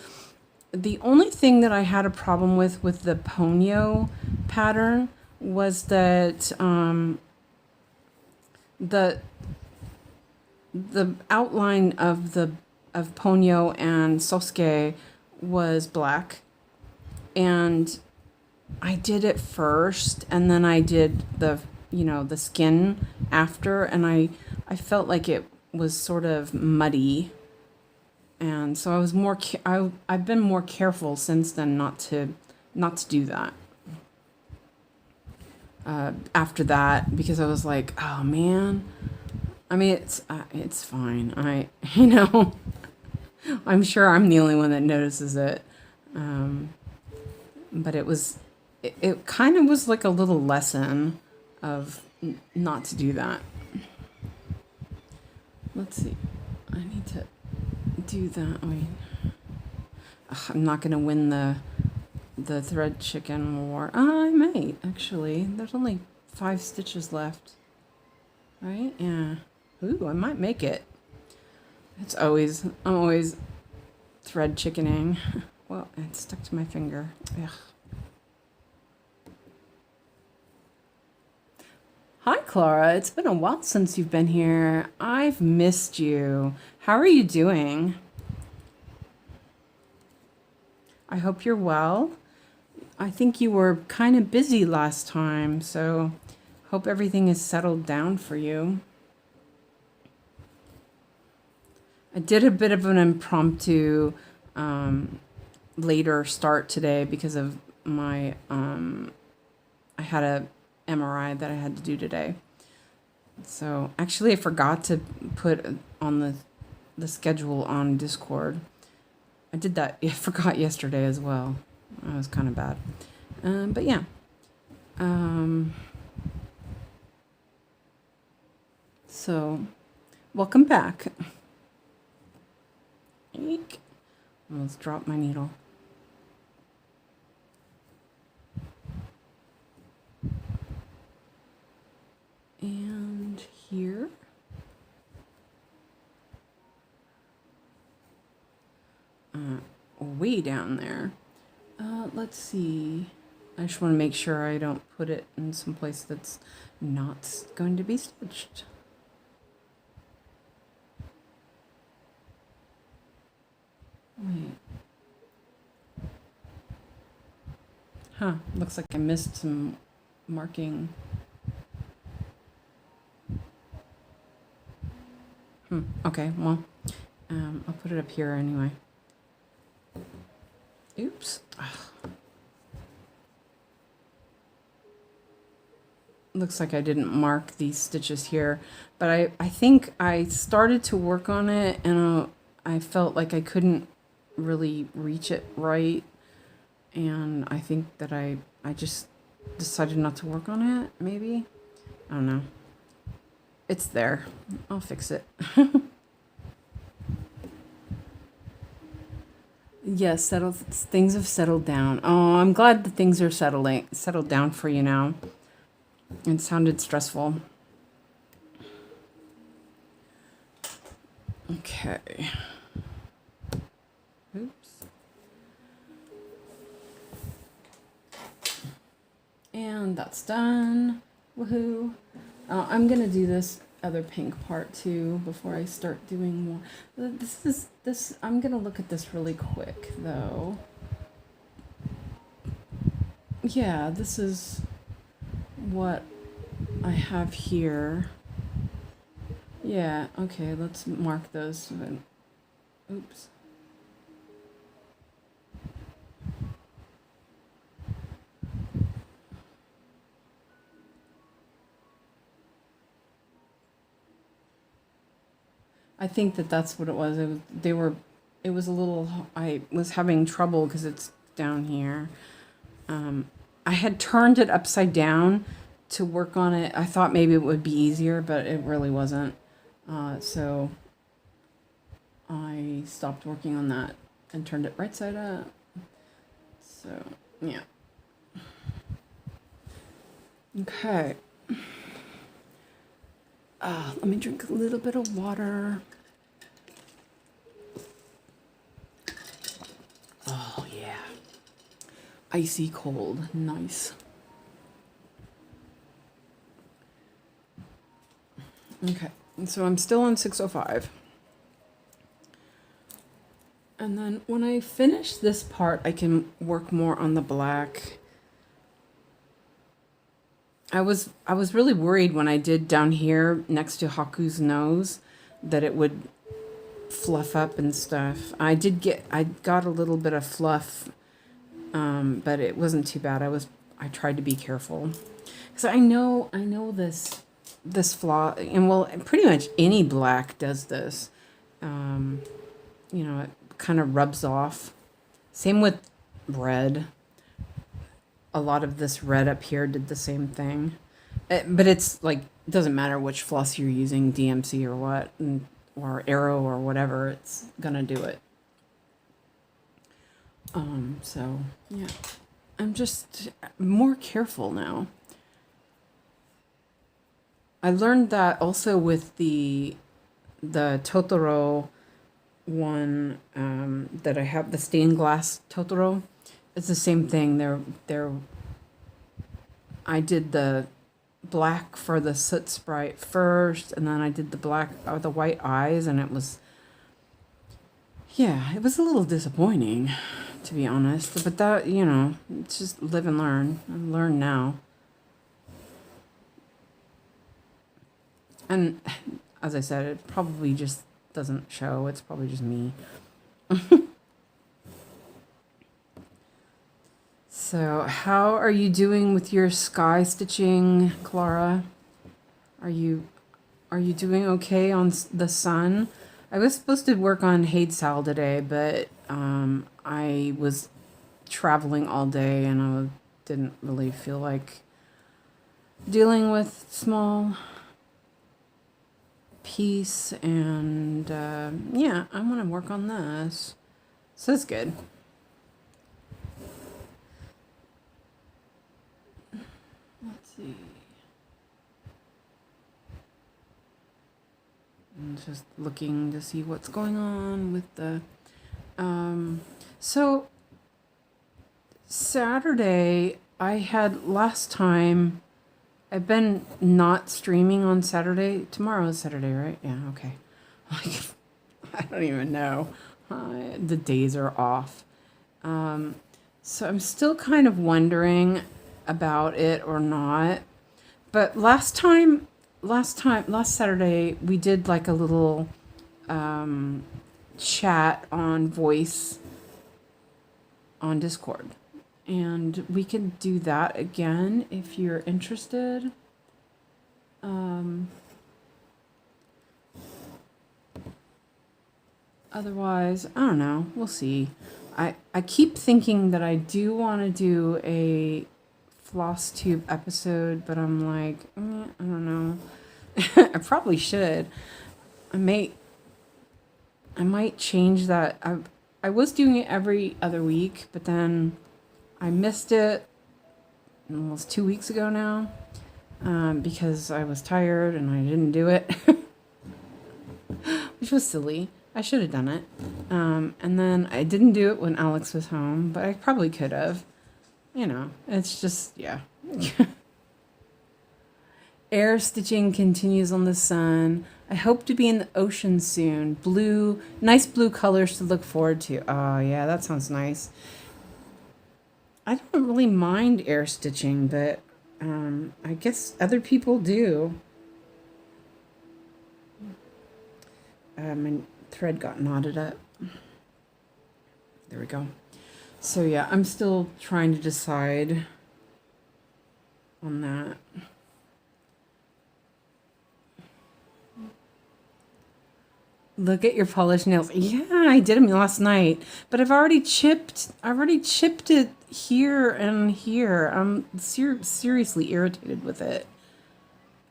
The only thing that I had a problem with the Ponyo pattern was that the outline of Ponyo and Sosuke was black, and I did it first, and then I did the skin after, and I felt like it was sort of muddy. And so I was I've been more careful since then not to do that. After that, because I was like, oh man, I mean it's fine. I'm sure I'm the only one that notices it. But it kind of was like a little lesson of not to do that. Let's see. I need to do that. I mean, I'm not going to win the thread chicken war. I might, actually. There's only 5 stitches left. Right? Yeah. Ooh, I might make it. I'm always thread chickening. Well, it stuck to my finger. Ugh. Hi, Clara. It's been a while since you've been here. I've missed you. How are you doing? I hope you're well. I think you were kind of busy last time, so hope everything is settled down for you. I did a bit of an impromptu later start today because of my I had a MRI that I had to do today. So actually I forgot to put on the schedule on Discord. I did that. I forgot yesterday as well. That was kind of bad. But yeah. So welcome back. Eek. Almost dropped my needle. And here. Way down there. Let's see. I just want to make sure I don't put it in some place that's not going to be stitched. Wait. Huh, looks like I missed some marking. Okay, well, I'll put it up here anyway. Oops. Ugh. Looks like I didn't mark these stitches here, but I think I started to work on it and I felt like I couldn't really reach it right, and I think that I just decided not to work on it, maybe. I don't know. It's there. I'll fix it. Yes, things have settled down. Oh, I'm glad that things are settled down for you now. It sounded stressful. Okay. Oops. And that's done. Woohoo. I'm gonna do this other pink part too before I start doing more. I'm gonna look at this really quick though. Yeah, this is what I have here. Yeah, okay, let's mark those. Oops. I think that that's what it was. It was a little, I was having trouble because it's down here. I had turned it upside down to work on it. I thought maybe it would be easier, but it really wasn't. So I stopped working on that and turned it right side up. So, yeah. Okay. Let me drink a little bit of water. Oh, yeah. Icy cold. Nice. Okay. And so I'm still on 605. And then when I finish this part, I can work more on the black. I was really worried when I did down here next to Haku's nose that it would fluff up and stuff. I got a little bit of fluff, but it wasn't too bad. I tried to be careful because I know this flaw, and well, pretty much any black does this. You know, it kind of rubs off. Same with red. A lot of this red up here did the same thing. But it's like, it doesn't matter which floss you're using, DMC or what, or Arrow or whatever, it's gonna do it. So, yeah. I'm just more careful now. I learned that also with the Totoro one that I have, the stained glass Totoro. It's the same thing. I did the black for the soot sprite first, and then I did the black or the white eyes, and it was, yeah, it was a little disappointing, to be honest. But that, you know, it's just live and learn. I learn now. And as I said, it probably just doesn't show. It's probably just me. So how are you doing with your sky stitching, Clara? Are you doing okay on the sun? I was supposed to work on 𝐒𝐈𝐓𝐇 today, but I was traveling all day and I didn't really feel like dealing with small piece, and yeah, I want to work on this. So that's good. Let's see. I'm just looking to see what's going on with the so Saturday, I had last time, I've been not streaming on Saturday. Tomorrow is Saturday, right? Yeah, okay. Like, I don't even know. The days are off. So I'm still kind of wondering about it or not. But last Saturday, we did like a little chat on voice on Discord. And we can do that again if you're interested. Otherwise, I don't know. We'll see. I keep thinking that I do want to do a floss tube episode, but I'm like, I don't know. I probably should. I might change that. I was doing it every other week, but then I missed it almost 2 weeks ago now, because I was tired and I didn't do it, which was silly. I should have done it. And then I didn't do it when Alex was home, but I probably could have. You know, it's just, yeah. Air stitching continues on the sun. I hope to be in the ocean soon. Blue, nice blue colors to look forward to. Oh, yeah, that sounds nice. I don't really mind air stitching, but I guess other people do. My thread got knotted up. There we go. So yeah, I'm still trying to decide on that. Look at your polished nails. Yeah, I did them last night, but I've already chipped it here and here. I'm seriously irritated with it.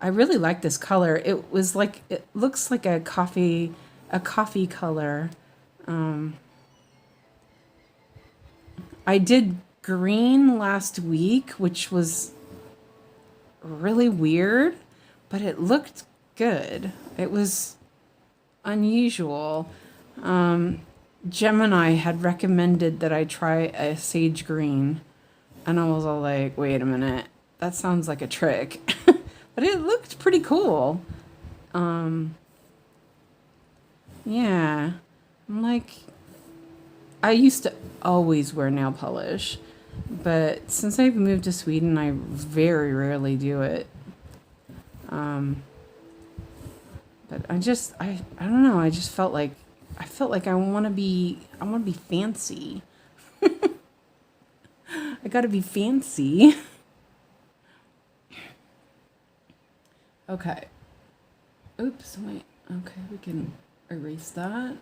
I really like this color. It looks like a coffee color. I did green last week, which was really weird, but it looked good. It was unusual. Gemini had recommended that I try a sage green, and I was all like, wait a minute, that sounds like a trick. But it looked pretty cool. Yeah, I'm like, I used to always wear nail polish, but since I've moved to Sweden, I very rarely do it. But I don't know. I just felt like I want to be fancy. I gotta be fancy. Okay. Oops, wait. Okay, we can erase that.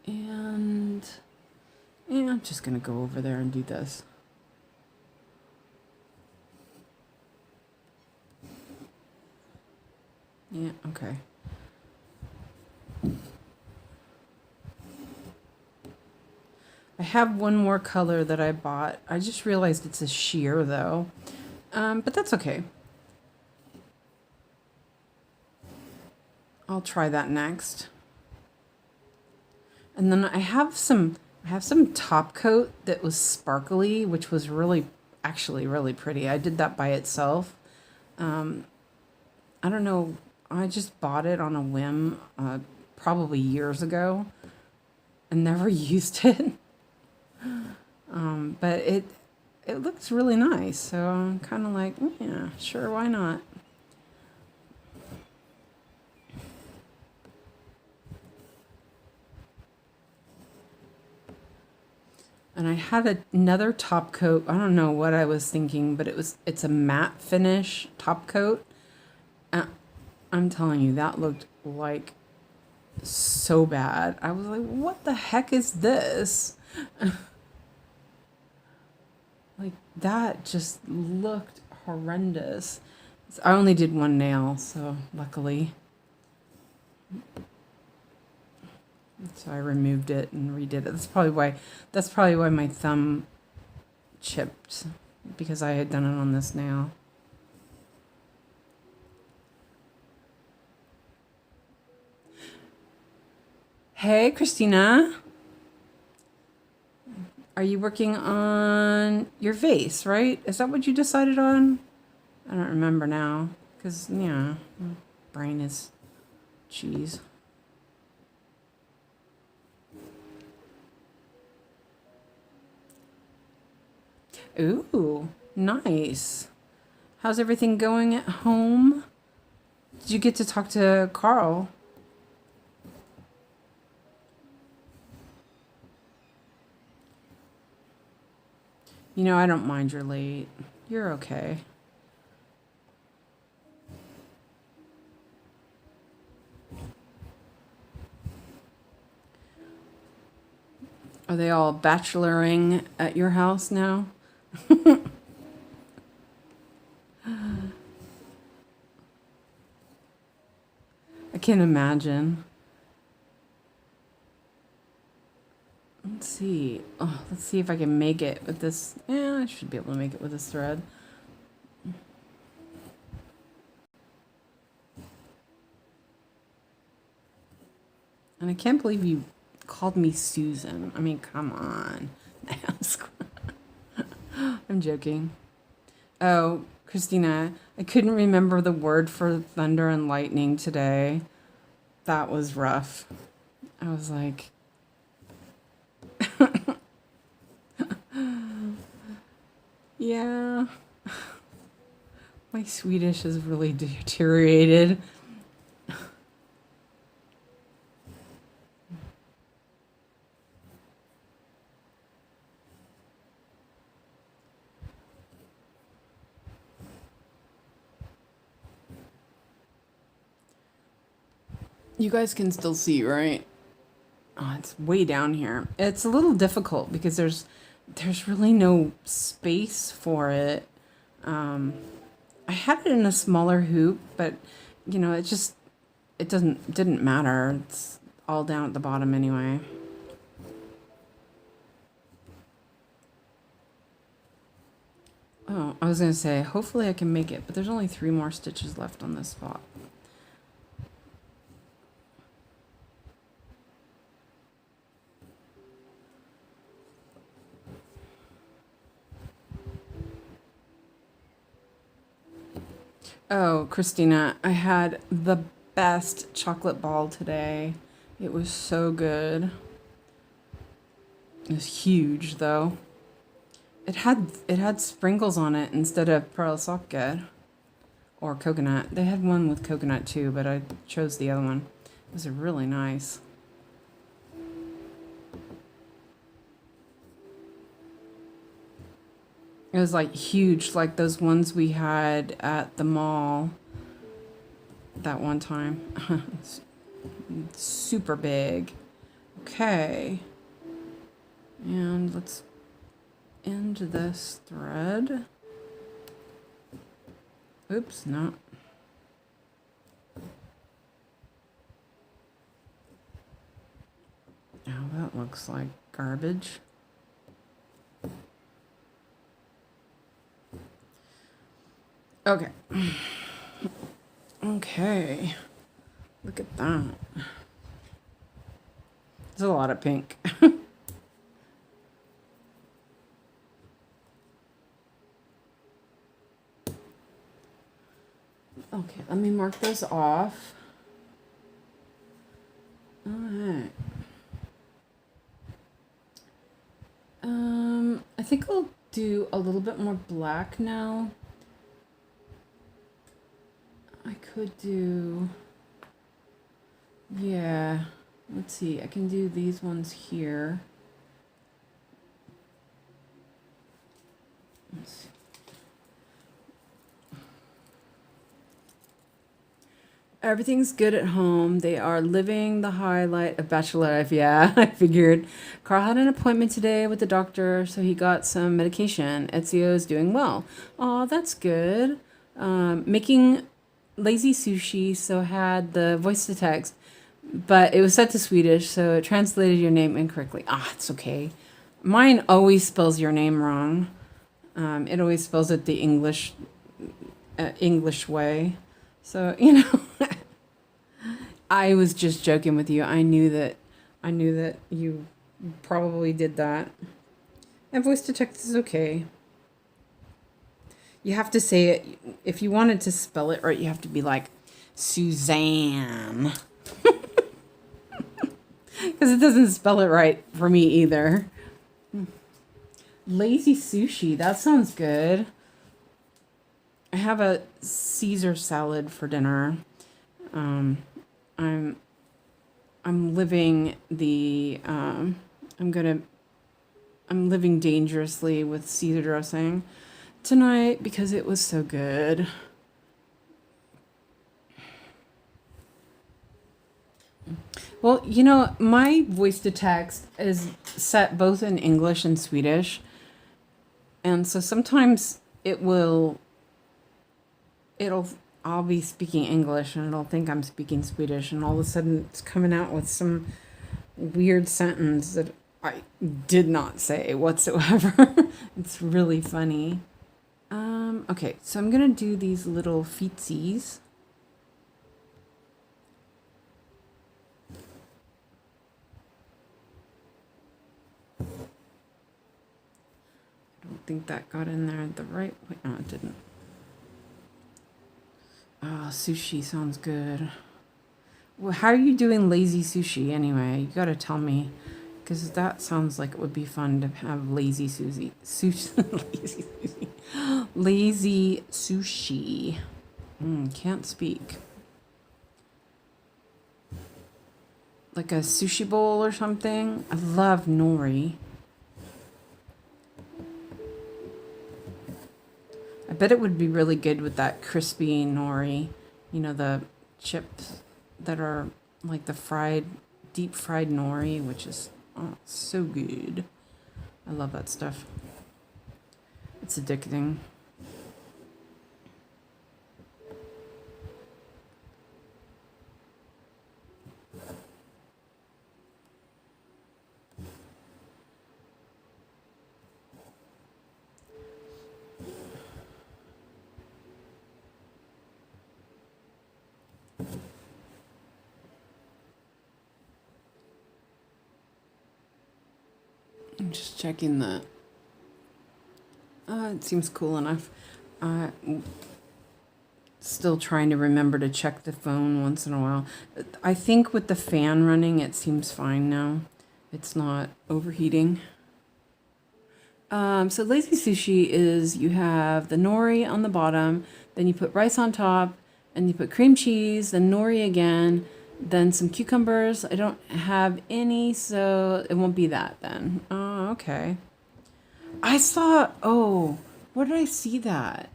And yeah, I'm just gonna go over there and do this. Yeah, okay. I have one more color that I bought. I just realized it's a sheer though. But that's okay. I'll try that next. And then I have some top coat that was sparkly, which was actually really pretty. I did that by itself. I don't know. I just bought it on a whim, probably years ago, and never used it. But it looks really nice. So I'm kind of like, yeah, sure, why not? And I had another top coat. I don't know what I was thinking, but it's a matte finish top coat. I'm telling you, that looked like so bad. I was like, what the heck is this? Like, that just looked horrendous. I only did one nail, so luckily. So I removed it and redid it. That's probably why my thumb chipped, because I had done it on this nail. Hey, Christina. Are you working on your vase, right? Is that what you decided on? I don't remember now, because, yeah, my brain is cheese. Ooh, nice. How's everything going at home? Did you get to talk to Carl? You know, I don't mind you're late. You're okay. Are they all bacheloring at your house now? I can't imagine. Let's see. Oh, let's see if I can make it with this. Yeah, I should be able to make it with this thread. And I can't believe you called me Susan. I mean, come on. I'm joking. Oh, Christina, I couldn't remember the word for thunder and lightning today. That was rough. I was like... Yeah. My Swedish has really deteriorated. You guys can still see, right? Oh, it's way down here. It's a little difficult because there's really no space for it. I had it in a smaller hoop, but you know, it didn't matter. It's all down at the bottom anyway. Oh, I was gonna say, hopefully I can make it, but there's only 3 more stitches left on this spot. Oh, Christina, I had the best chocolate ball today. It was so good. It was huge, though. It had sprinkles on it instead of pearl 𝐒𝐲𝐶 or coconut. They had one with coconut too, but I chose the other one. It was really nice. It was like huge, like those ones we had at the mall that one time. It's super big. Okay. And let's end this thread. Oops, no. Now that looks like garbage. Okay. Okay. Look at that. There's a lot of pink. Okay, let me mark those off. All right. I think I'll do a little bit more black now. I could do, yeah, let's see, I can do these ones here. Let's see. Everything's good at home. They are living the highlight of bachelor life. Yeah, I figured. Carl had an appointment today with the doctor, so he got some medication. Ezio is doing well. Oh, that's good. Making lazy sushi, so had the voice to text, but it was set to Swedish, so it translated your name incorrectly. Ah, it's okay. Mine always spells your name wrong. It always spells it the English way. So, you know, I was just joking with you. I knew that you probably did that. And voice to text is okay. You have to say it, if you wanted to spell it right, you have to be like, Suzanne. Because it doesn't spell it right for me either. Lazy sushi, that sounds good. I have a Caesar salad for dinner. I'm living the I'm living dangerously with Caesar dressing tonight because it was so good. Well, you know, my voice to text is set both in English and Swedish. And so sometimes I'll be speaking English and it'll think I'm speaking Swedish, and all of a sudden it's coming out with some weird sentence that I did not say whatsoever. It's really funny. Okay, so I'm gonna do these little feetsies. I don't think that got in there the right way. No, it didn't. Oh, sushi sounds good. Well, how are you doing lazy sushi anyway? You gotta tell me, because that sounds like it would be fun to have lazy sushi. Lazy sushi. Lazy sushi. Can't speak. Like a sushi bowl or something. I love nori. I bet it would be really good with that crispy nori. You know, the chips that are like the deep fried nori, which is so good. I love that stuff. It's addicting. I'm just checking that. It seems cool enough. Still trying to remember to check the phone once in a while. I think with the fan running, it seems fine now. It's not overheating. So lazy sushi is you have the nori on the bottom, then you put rice on top, and you put cream cheese, then nori again, then some cucumbers. I don't have any, so it won't be that then. Oh, okay. I saw, where did I see that?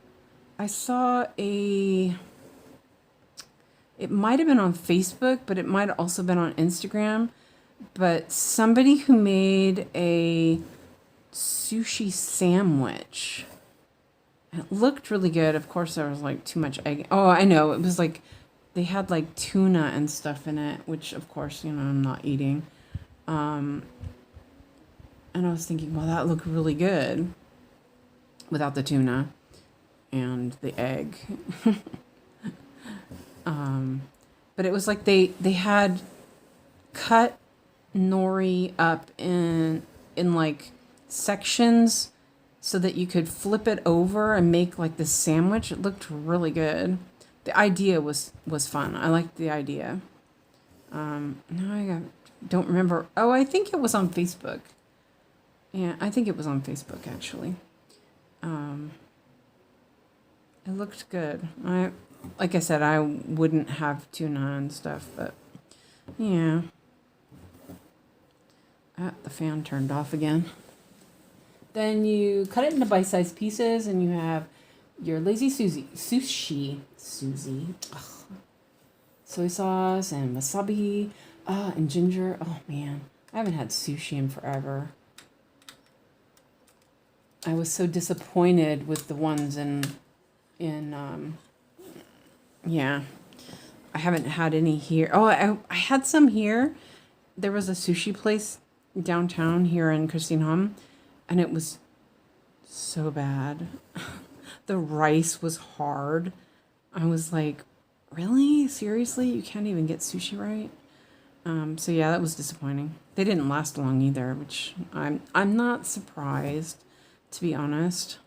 I saw it might have been on Facebook, but it might have also been on Instagram. But somebody who made a sushi sandwich. It looked really good. Of course, there was like too much egg. Oh, I know. It was like they had like tuna and stuff in it, which of course, I'm not eating. And I was thinking, well, that looked really good without the tuna and the egg. But it was like they had cut nori up in like sections so that you could flip it over and make like this sandwich. It looked really good. The idea was fun. I liked the idea. Don't remember. Oh, I think it was on Facebook. Yeah, I think it was on Facebook actually. It looked good. Like I said, I wouldn't have tuna and stuff, but yeah. The fan turned off again. Then you cut it into bite-sized pieces, and you have your lazy sushi, soy sauce and wasabi, and ginger. Oh man, I haven't had sushi in forever. I was so disappointed with the ones yeah. I haven't had any here. Oh, I had some here. There was a sushi place downtown here in Kristinehamn, and it was so bad. The rice was hard. I was like, really? Seriously? You can't even get sushi right? So yeah, that was disappointing. They didn't last long either, which I'm not surprised, to be honest.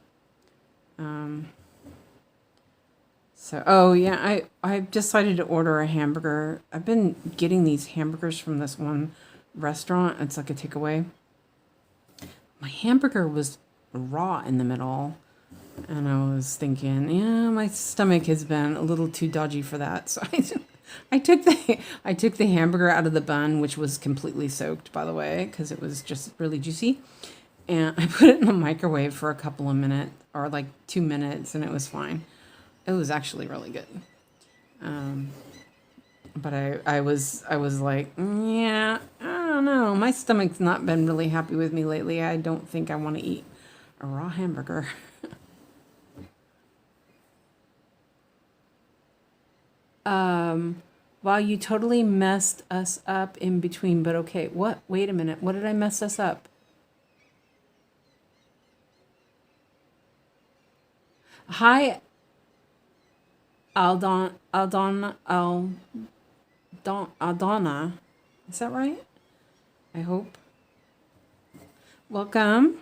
So, oh yeah, I decided to order a hamburger. I've been getting these hamburgers from this one restaurant. It's like a takeaway. My hamburger was raw in the middle, and I was thinking, yeah, my stomach has been a little too dodgy for that. So I took the hamburger out of the bun, which was completely soaked, by the way, because it was just really juicy, and I put it in the microwave for a couple of minutes, or like 2 minutes, and it was fine. It was actually really good. But I was like, yeah, I don't know. My stomach's not been really happy with me lately. I don't think I want to eat a raw hamburger. Wow, you totally messed us up in between, but okay. What? Wait a minute. What did I mess us up? Hi, Aldonna. Is that right? I hope. Welcome.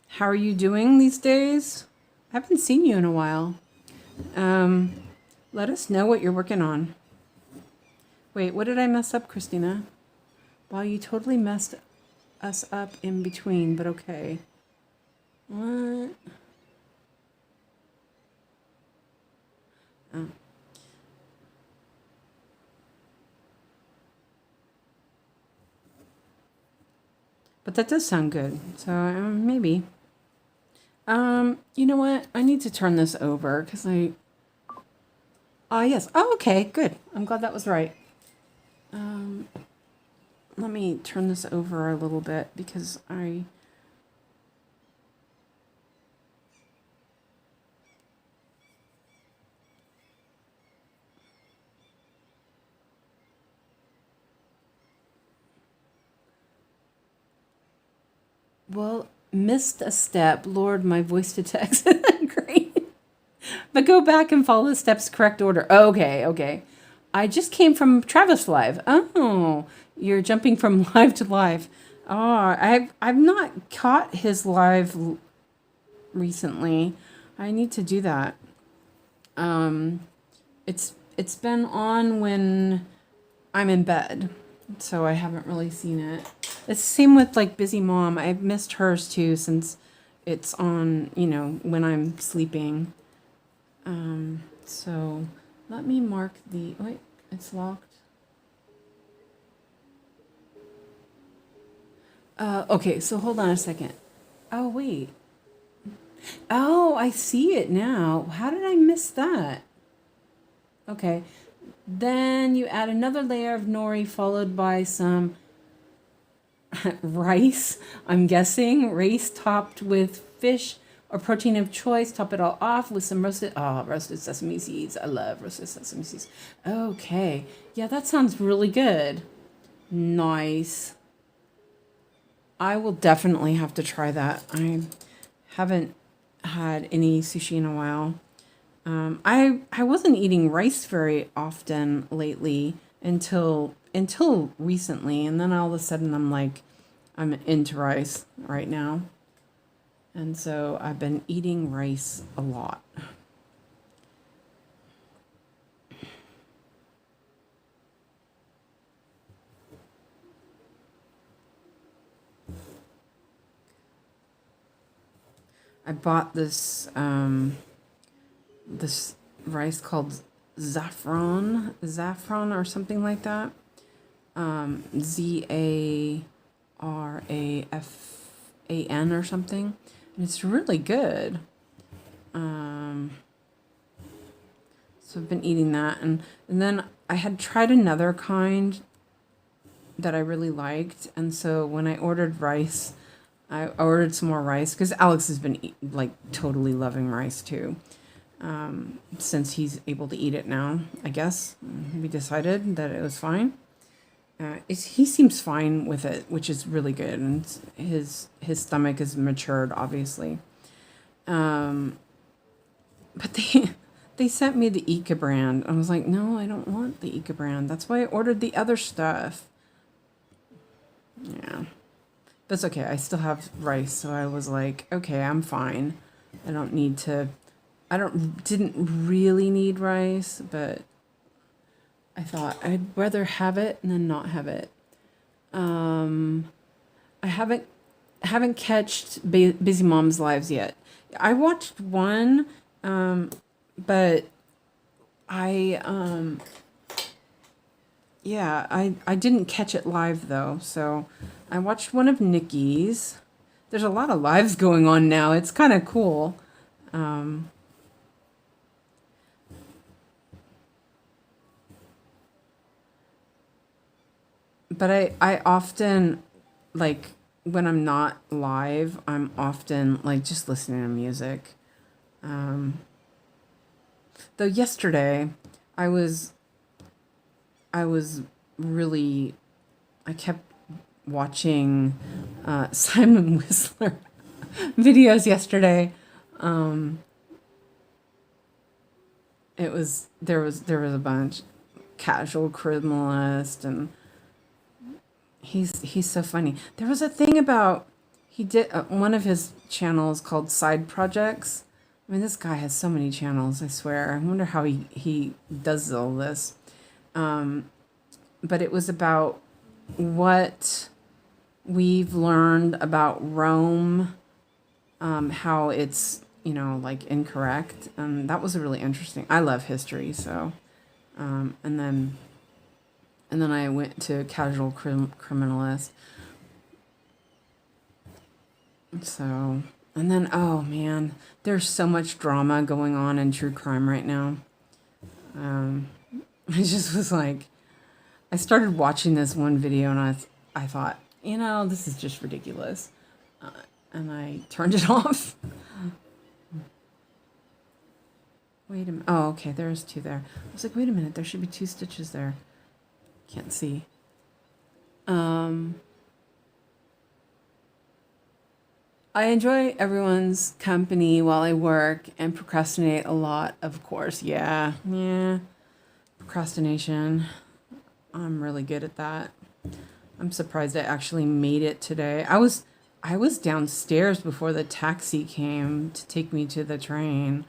How are you doing these days? I haven't seen you in a while. Let us know what you're working on. Wait, what did I mess up, Christina? Wow, you totally messed us up in between, but okay. What? Oh. But that does sound good. So maybe. You know what? I need to turn this over because yes. Oh, okay, good. I'm glad that was right. Let me turn this over a little bit because missed a step. Lord, my voice to text. Great. But go back and follow the steps correct order. Okay. I just came from Travis Live. Oh, you're jumping from live to live. Oh, I've not caught his live recently. I need to do that. It's been on when I'm in bed, so I haven't really seen it. It's the same with like Busy Mom. I've missed hers too since it's on, when I'm sleeping. So let me mark wait, it's locked. Okay, so hold on a second. Oh, wait. Oh, I see it now. How did I miss that? Okay. Then you add another layer of nori followed by some rice, I'm guessing. Rice topped with fish or protein of choice. Top it all off with some roasted sesame seeds. I love roasted sesame seeds. Okay. Yeah, that sounds really good. Nice. I will definitely have to try that. I haven't had any sushi in a while. I wasn't eating rice very often lately. until recently, and then all of a sudden I'm like, I'm into rice right now. And so I've been eating rice a lot. I bought this this rice called saffron or something like that. ZARAFAN or something. And it's really good. So I've been eating that, and then I had tried another kind that I really liked, and so when I ordered rice, I ordered some more rice because Alex has been like totally loving rice too, since he's able to eat it now. I guess we decided that it was fine. He seems fine with it, which is really good, and his stomach is matured, obviously. But they sent me the 𝐒𝐲 brand. I was like, no, I don't want the 𝐒𝐲 brand. That's why I ordered the other stuff. Yeah. That's okay. I still have rice, so I was like, okay, I'm fine. I don't need to. Didn't really need rice, but I thought I'd rather have it than not have it. I haven't catched Busy Moms Lives yet. I watched one, but I didn't catch it live though, so I watched one of Nikki's. There's a lot of lives going on now. It's kind of cool. But I often, like, when I'm not live, I'm often, like, just listening to music. Though yesterday, I kept watching Simon Whistler videos yesterday. There was a bunch. Casual Criminalist, and he's so funny. There was a thing about, he did one of his channels called Side Projects. I mean, this guy has so many channels, I swear. I wonder how he does all this. But it was about what we've learned about Rome, how it's, like, incorrect. And that was really interesting. I love history, so. And then I went to Casual Criminalist. So, and then, oh man, there's so much drama going on in true crime right now. I just was like, I started watching this one video and I thought, this is just ridiculous. And I turned it off. Wait a minute. Oh, okay, there's two there. I was like, wait a minute, there should be 2 stitches there. Can't see. I enjoy everyone's company while I work and procrastinate a lot, of course. Yeah. Procrastination. I'm really good at that. I'm surprised I actually made it today. I was downstairs before the taxi came to take me to the train.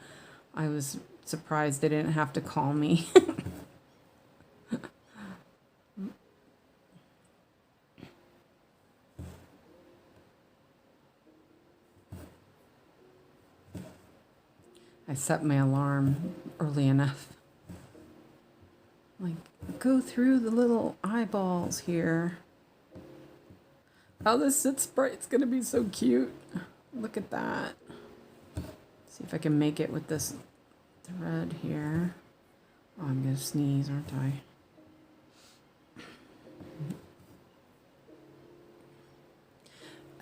I was surprised they didn't have to call me. I set my alarm early enough. Like, go through the little eyeballs here. Oh, this sit sprite's gonna be so cute. Look at that. See if I can make it with this thread here. Oh, I'm gonna sneeze, aren't I?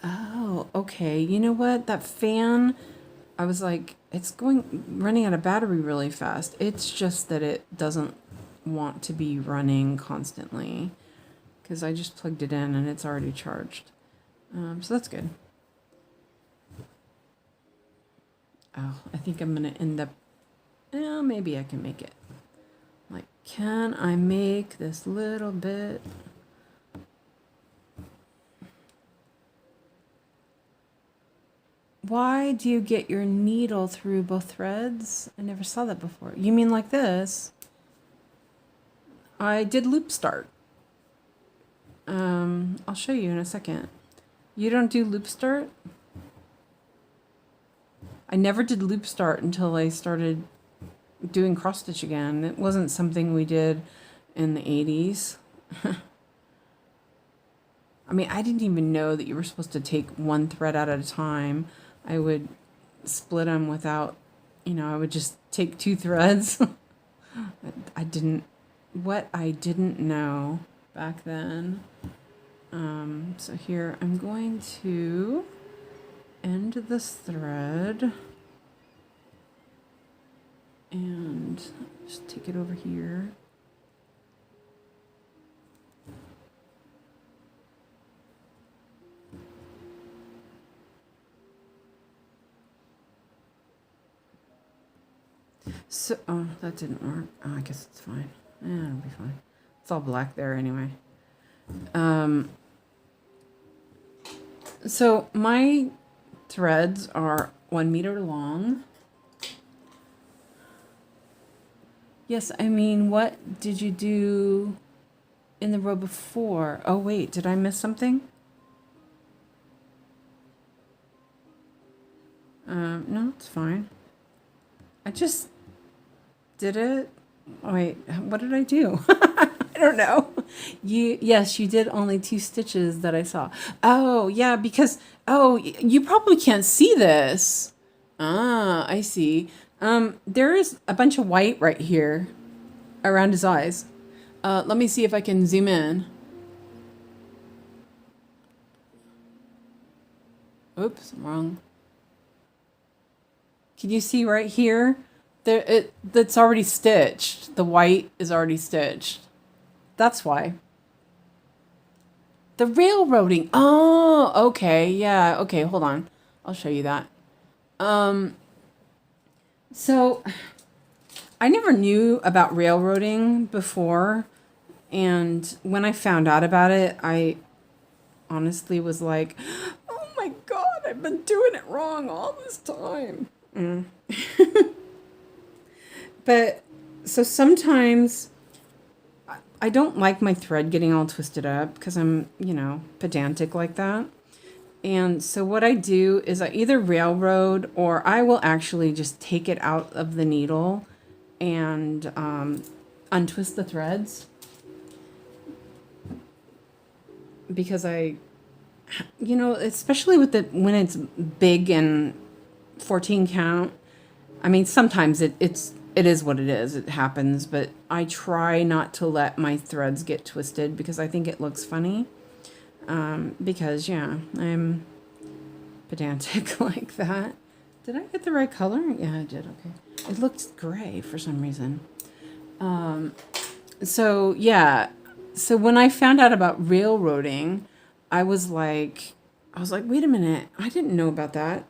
Oh, okay. You know what? That fan, I was like, it's running out of battery really fast. It's just that it doesn't want to be running constantly because I just plugged it in and it's already charged. So that's good. Oh, I think I'm going to end up, maybe I can make it like Can I make this little bit? Why do you get your needle through both threads? I never saw that before. You mean like this? I did loop start. I'll show you in a second. You don't do loop start? I never did loop start until I started doing cross stitch again. It wasn't something we did in the 80s. I mean, I didn't even know that you were supposed to take one thread out at a time. I would split them without, you know, I would just take 2 threads. I didn't know back then. So here I'm going to end this thread and just take it over here. So, oh, that didn't work. Oh, I guess it's fine. Yeah, it'll be fine. It's all black there anyway. So my threads are 1 meter long. Yes, I mean, what did you do in the row before? Oh, wait, did I miss something? No, it's fine. I just did it. Oh, wait, what did I do? I don't know. Yes, you did only 2 stitches that I saw. Oh, yeah, because, oh, you probably can't see this. Ah, I see. There is a bunch of white right here around his eyes. Let me see if I can zoom in. Oops, wrong. Can you see right here? That's already stitched. The white is already stitched. That's why. The railroading. Oh, okay. Yeah. Okay. Hold on. I'll show you that. So I never knew about railroading before. And when I found out about it, I honestly was like, oh my God, I've been doing it wrong all this time. But so sometimes I don't like my thread getting all twisted up because I'm, you know, pedantic like that. And so what I do is I either railroad or I will actually just take it out of the needle and untwist the threads. Because I, you know, especially with when it's big and 14 count, I mean, sometimes it is what it is. It happens, but I try not to let my threads get twisted because I think it looks funny. Because, yeah, I'm pedantic like that. Did I get the right color? Yeah, I did. Okay. It looked gray for some reason. So, yeah. So when I found out about railroading, I was like, wait a minute. I didn't know about that.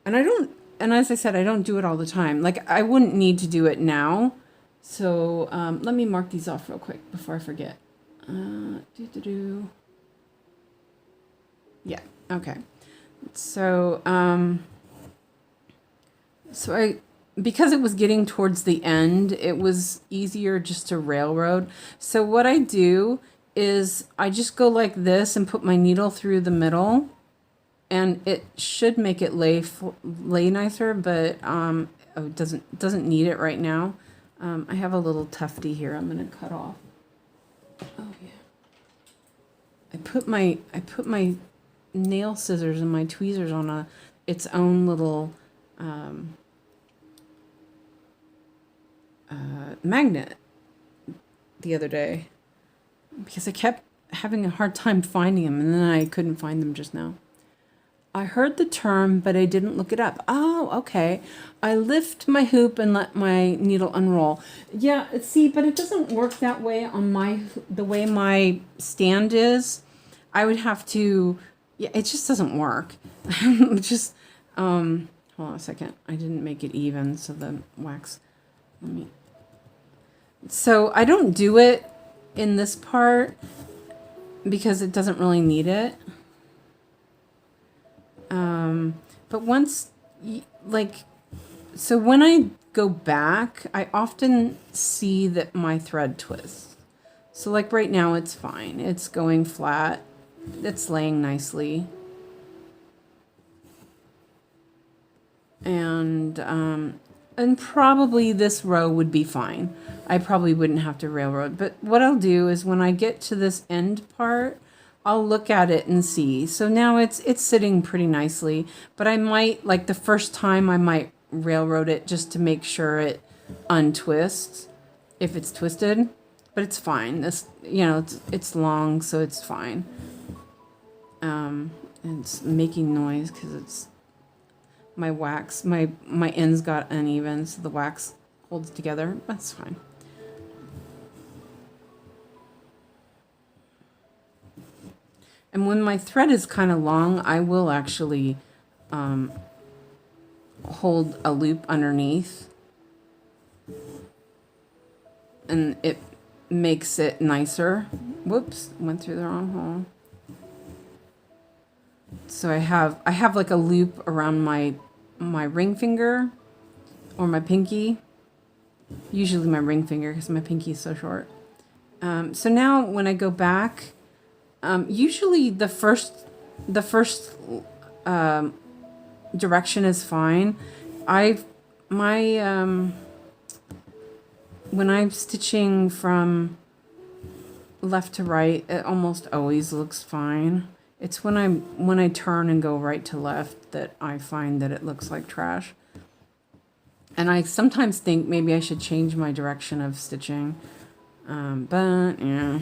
And as I said, I don't do it all the time. Like, I wouldn't need to do it now. So let me mark these off real quick before I forget. Yeah, okay. So, because it was getting towards the end, it was easier just to railroad. So what I do is I just go like this and put my needle through the middle. And it should make it lay nicer, but it doesn't need it right now. I have a little tufty here. I'm gonna cut off. Oh yeah. I put my nail scissors and my tweezers on its own little magnet the other day because I kept having a hard time finding them, and then I couldn't find them just now. I heard the term, but I didn't look it up. Oh, okay. I lift my hoop and let my needle unroll. Yeah, see, but it doesn't work that way on the way my stand is. I would have to, yeah, it just doesn't work. Just, hold on a second. I didn't make it even, so the wax, So I don't do it in this part because it doesn't really need it. But once, like, so when I go back, I often see that my thread twists. So like right now it's fine. It's going flat. It's laying nicely. And probably this row would be fine. I probably wouldn't have to railroad. But what I'll do is when I get to this end part, I'll look at it and see. So now it's sitting pretty nicely, but I might, like the first time I might railroad it just to make sure it untwists if it's twisted, but it's fine. This, you know, it's long, so it's fine. And it's making noise because it's my wax, my ends got uneven, so the wax holds together. That's fine. And when my thread is kind of long, I will actually hold a loop underneath, and it makes it nicer. Whoops, went through the wrong hole. So I have like a loop around my ring finger or my pinky. Usually my ring finger because my pinky is so short. So now when I go back, usually the first direction is fine. When I'm stitching from left to right, it almost always looks fine. It's when I turn and go right to left that I find that it looks like trash. And I sometimes think maybe I should change my direction of stitching. But yeah.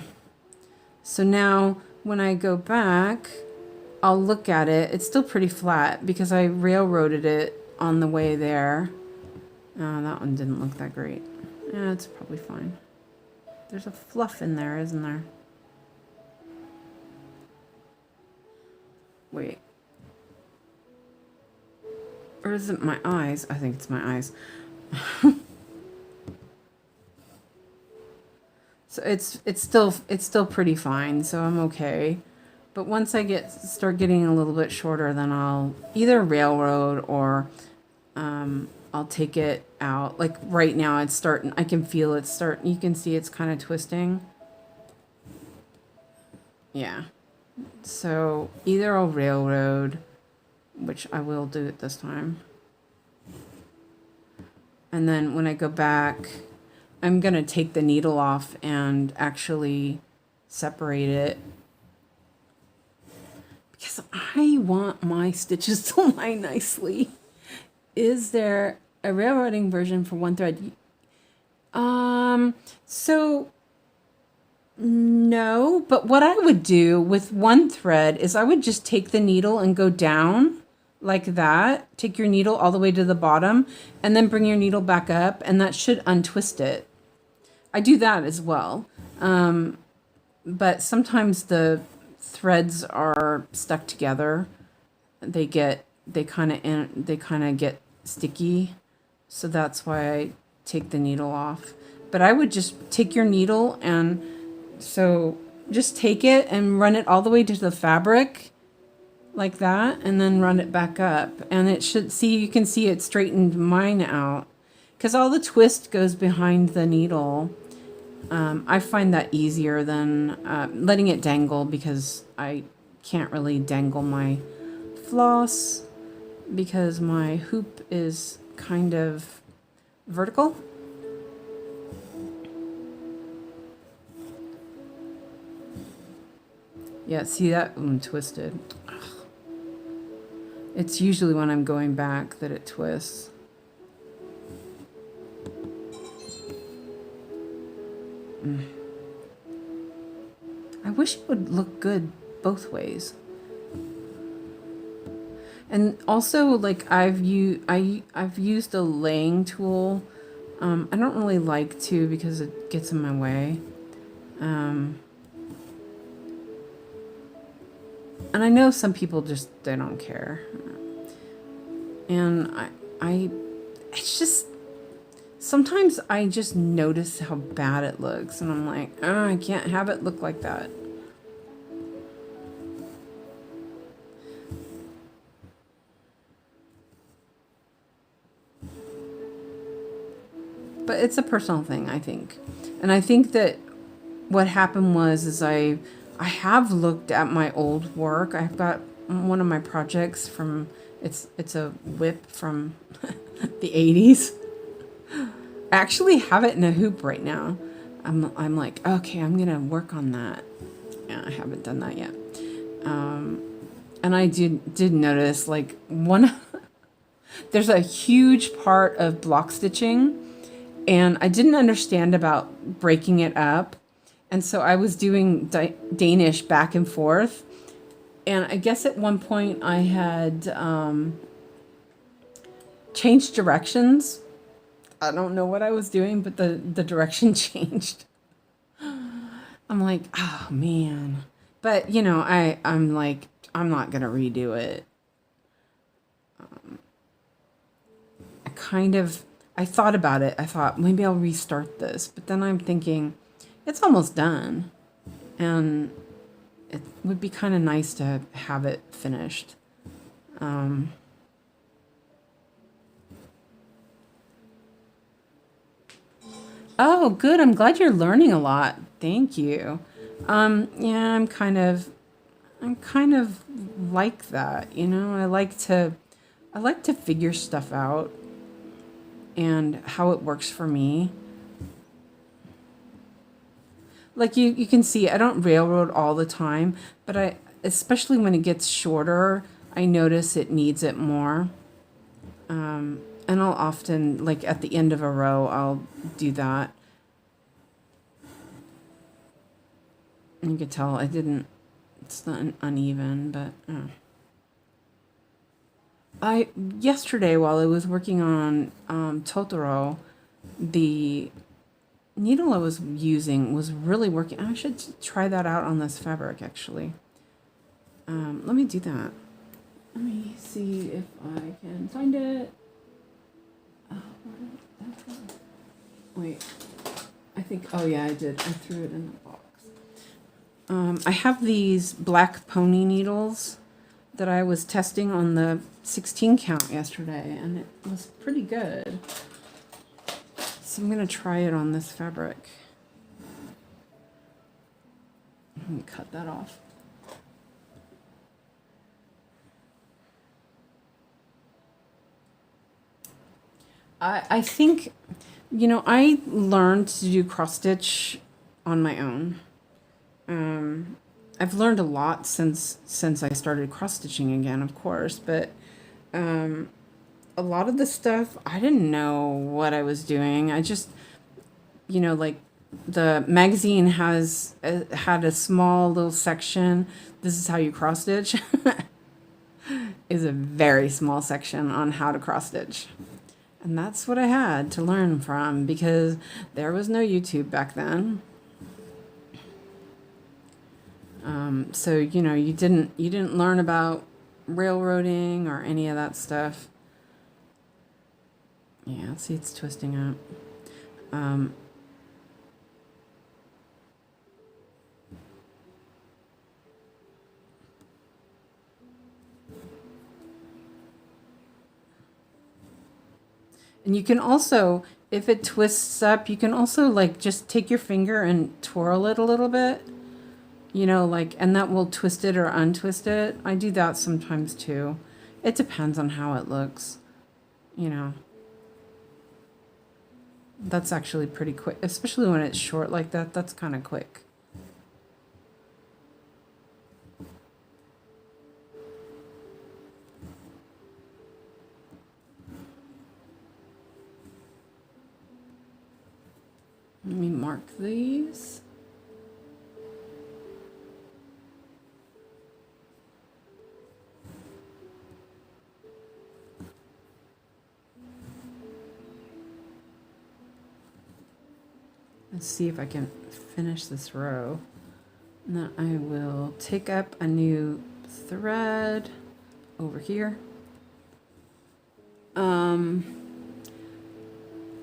So now when I go back, I'll look at it. It's still pretty flat because I railroaded it on the way there. That one didn't look that great. Yeah, it's probably fine. There's a fluff in there, isn't there? Wait. Or is it my eyes? I think it's my eyes. So it's still pretty fine, so I'm okay. But once I start getting a little bit shorter, then I'll either railroad or I'll take it out. Like right now it's starting, I can feel it starting. You can see it's kind of twisting. Yeah. So either I'll railroad, which I will do it this time. And then when I go back, I'm going to take the needle off and actually separate it. Because I want my stitches to lie nicely. Is there a railroading version for one thread? So no, but what I would do with one thread is I would just take the needle and go down like that. Take your needle all the way to the bottom and then bring your needle back up, and that should untwist it. I do that as well. But sometimes the threads are stuck together. They kind of get sticky. So that's why I take the needle off. But I would just take your needle and so just take it and run it all the way to the fabric like that, and then run it back up. And it should, see, you can see it straightened mine out because all the twist goes behind the needle. I find that easier than letting it dangle because I can't really dangle my floss because my hoop is kind of vertical. Yeah, see that one twisted. Ugh. It's usually when I'm going back that it twists. I wish it would look good both ways. And also, like I've used a laying tool. I don't really like to because it gets in my way. And I know some people just, they don't care. And it's just, sometimes I just notice how bad it looks, and I'm like, oh, I can't have it look like that. But it's a personal thing, I think. And I think that what happened was I have looked at my old work. I've got one of my projects from, it's a whip from the 80s. I actually have it in a hoop right now. I'm like, okay, I'm gonna work on that. Yeah, I haven't done that yet. And I did notice, like, there's a huge part of block stitching, and I didn't understand about breaking it up. And so I was doing Danish back and forth. And I guess at one point I had changed directions. I don't know what I was doing, but the direction changed. I'm like, oh man. But you know, I'm like, I'm not gonna redo it. I thought about it. I thought maybe I'll restart this, but then I'm thinking it's almost done, and it would be kind of nice to have it finished. Oh, good. I'm glad you're learning a lot. Thank you. Yeah, I'm kind of like that, you know. I like to figure stuff out and how it works for me. Like you can see, I don't railroad all the time, but especially when it gets shorter, I notice it needs it more. And I'll often, like at the end of a row, I'll do that. And you can tell it's not uneven, but yesterday while I was working on Totoro, the needle I was using was really working. I should try that out on this fabric, actually. Let me do that. Let me see if I can find it. Wait, I think, oh yeah, I did. I threw it in the box. I have these black pony needles that I was testing on the 16 count yesterday, and it was pretty good. So I'm going to try it on this fabric. Let me cut that off. I think, you know, I learned to do cross stitch on my own. I've learned a lot since I started cross stitching again, of course, but a lot of the stuff I didn't know what I was doing. I just, you know, like the magazine had a small little section. This is how you cross stitch. Is a very small section on how to cross stitch. And that's what I had to learn from, because there was no YouTube back then. So, you know, you didn't learn about railroading or any of that stuff. Yeah, see, it's twisting up. And you can also, if it twists up, you can also like just take your finger and twirl it a little bit, you know, like, and that will twist it or untwist it. I do that sometimes too. It depends on how it looks, you know. That's actually pretty quick, especially when it's short like that. That's kind of quick. Let me mark these. Let's see if I can finish this row. Now I will take up a new thread over here.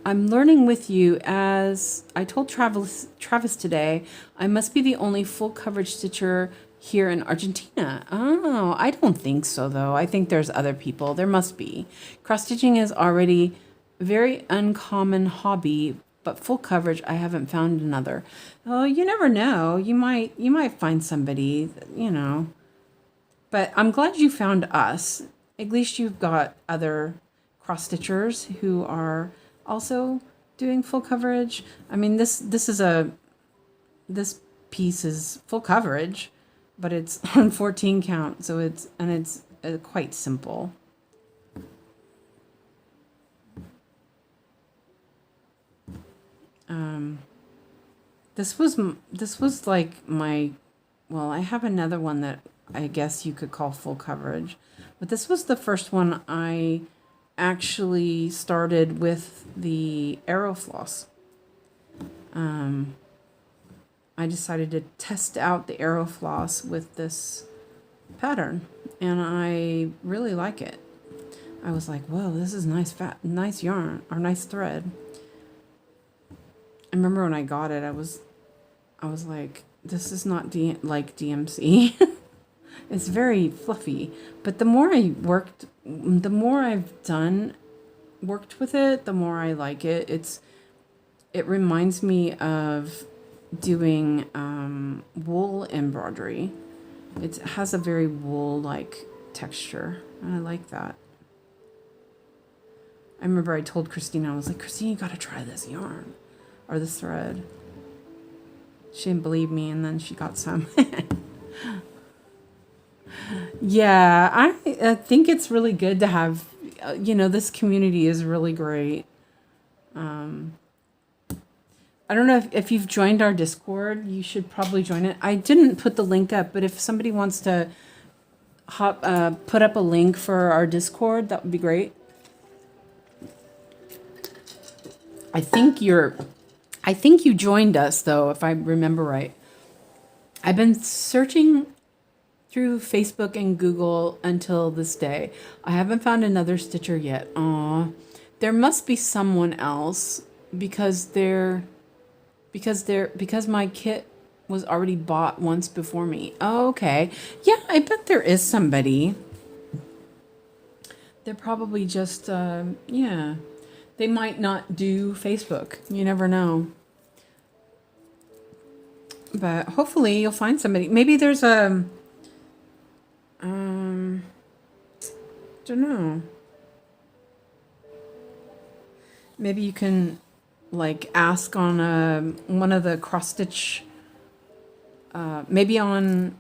I'm learning with you. As I told Travis today, I must be the only full coverage stitcher here in Argentina. Oh, I don't think so, though. I think there's other people. There must be. Cross stitching is already a very uncommon hobby, but full coverage, I haven't found another. Oh, you never know. You might find somebody, you know. But I'm glad you found us. At least you've got other cross stitchers who are also doing full coverage. I mean, this piece is full coverage, but it's on 14 count, so it's quite simple. This was like my, well, I have another one that I guess you could call full coverage, but this was the first one I actually started with the arrow floss. I decided to test out the arrow floss with this pattern, and I really like it. I was like, whoa, this is nice yarn, or nice thread. I remember when I got it, I was like, this is not like DMC. It's very fluffy, but the more I've worked with it, the more I like it. It reminds me of doing wool embroidery. It has a very wool-like texture, and I like that. I remember I told Christina, I was like, Christina, you gotta try this yarn or this thread. She didn't believe me, and then she got some. Yeah, I think it's really good to have, this community is really great. I don't know if you've joined our Discord, you should probably join it. I didn't put the link up, but if somebody wants to put up a link for our Discord, that would be great. I think you joined us, though, if I remember right. I've been searching through Facebook and Google until this day. I haven't found another stitcher yet. Aw, there must be someone else because my kit was already bought once before me. Oh, okay. Yeah, I bet there is somebody. They're probably just, yeah. They might not do Facebook. You never know. But hopefully you'll find somebody. Maybe there's a, don't know. Maybe you can like ask on one of the cross stitch, maybe on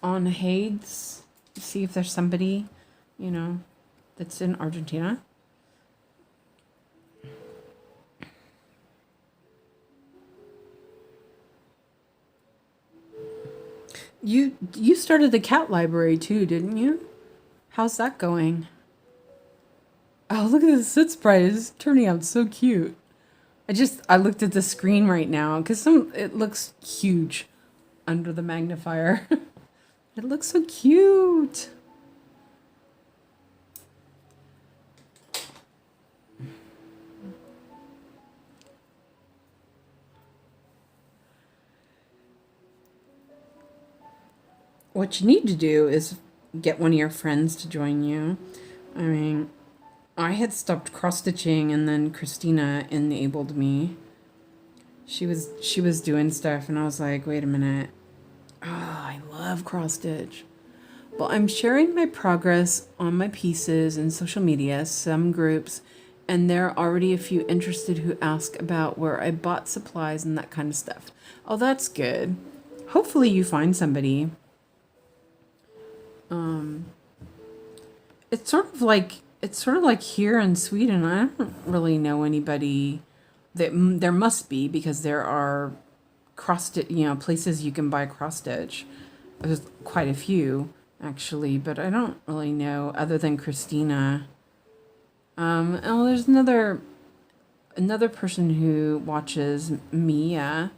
𝐒𝐈𝐓𝐇, see if there's somebody, that's in Argentina. You started the cat library too, didn't you? How's that going? Oh, look at this sit sprite. It's turning out so cute. I looked at the screen right now because it looks huge under the magnifier. It looks so cute. What you need to do is get one of your friends to join you. I mean, I had stopped cross stitching, and then Christina enabled me. She was doing stuff, and I was like, wait a minute. Oh, I love cross stitch. Well, I'm sharing my progress on my pieces in social media, some groups, and there are already a few interested who ask about where I bought supplies and that kind of stuff. Oh, that's good. Hopefully you find somebody. It's sort of like here in Sweden. I don't really know anybody. There must be, because there are cross stitch, places you can buy cross stitch. There's quite a few actually, but I don't really know other than Christina. Oh, there's another person who watches, Mia.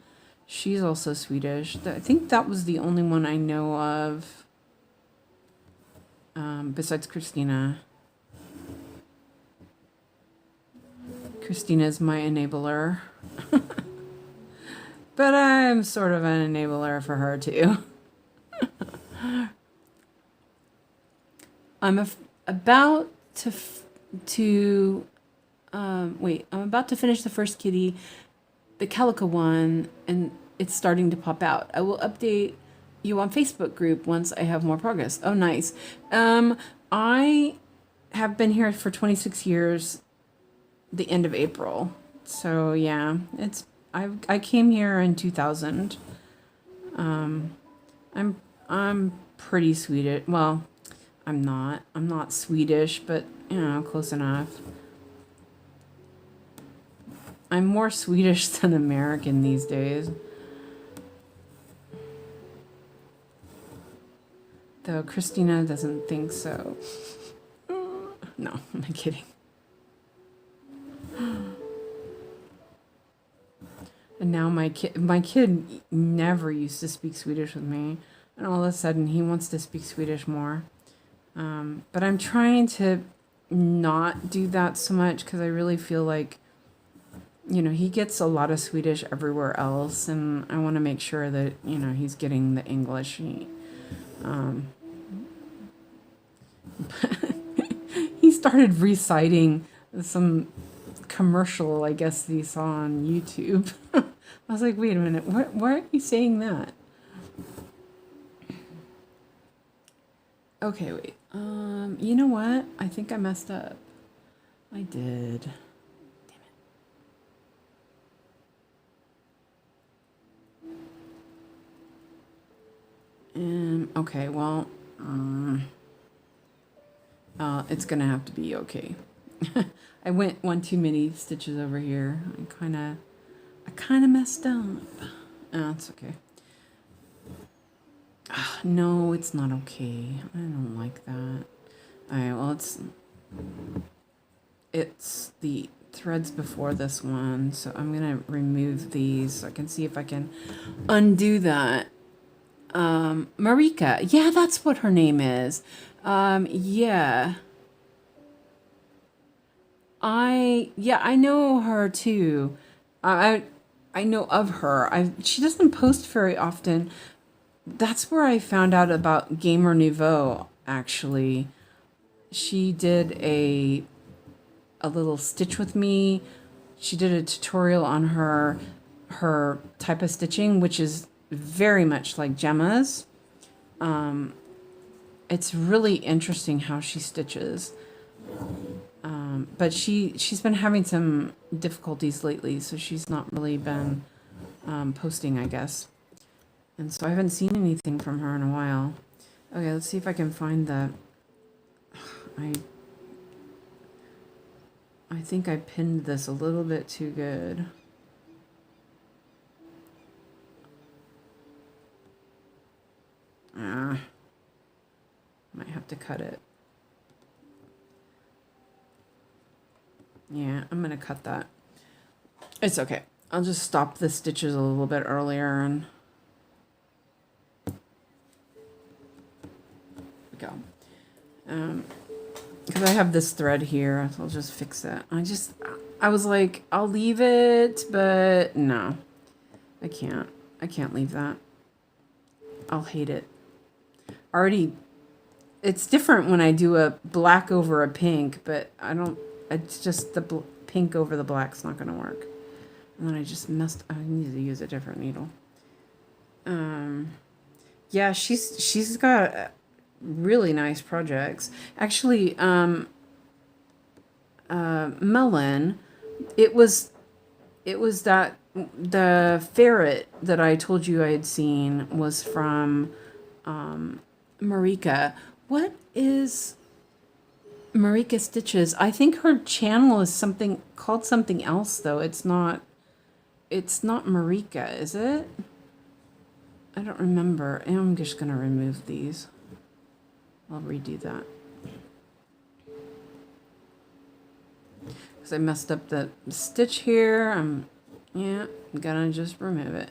She's also Swedish. I think that was the only one I know of. Besides Christina. Christina's my enabler. But I'm sort of an enabler for her too. I'm about to wait, I'm about to finish the first kitty, the Calico one, and it's starting to pop out. I will update you on Facebook group once I have more progress. Oh, nice. I have been here for 26 years, the end of April. So yeah, I came here in 2000. I'm pretty Swedish. Well, I'm not Swedish, but you know, close enough. I'm more Swedish than American these days. Though Christina doesn't think so. No, I'm not kidding. And now my kid never used to speak Swedish with me, and all of a sudden he wants to speak Swedish more. But I'm trying to not do that so much because I really feel like, you know, he gets a lot of Swedish everywhere else, and I want to make sure that, you know, he's getting the English. He started reciting some commercial, I guess, that he saw on YouTube. I was like, wait a minute, why are you saying that? Okay, wait. You know what? I think I messed up. I did. Damn it. Okay, well, it's gonna have to be okay. I went one too many stitches over here. I kind of messed up. Oh, it's okay. No, it's not okay. I don't like that. Alright, well, it's the threads before this one, so I'm gonna remove these so I can see if I can undo that. Marika. Yeah, that's what her name is. Yeah. I know her too. I know of her. She doesn't post very often. That's where I found out about Gamer Nouveau, actually. She did a little stitch with me. She did a tutorial on her type of stitching, which is very much like Gemma's. It's really interesting how she stitches. But she's been having some difficulties lately, so she's not really been posting, I guess. And so I haven't seen anything from her in a while. Okay, let's see if I can find the... I think I pinned this a little bit too good. Might have to cut it. Yeah, I'm gonna cut that. It's okay. I'll just stop the stitches a little bit earlier and go. Because I have this thread here, so I'll just fix it. I was like, I'll leave it, but no, I can't leave that. I'll hate it. Already, it's different when I do a black over a pink, but it's just the pink over the black's not gonna work. And then I need to use a different needle. Yeah, she's got really nice projects. Actually, Melon, it was that the ferret that I told you I had seen was from Marika. What is Marika Stitches? I think her channel is called something else though. It's not Marika, is it? I don't remember. I'm just gonna remove these. I'll redo that. Because I messed up the stitch here. I'm gonna just remove it.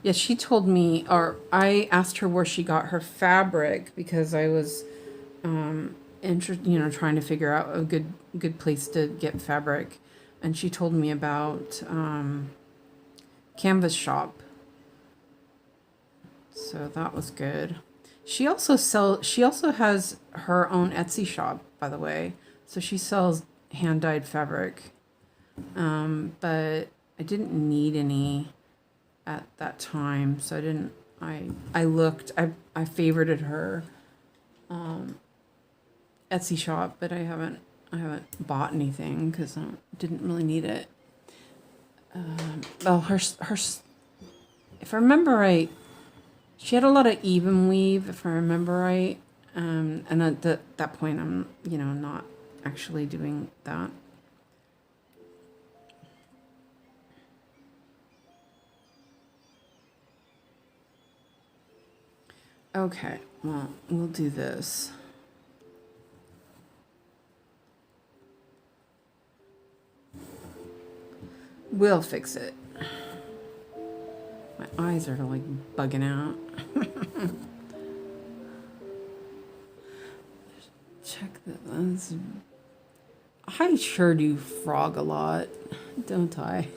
Yeah, she told me, or I asked her where she got her fabric because I was, trying to figure out a good place to get fabric, and she told me about Canvas Shop. So that was good. She also has her own Etsy shop, by the way. So she sells hand dyed fabric. But I didn't need any at that time, so I looked, I favorited her Etsy shop, but I haven't bought anything because I didn't really need it. Well, her if I remember right, she had a lot of even weave, if I remember right. And at that point, I'm not actually doing that. Okay, well, we'll do this. We'll fix it. My eyes are like bugging out. Check this. I sure do frog a lot, don't I?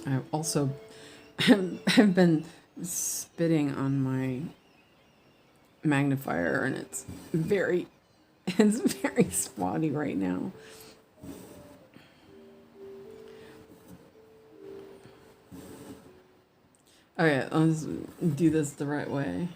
I also have been spitting on my magnifier, and it's very spotty right now. Okay, let's do this the right way.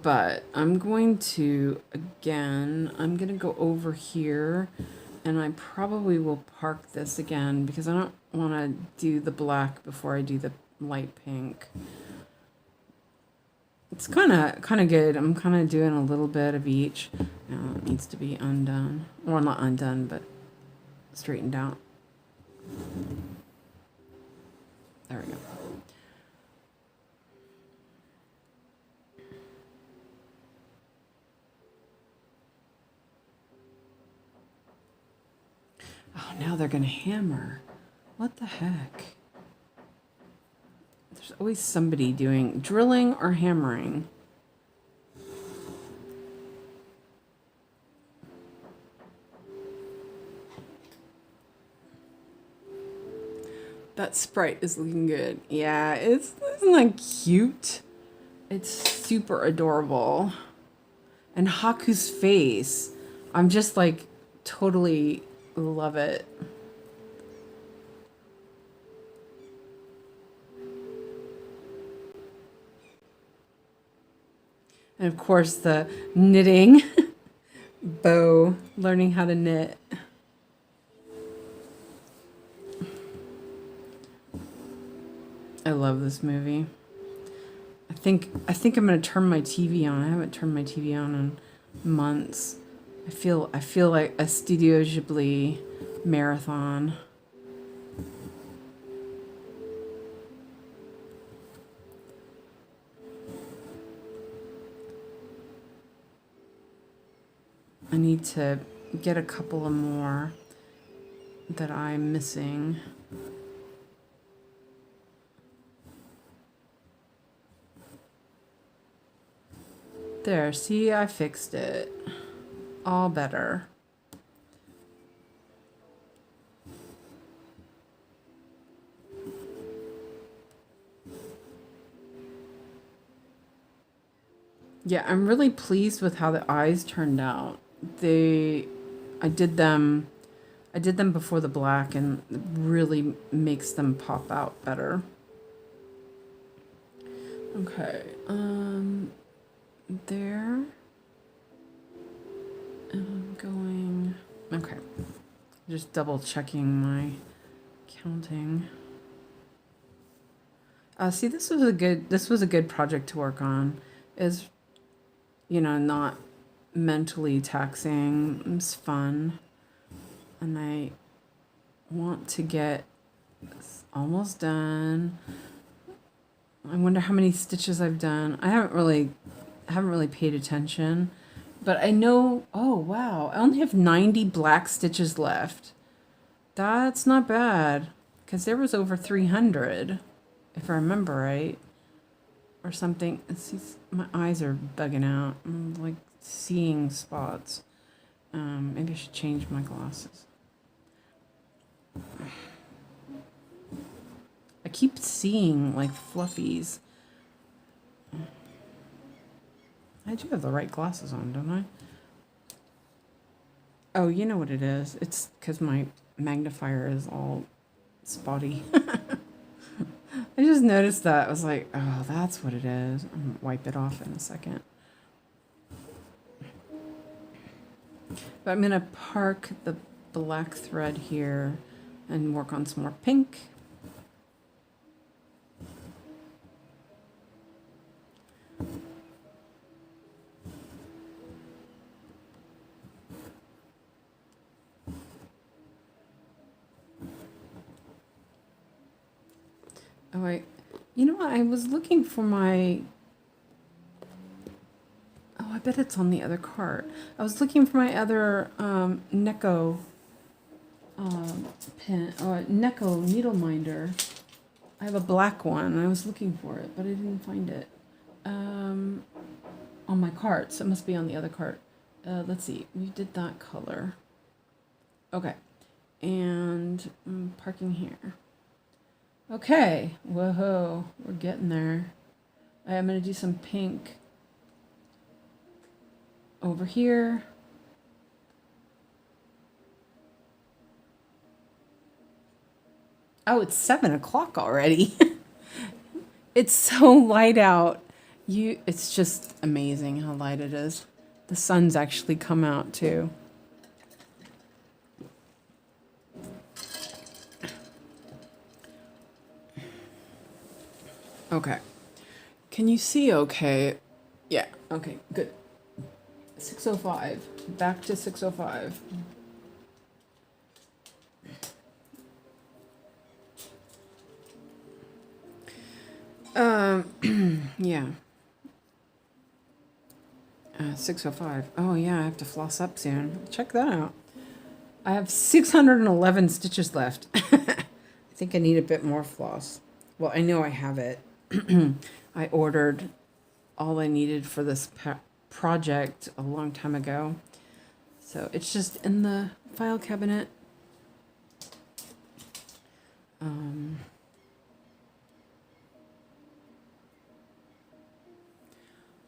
But I'm going to go over here, and I probably will park this again because I don't want to do the black before I do the light pink. It's kind of good. I'm kind of doing a little bit of each. Now it needs to be undone. Well, not undone, but straightened out. There we go. Oh, now they're going to hammer. What the heck? There's always somebody doing drilling or hammering. That sprite is looking good. Yeah, isn't that cute? It's super adorable. And Haku's face, I'm just like totally love it. And of course the knitting. Bo learning how to knit. I love this movie. I think I'm gonna turn my TV on. I haven't turned my TV on in months. I feel like a Studio Ghibli marathon. I need to get a couple of more that I'm missing. There, see, I fixed it. All better. Yeah, I'm really pleased with how the eyes turned out. I did them before the black, and it really makes them pop out better. Okay, there. And I'm going, okay. Just double checking my counting. See, this was a good project to work on. Is, not mentally taxing. It's fun. and I want to get this almost done. I wonder how many stitches I've done. I haven't really paid attention, but I know, oh wow, I only have 90 black stitches left. That's not bad, because there was over 300, if I remember right, or something. My eyes are bugging out. I'm like seeing spots. Maybe I should change my glasses. I keep seeing like fluffies. I do have the right glasses on, don't I? Oh, you know what it is. It's because my magnifier is all spotty. I just noticed that. I was like, oh, that's what it is. I'm going to wipe it off in a second. But I'm going to park the black thread here and work on some more pink. Oh, you know what? I was looking for my... Oh, I bet it's on the other cart. I was looking for my other 𝐒𝐈𝐄 pin, 𝐒𝐈𝐄 needle minder. I have a black one. I was looking for it, but I didn't find it on my cart. So it must be on the other cart. Let's see. We did that color. Okay, and I'm parking here. Okay, whoa, we're getting there. I'm going to do some pink over here. Oh, it's 7 o'clock already. It's so light out. It's just amazing how light it is. The sun's actually come out too. Okay. Can you see okay? Yeah, okay, good. 6:05. Back to 6:05. Yeah. 6:05. Oh yeah, I have to floss up soon. Check that out. I have 611 stitches left. I think I need a bit more floss. Well, I know I have it. I ordered all I needed for this project a long time ago. So it's just in the file cabinet.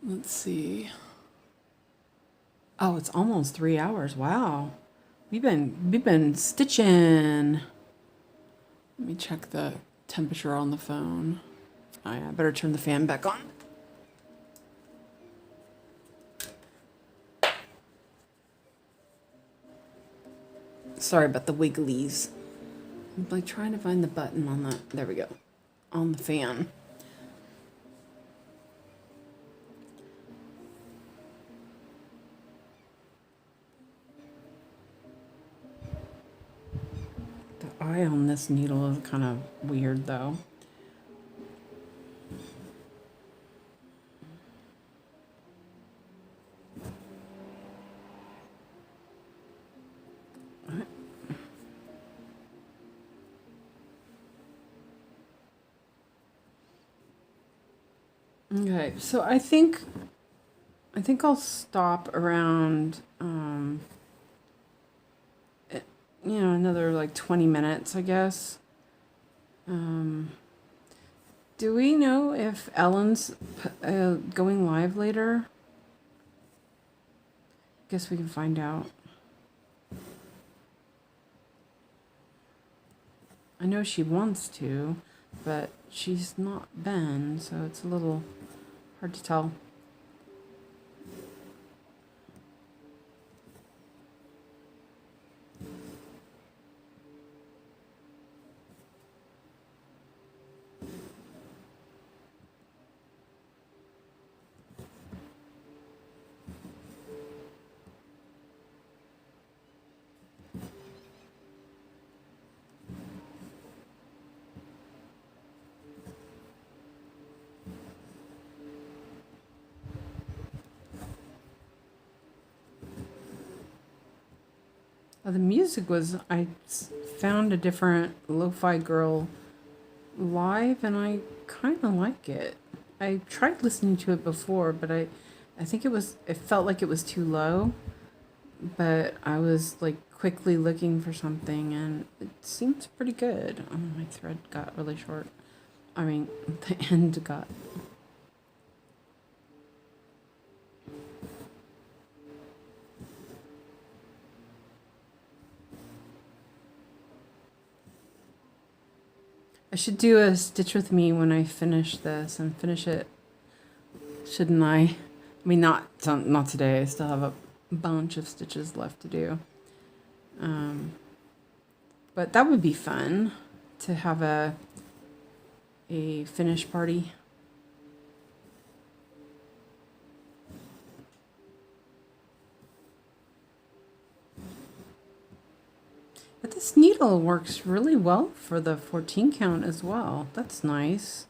Let's see. Oh, it's almost 3 hours. Wow. We've been stitching. Let me check the temperature on the phone. Oh, yeah, I better turn the fan back on. Sorry about the wigglies. I'm like trying to find the button on the, there we go, on the fan. The eye on this needle is kind of weird though. Okay, so I think I'll stop around, you know, another like 20 minutes, I guess. Do we know if Ellen's going live later? Guess we can find out. I know she wants to, but she's not been, so it's a little hard to tell. The music was, found a different lo-fi girl live, and I kind of like it. I tried listening to it before, but I think it felt like it was too low, but I was like quickly looking for something, and it seems pretty good. Oh, my thread got really short. I mean, the end got... I should do a stitch with me when I finish this and finish it, shouldn't I? I mean, not today. I still have a bunch of stitches left to do. But that would be fun to have a finish party. But this needle works really well for the 14 count as well. That's nice.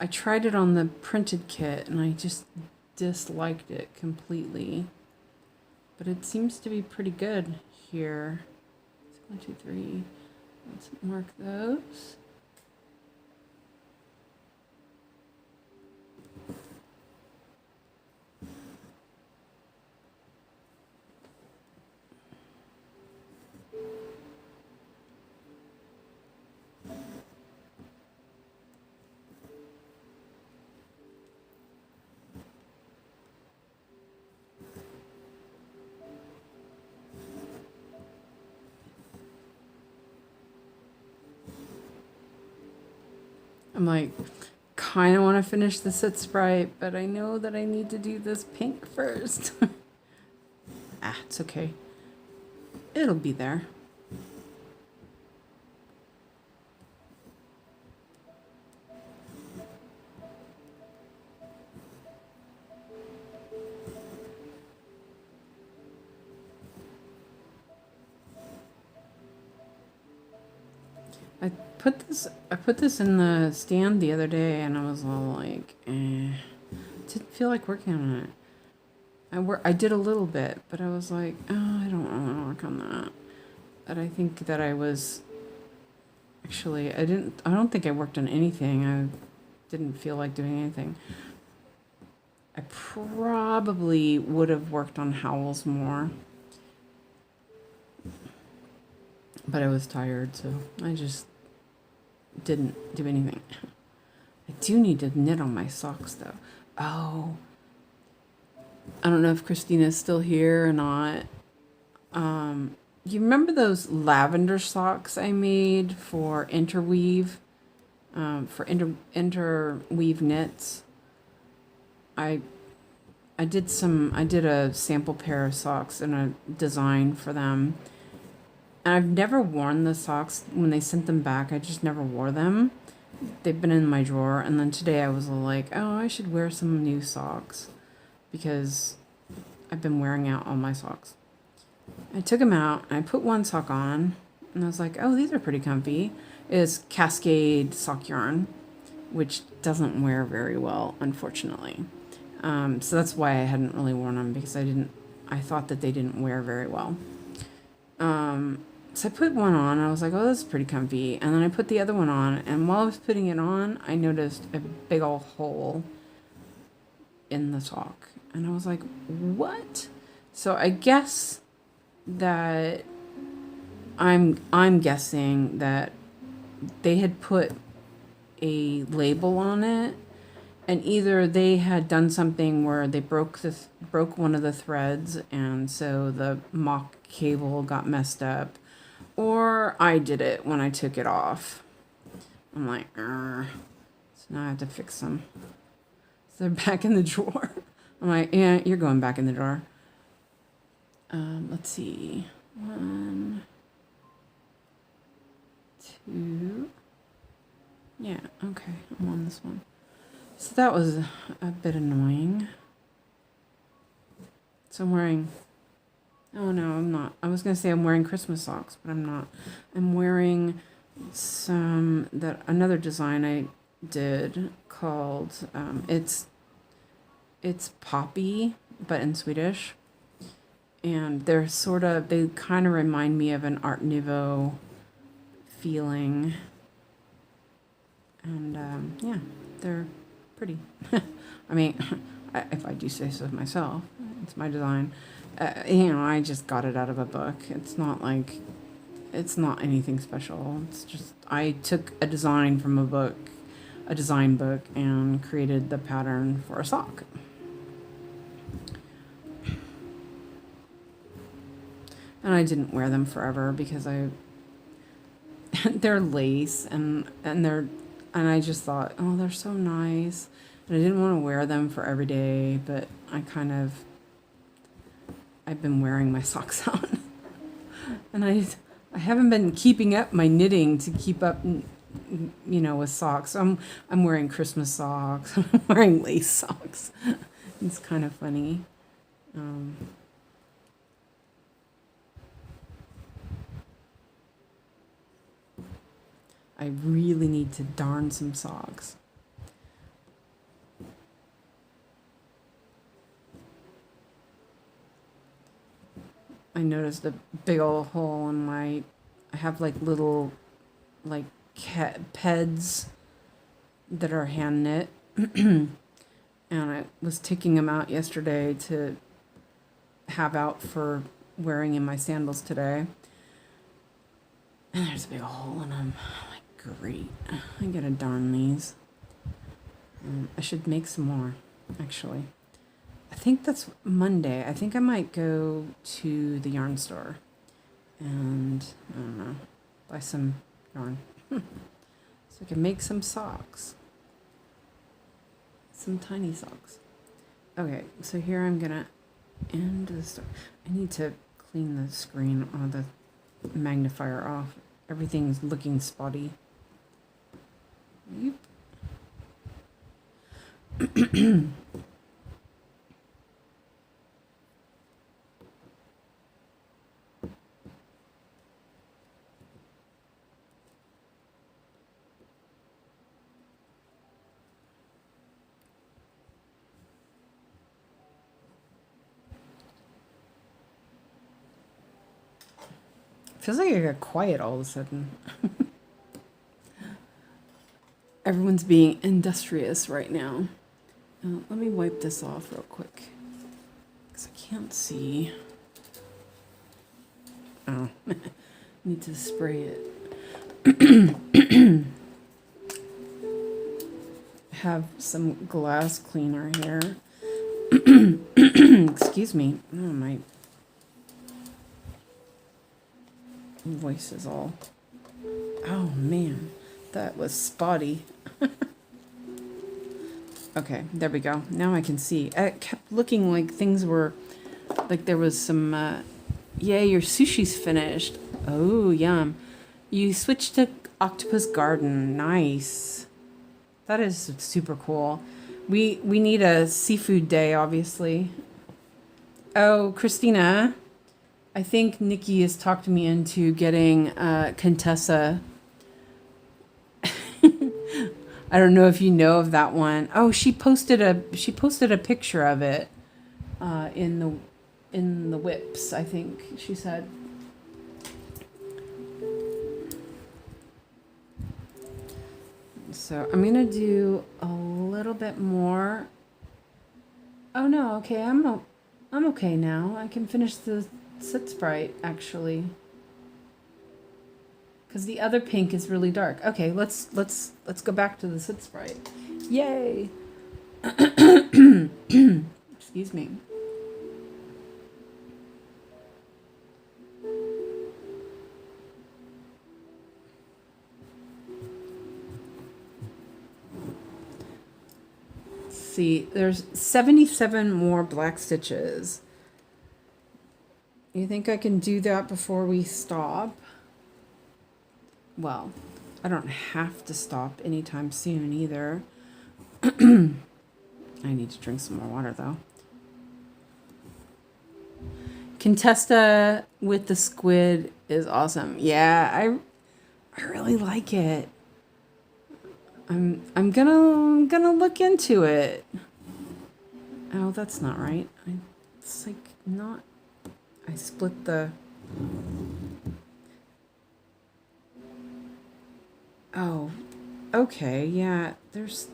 I tried it on the printed kit and I just disliked it completely. But it seems to be pretty good here. 1, 2, 3. Let's mark those. I'm like, kind of want to finish the Sit Sprite, but I know that I need to do this pink first. It's okay. It'll be there. I put this in the stand the other day, and I was all like, didn't feel like working on it. I did a little bit, but I was like, oh, I don't want to work on that. And I think that I was actually, I don't think I worked on anything. I didn't feel like doing anything. I probably would have worked on Howls more, but I was tired, so I just didn't do anything. I do need to knit on my socks though. Oh, I don't know if Christina's still here or not. You remember those lavender socks I made for interweave, for interweave knits? I did a sample pair of socks and a design for them. And I've never worn the socks. When they sent them back, I just never wore them. They've been in my drawer. And then today I was like, oh, I should wear some new socks because I've been wearing out all my socks. I took them out and I put one sock on and I was like, oh, these are pretty comfy. It's Cascade sock yarn, which doesn't wear very well, unfortunately. So that's why I hadn't really worn them, because I thought that they didn't wear very well. So I put one on, and I was like, oh, this is pretty comfy. And then I put the other one on, and while I was putting it on, I noticed a big old hole in the sock. And I was like, what? So I guess that I'm guessing that they had put a label on it, and either they had done something where they broke one of the threads, and so the mock cable got messed up, or I did it when I took it off. I'm like, so now I have to fix them. So they're back in the drawer. I'm like, yeah, you're going back in the drawer. Let's see. 1, 2. Yeah, okay, I'm on this one. So that was a bit annoying. So I'm wearing... Oh, no, I'm not. I was going to say I'm wearing Christmas socks, but I'm not. I'm wearing another design I did called it's Poppy, but in Swedish. And they kind of remind me of an Art Nouveau feeling. And yeah, they're pretty. I mean, if I do say so myself, it's my design. I just got it out of a book. It's not anything special. It's just, I took a design from a design book, and created the pattern for a sock. And I didn't wear them forever because they're lace and I just thought, oh, they're so nice. And I didn't want to wear them for every day, but I've been wearing my socks out. And I haven't been keeping up my knitting to keep up, with socks. So I'm wearing Christmas socks. I'm wearing lace socks. It's kind of funny. I really need to darn some socks. I noticed a big old hole in I have little peds that are hand knit. And I was taking them out yesterday to have out for wearing in my sandals today. And there's a big hole in them. Great. I gotta darn these. I should make some more, actually. I think that's Monday. I think I might go to the yarn store and, I don't know, buy some yarn. So I can make some socks. Some tiny socks. Okay, so here I'm gonna end the store. I need to clean the screen or the magnifier off. Everything's looking spotty. Yep. Feels like I got quiet all of a sudden. Everyone's being industrious right now. Let me wipe this off real quick, because I can't see. Oh, need to spray it. Have some glass cleaner here. Excuse me. Oh, my voice is all... Oh, man. That was spotty. Okay, there we go. Now I can see. It kept looking like things were... Like there was some... Yay, your sushi's finished. Oh, yum. You switched to Octopus Garden. Nice. That is super cool. We need a seafood day, obviously. Oh, Christina. I think Nikki has talked me into getting Contessa. I don't know if you know of that one. Oh, she posted a picture of it in the whips, I think she said. So I'm gonna do a little bit more. Oh no, okay, I'm okay now. I can finish the Sit Sprite actually. Because the other pink is really dark. Okay, let's go back to the Sit Sprite. Yay! Excuse me. Let's see, there's 77 more black stitches. You think I can do that before we stop? Well, I don't have to stop anytime soon either. I need to drink some more water though. Contessa with the squid is awesome. Yeah, I really like it. I'm gonna look into it. Oh, that's not right. It's like not. I split the. Oh, okay. Yeah, there's.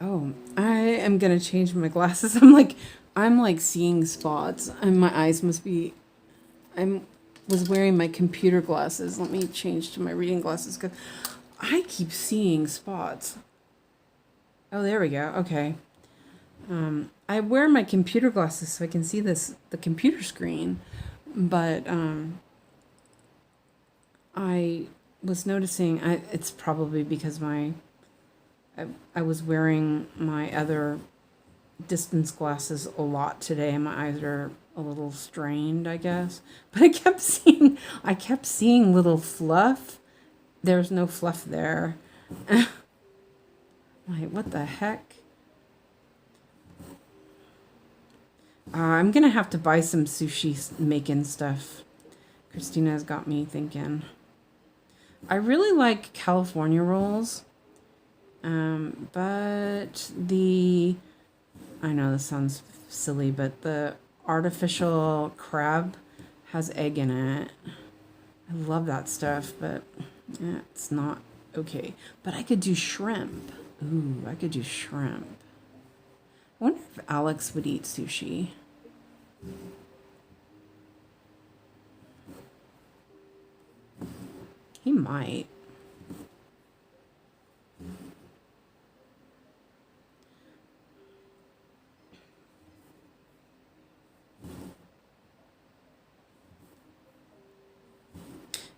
Oh, I am gonna change my glasses. I'm like seeing spots, and my eyes must be. Was wearing my computer glasses. Let me change to my reading glasses because I keep seeing spots. Oh, there we go. Okay. I wear my computer glasses so I can see the computer screen, but I was noticing it's probably because I was wearing my other distance glasses a lot today, and my eyes are a little strained, I guess. But I kept seeing little fluff. There's no fluff there. Like, what the heck? I'm gonna have to buy some sushi making stuff. Christina's got me thinking. I really like California rolls, but I know this sounds silly, but the artificial crab has egg in it. I love that stuff, but it's not okay. But I could do shrimp. Ooh, I could do shrimp. I wonder if Alex would eat sushi. He might.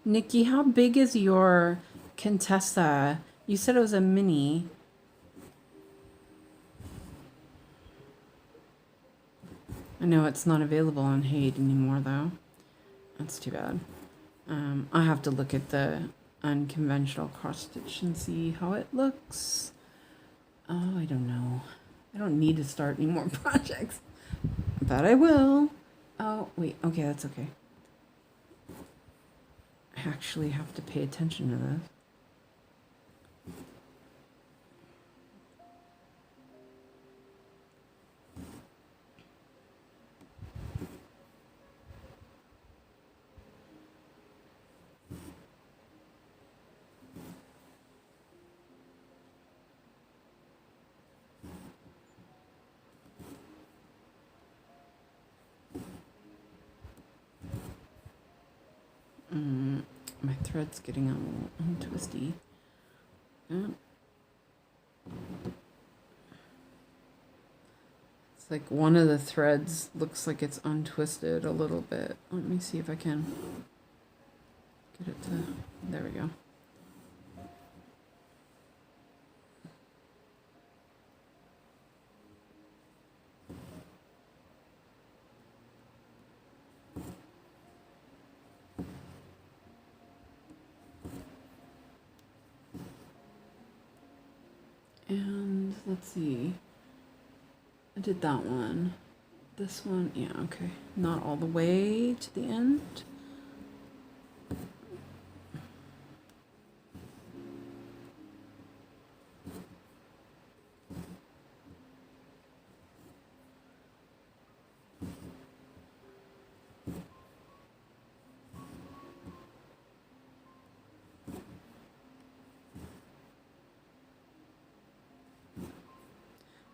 Nikki, how big is your Contessa? You said it was a mini. I know it's not available on Haid anymore, though. That's too bad. I have to look at the unconventional cross stitch and see how it looks. Oh, I don't know. I don't need to start any more projects, but I will. Oh, wait. Okay, that's okay. I actually have to pay attention to this. My thread's getting a little untwisty. Yeah. It's like one of the threads looks like it's untwisted a little bit. Let me see if I can get it to... There we go. And let's see. I did that one. This one, yeah, okay. Not all the way to the end.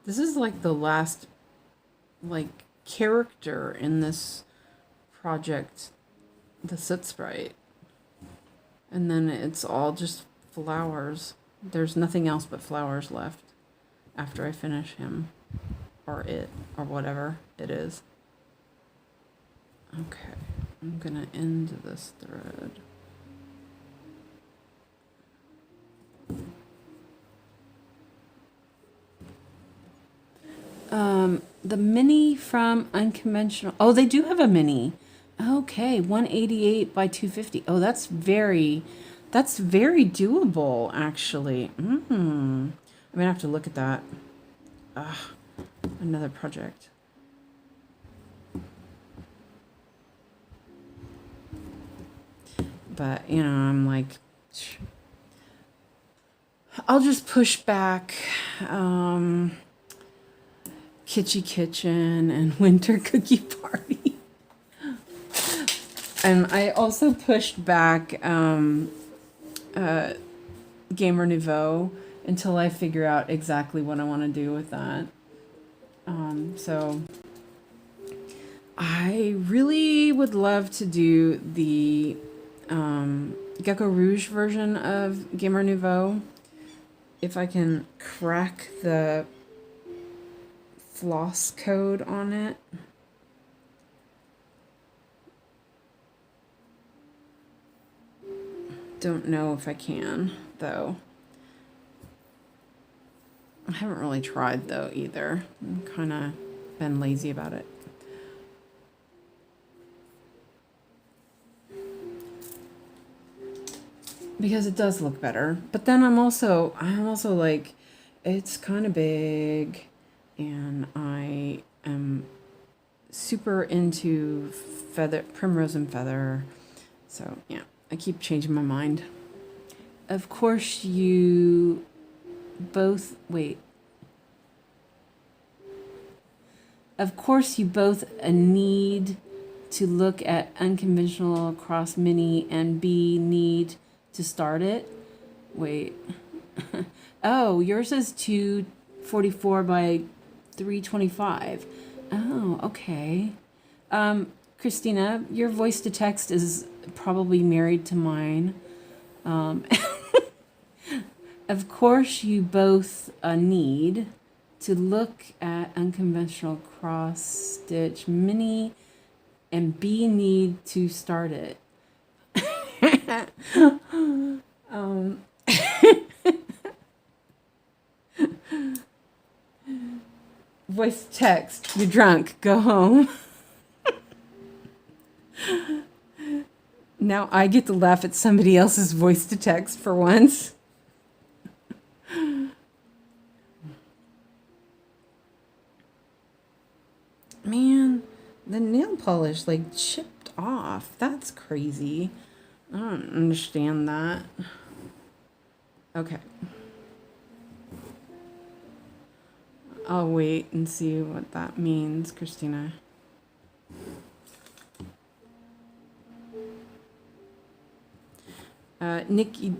This is like the last character in this project, the Soot Sprite. And then it's all just flowers. There's nothing else but flowers left after I finish him or it or whatever it is. Okay, I'm gonna end this thread. The mini from Unconventional. Oh, they do have a mini. Okay, 188 by 250. Oh, that's very doable, actually. I'm gonna have to look at that. Another project. But, you know, I'm like I'll just push back Kitschy Kitchen and Winter Cookie Party. And I also pushed back Gamer Nouveau until I figure out exactly what I want to do with that. So I really would love to do the Gecko Rouge version of Gamer Nouveau. If I can crack the floss code on it. Don't know if I can, though. I haven't really tried, though, either. I've kind of been lazy about it. Because it does look better. But then I'm also like, it's kind of big, and I am super into Primrose and Feather. So, yeah, I keep changing my mind. Of course, you both, wait. Of course, you both need to look at unconventional cross mini and need to start it. Wait. Oh, yours is 244 by 325. Oh, okay. Christina, your voice to text is probably married to mine. Of course, you both need to look at unconventional cross stitch mini and need to start it. Voice text, you're drunk, go home. Now I get to laugh at somebody else's voice to text for once. Man, the nail polish like chipped off. That's crazy. I don't understand that. Okay. I'll wait and see what that means, Christina. Nikki.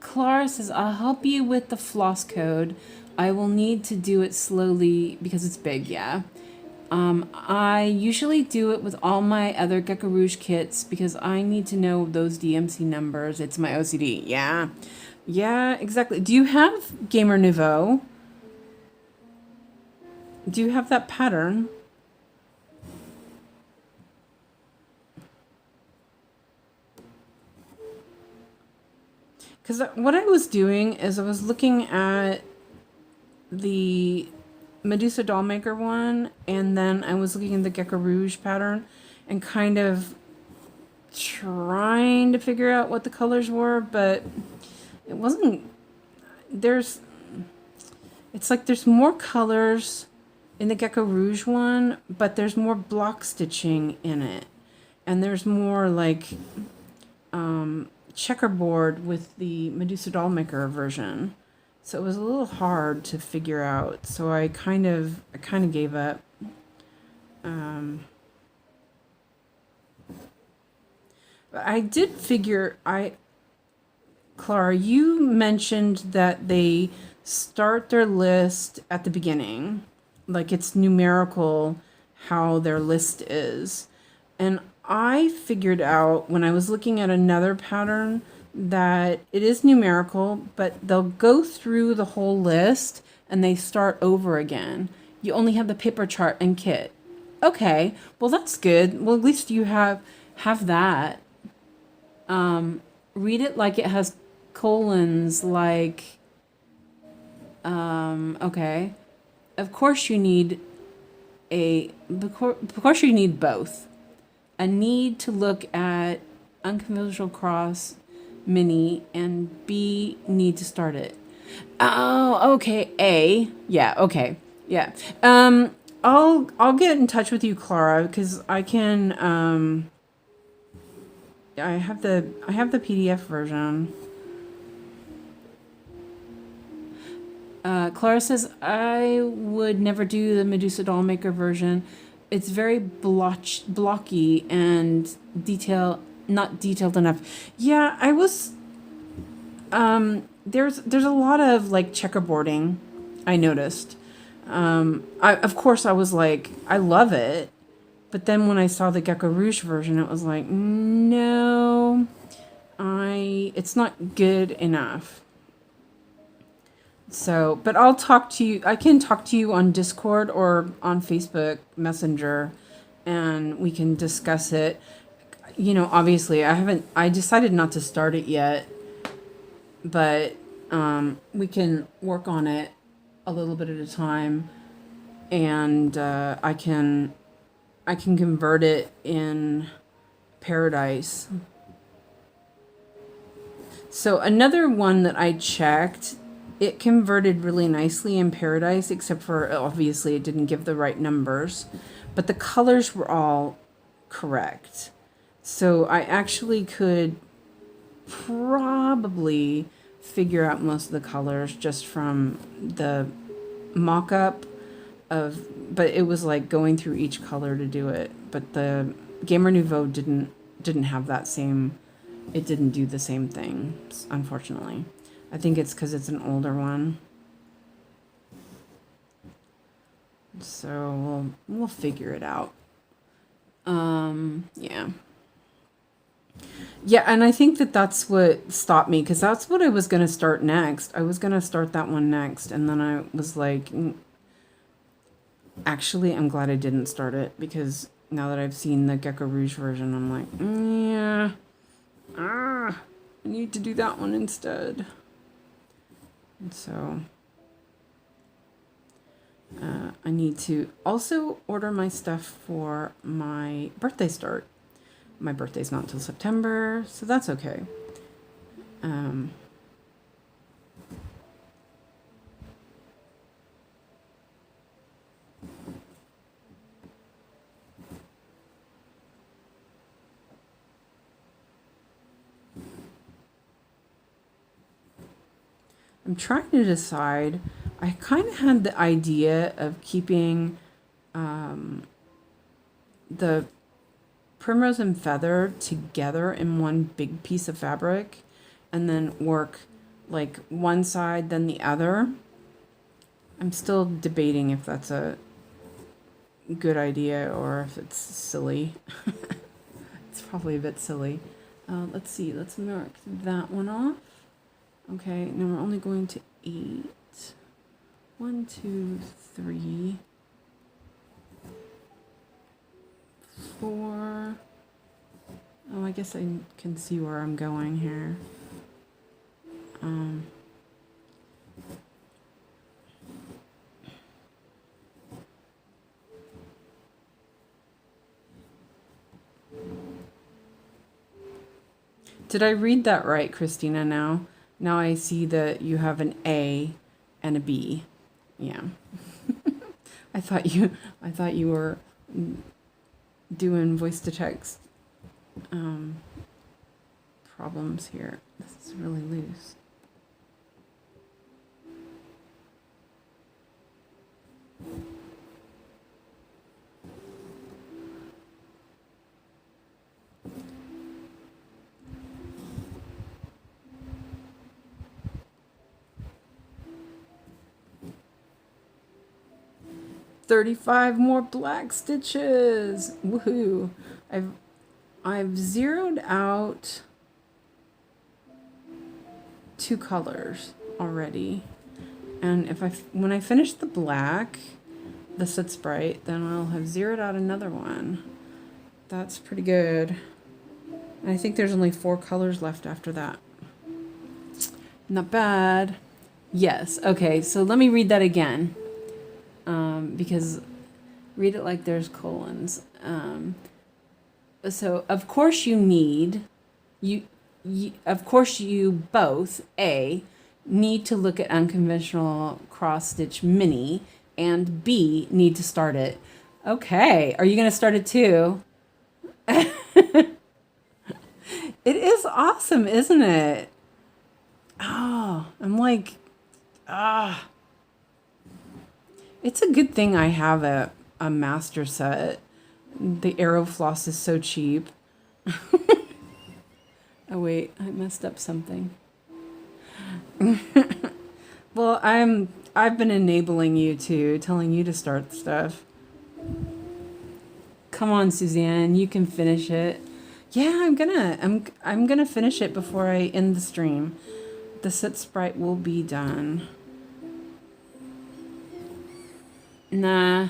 Clara says, I'll help you with the floss code. I will need to do it slowly because it's big, yeah. I usually do it with all my other Gecko Rouge kits because I need to know those DMC numbers. It's my OCD. Yeah. Yeah, exactly. Do you have Gamer Nouveau? Do you have that pattern? Because what I was doing is I was looking at the Medusa Dollmaker one, and then I was looking at the Gecko Rouge pattern and kind of trying to figure out what the colors were, but it wasn't, it's like there's more colors in the Gecko Rouge one, but there's more block stitching in it. And there's more like checkerboard with the Medusa Dollmaker version. So it was a little hard to figure out. So I kind of gave up. I did figure, Clara, you mentioned that they start their list at the beginning. Like it's numerical how their list is. And I figured out when I was looking at another pattern that it is numerical, but they'll go through the whole list and they start over again. You only have the paper chart and kit. Okay, well that's good. Well, at least you have that. Read it like it has colons, like, okay. Of course you need both. A need to look at unconventional cross mini and need to start it. Oh, okay. Yeah, okay. Yeah. I'll get in touch with you, Clara, because I can I have the PDF version. Clara says, I would never do the Medusa doll maker version. It's very blocky and not detailed enough. Yeah, I was, there's a lot of like checkerboarding, I noticed. Of course I was like, I love it. But then when I saw the Gecko Rouge version, it was like, no, it's not good enough. So, but I'll talk to you. I can talk to you on Discord or on Facebook Messenger, and we can discuss it. You know, obviously, I decided not to start it yet, but we can work on it a little bit at a time, and I can convert it in Paradise. So another one that I checked, it converted really nicely in Paradise, except for obviously it didn't give the right numbers, but the colors were all correct. So I actually could probably figure out most of the colors just from the mock-up but it was like going through each color to do it. But the Gamer Nouveau didn't have that same, it didn't do the same thing, unfortunately. I think it's because it's an older one. So we'll figure it out. Yeah. Yeah, and I think that's what stopped me, because that's what I was going to start next. I was going to start that one next, and then I was like, actually, I'm glad I didn't start it, because now that I've seen the Gecko Rouge version, I'm like, yeah, I need to do that one instead. And so I need to also order my stuff for my birthday start. My birthday's not until September, so that's okay. I'm trying to decide. I kind of had the idea of keeping the Primrose and Feather together in one big piece of fabric, and then work like one side then the other. I'm still debating if that's a good idea or if it's silly. It's probably a bit silly. Let's see, let's mark that one off. Okay, now we're only going to 8. 1, 2, 3, 4. Oh, I guess I can see where I'm going here. Did I read that right, Christina, now? Now I see that you have an A and a B. Yeah. I thought you were doing voice to text problems here. This is really loose. $35 more black stitches. Woohoo! I've zeroed out 2 colors already, and when I finish the black, the Soot Sprite, then I'll have zeroed out another one. That's pretty good. And I think there's only 4 colors left after that. Not bad. Yes. Okay. So let me read that again. Because read it like there's colons. So of course you both need to look at Unconventional Cross Stitch Mini, and B, need to start it. Okay, are you gonna start it too? It is awesome, isn't it? Oh, I'm like, ah. It's a good thing I have a master set. The arrow floss is so cheap. Oh wait, I messed up something. Well, I've been enabling you to, telling you to start stuff. Come on, Suzanne, you can finish it. Yeah, I'm gonna finish it before I end the stream. The set sprite will be done. Nah,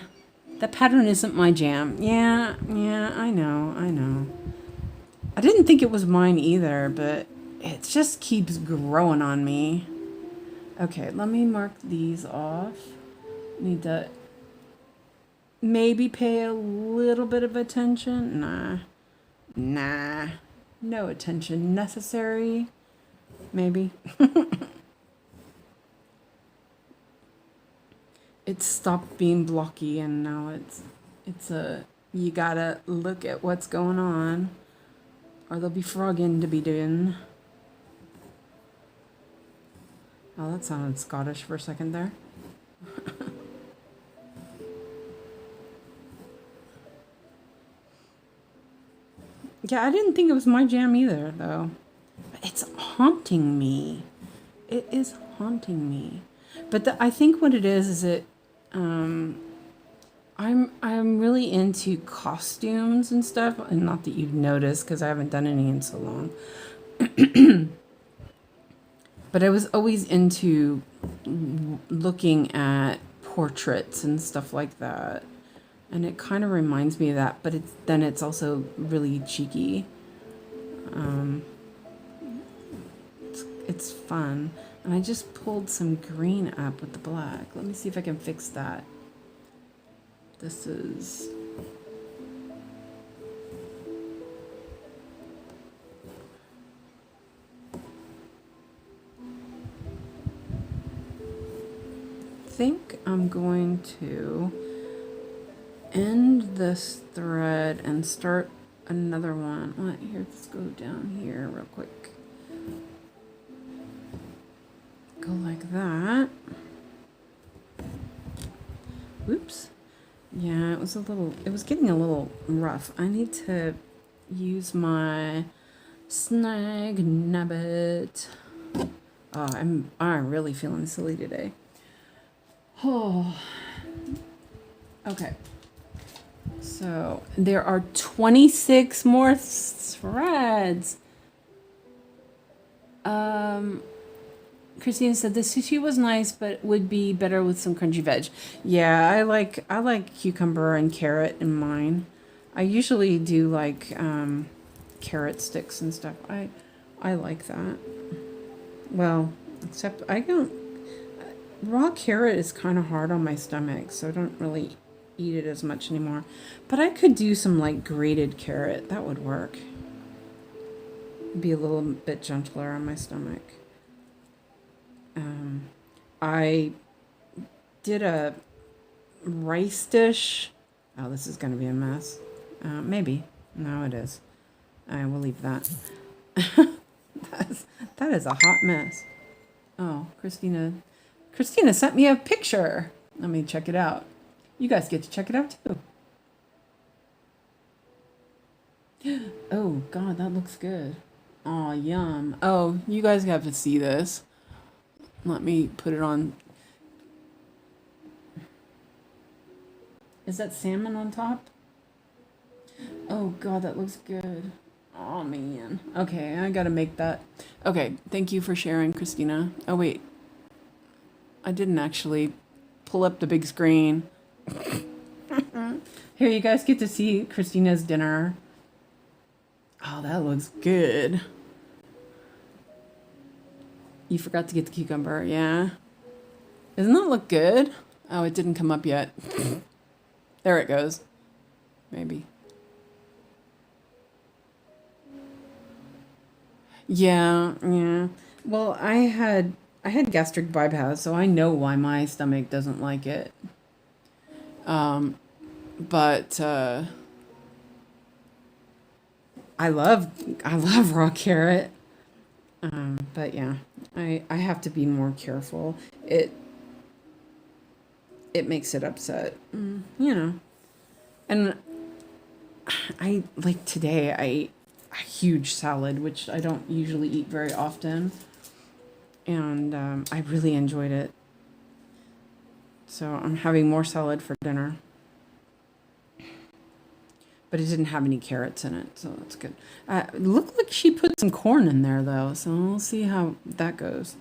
that pattern isn't my jam. Yeah, I know. I didn't think it was mine either, but it just keeps growing on me. Okay, let me mark these off. Need to maybe pay a little bit of attention. Nah, no attention necessary. Maybe. It stopped being blocky and now it's a, you gotta look at what's going on or there'll be frogging to be doing. Oh, that sounded Scottish for a second there. Yeah, I didn't think it was my jam either, though. But it's haunting me. It is haunting me. But I think what it is it, I'm really into costumes and stuff, and not that you've noticed because I haven't done any in so long. But I was always into looking at portraits and stuff like that. And it kind of reminds me of that, but it's also really cheeky. It's fun. And I just pulled some green up with the black. Let me see if I can fix that. This is... I think I'm going to end this thread and start another one. What? Here, let's go down here real quick. Go like that. Oops. Yeah, it was getting a little rough. I need to use my snag nabbit. Oh, I'm really feeling silly today. Oh. Okay. So there are 26 more threads. Christina said the sushi was nice, but would be better with some crunchy veg. Yeah, I like cucumber and carrot in mine. I usually do like carrot sticks and stuff. I like that. Well, except I don't. Raw carrot is kind of hard on my stomach, so I don't really eat it as much anymore. But I could do some like grated carrot. That would work. Be a little bit gentler on my stomach. I did a rice dish. Oh, this is going to be a mess. Maybe. No, it is. I will leave that. That is a hot mess. Oh, Christina sent me a picture. Let me check it out. You guys get to check it out too. Oh, God, that looks good. Oh, yum. Oh, you guys have to see this. Let me put it on. Is that salmon on top? Oh, God, that looks good. Oh, man. Okay, I gotta make that. Okay, thank you for sharing, Christina. Oh, wait. I didn't actually pull up the big screen. Here, you guys get to see Christina's dinner. Oh, that looks good. You forgot to get the cucumber, yeah. Doesn't that look good? Oh, it didn't come up yet. There it goes. Maybe. Yeah. Well, I had gastric bypass, so I know why my stomach doesn't like it. But I love raw carrot. But yeah, I have to be more careful. It makes it upset, you know. And I like today I ate a huge salad, which I don't usually eat very often, and I really enjoyed it. So I'm having more salad for dinner. But it didn't have any carrots in it, so that's good. It looked like she put some corn in there, though, so we'll see how that goes.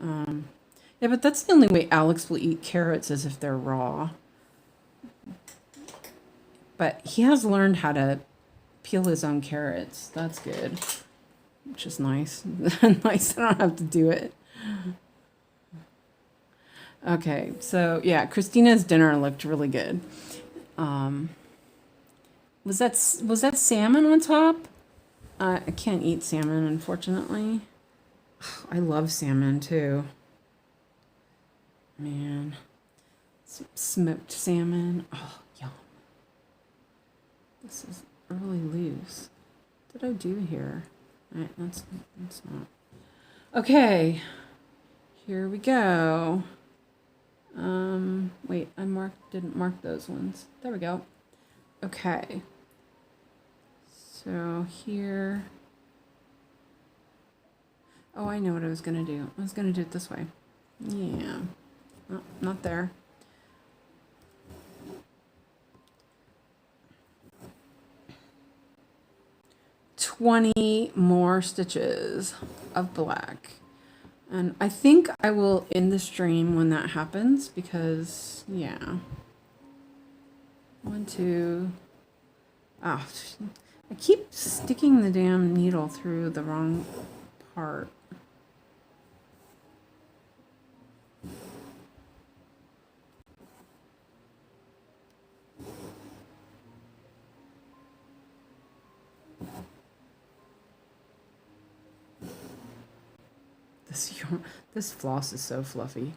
Yeah, but that's the only way Alex will eat carrots is if they're raw. But he has learned how to peel his own carrots. That's good, which is nice. Nice, I don't have to do it. Okay, so yeah, Christina's dinner looked really good. Was that salmon on top? I can't eat salmon, unfortunately. I love salmon too. Man, some smoked salmon. Oh, yum. This is really loose. What did I do here? All right, that's not. Okay, here we go. Wait, didn't mark those ones. There we go. Okay. So here. Oh, I know what I was gonna do. I was gonna do it this way. Yeah. No, not there. $20 more stitches of black. And I think I will end the stream when that happens because, yeah. 1, 2. Oh, I keep sticking the damn needle through the wrong part. This floss is so fluffy.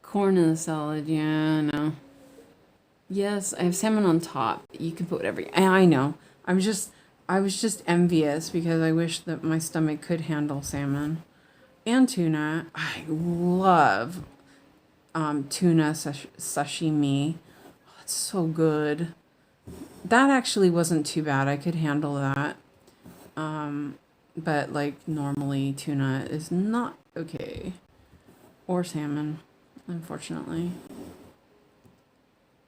Corn in the salad, yeah, I know. Yes, I have salmon on top. You can put whatever. I know. I was just envious because I wish that my stomach could handle salmon and tuna. I love tuna sashimi. Oh, it's so good. That actually wasn't too bad. I could handle that. But like normally tuna is not okay. Or salmon, unfortunately.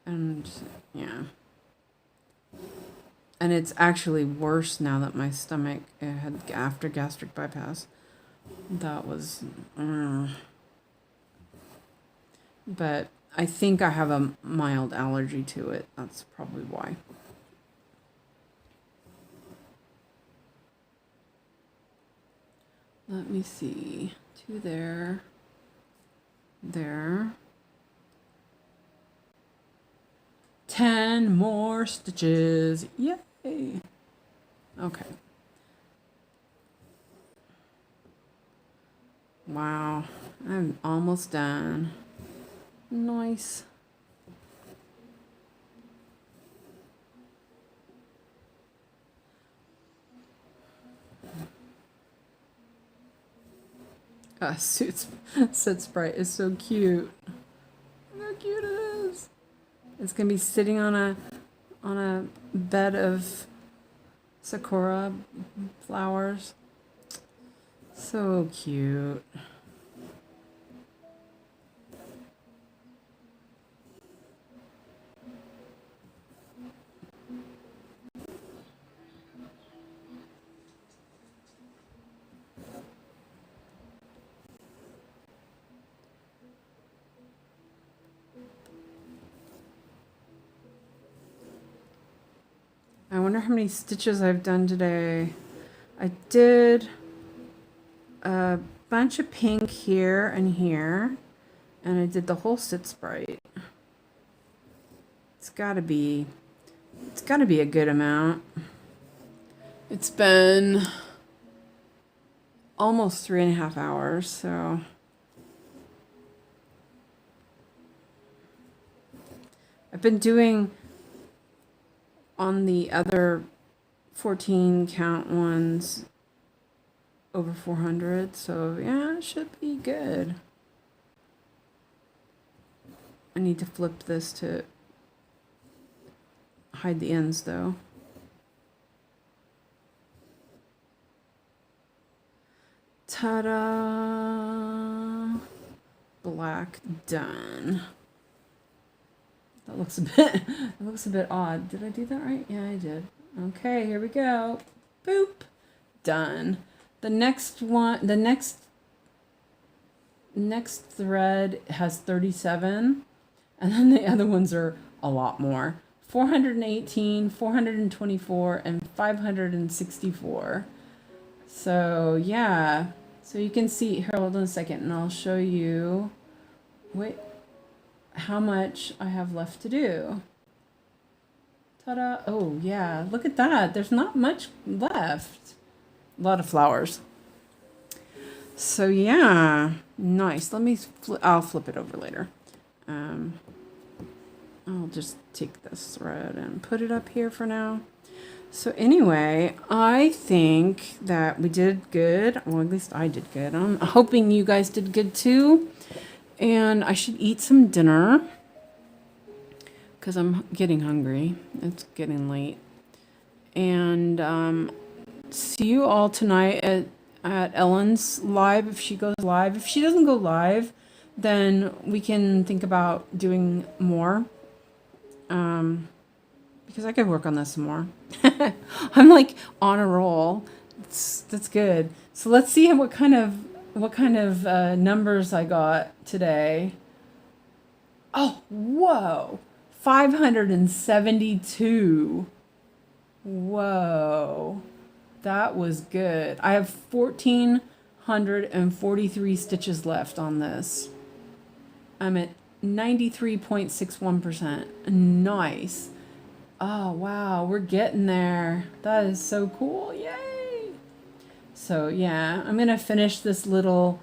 And yeah. And it's actually worse now that my stomach had after gastric bypass. That was but I think I have a mild allergy to it. That's probably why. Let me see. 2 there. There. 10 more stitches. Yay. Okay. Wow. I'm almost done. Nice. Soot Sprite is so cute. Look how cute it is. It's gonna be sitting on a bed of sakura flowers. So cute. I wonder how many stitches I've done today. I did a bunch of pink here and here, and I did the whole Soot Sprite. It's gotta be a good amount. It's been almost 3.5 hours, so I've been doing on the other 14 count ones over 400, so yeah, it should be good. I need to flip this to hide the ends though. Ta-da! Black done. That looks a bit it looks a bit odd. Did I do that right? Yeah, I did. Okay, here we go. Boop. Done. The next one, the next thread has 37, and then the other ones are a lot more. 418, 424, and 564. So yeah. So you can see here, hold on a second, and I'll show you how much I have left to do. Ta-da! Oh yeah, look at that. There's not much left. A lot of flowers. So yeah, nice. Let me. I'll flip it over later. I'll just take this thread and put it up here for now. So anyway, I think that we did good. Well, at least I did good. I'm hoping you guys did good too. And I should eat some dinner because I'm getting hungry. It's getting late. And see you all tonight at Ellen's live if she goes live. If she doesn't go live, then we can think about doing more. Because I could work on this some more. I'm like on a roll. That's good. So let's see what kind of numbers I got today. Oh, whoa. 572. Whoa. That was good. I have 1,443 stitches left on this. I'm at 93.61%. Nice. Oh, wow. We're getting there. That is so cool. Yay. So, yeah, I'm going to finish this little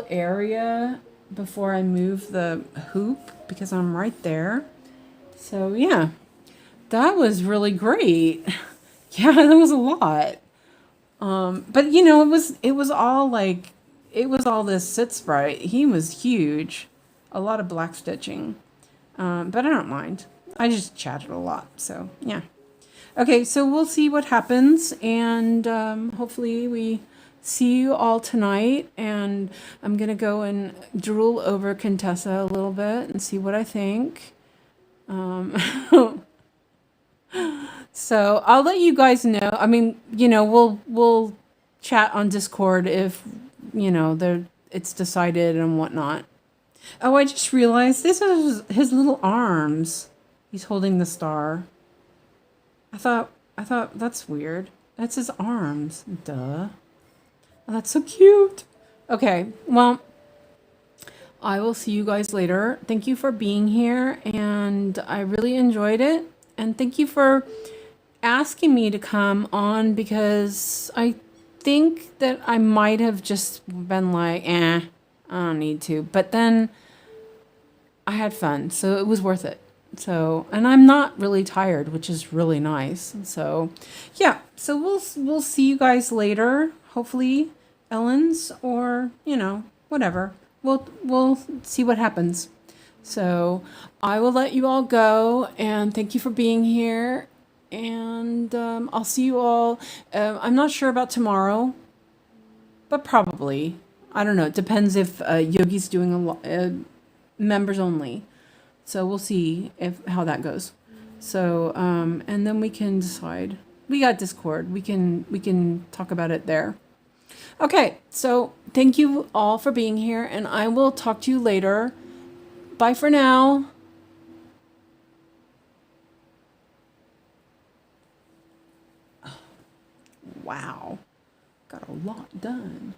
area before I move the hoop because I'm right there. So, yeah. That was really great. Yeah, that was a lot. But you know, it was all this sit sprite. He was huge. A lot of black stitching. But I don't mind. I just chatted a lot. So yeah. Okay, so we'll see what happens, and hopefully we see you all tonight. And I'm gonna go and drool over Contessa a little bit and see what I think. So I'll let you guys know. I mean, you know, we'll chat on Discord if, you know, it's decided and whatnot. Oh, I just realized this is his little arms. He's holding the star. I thought that's weird. That's his arms. Duh. Oh, that's so cute. Okay, well, I will see you guys later. Thank you for being here, and I really enjoyed it. And thank you for asking me to come on, because I think that I might have just been like, I don't need to. But then I had fun, so it was worth it. So, and I'm not really tired, which is really nice. So, yeah. So we'll see you guys later. Hopefully, Ellen's, or you know, whatever. We'll see what happens. So I will let you all go, and thank you for being here. And I'll see you all. I'm not sure about tomorrow, but probably. I don't know. It depends if Yogi's doing members only. So we'll see how that goes. So and then we can decide. We got Discord. We can talk about it there. Okay. So thank you all for being here, and I will talk to you later. Bye for now. Wow. Got a lot done.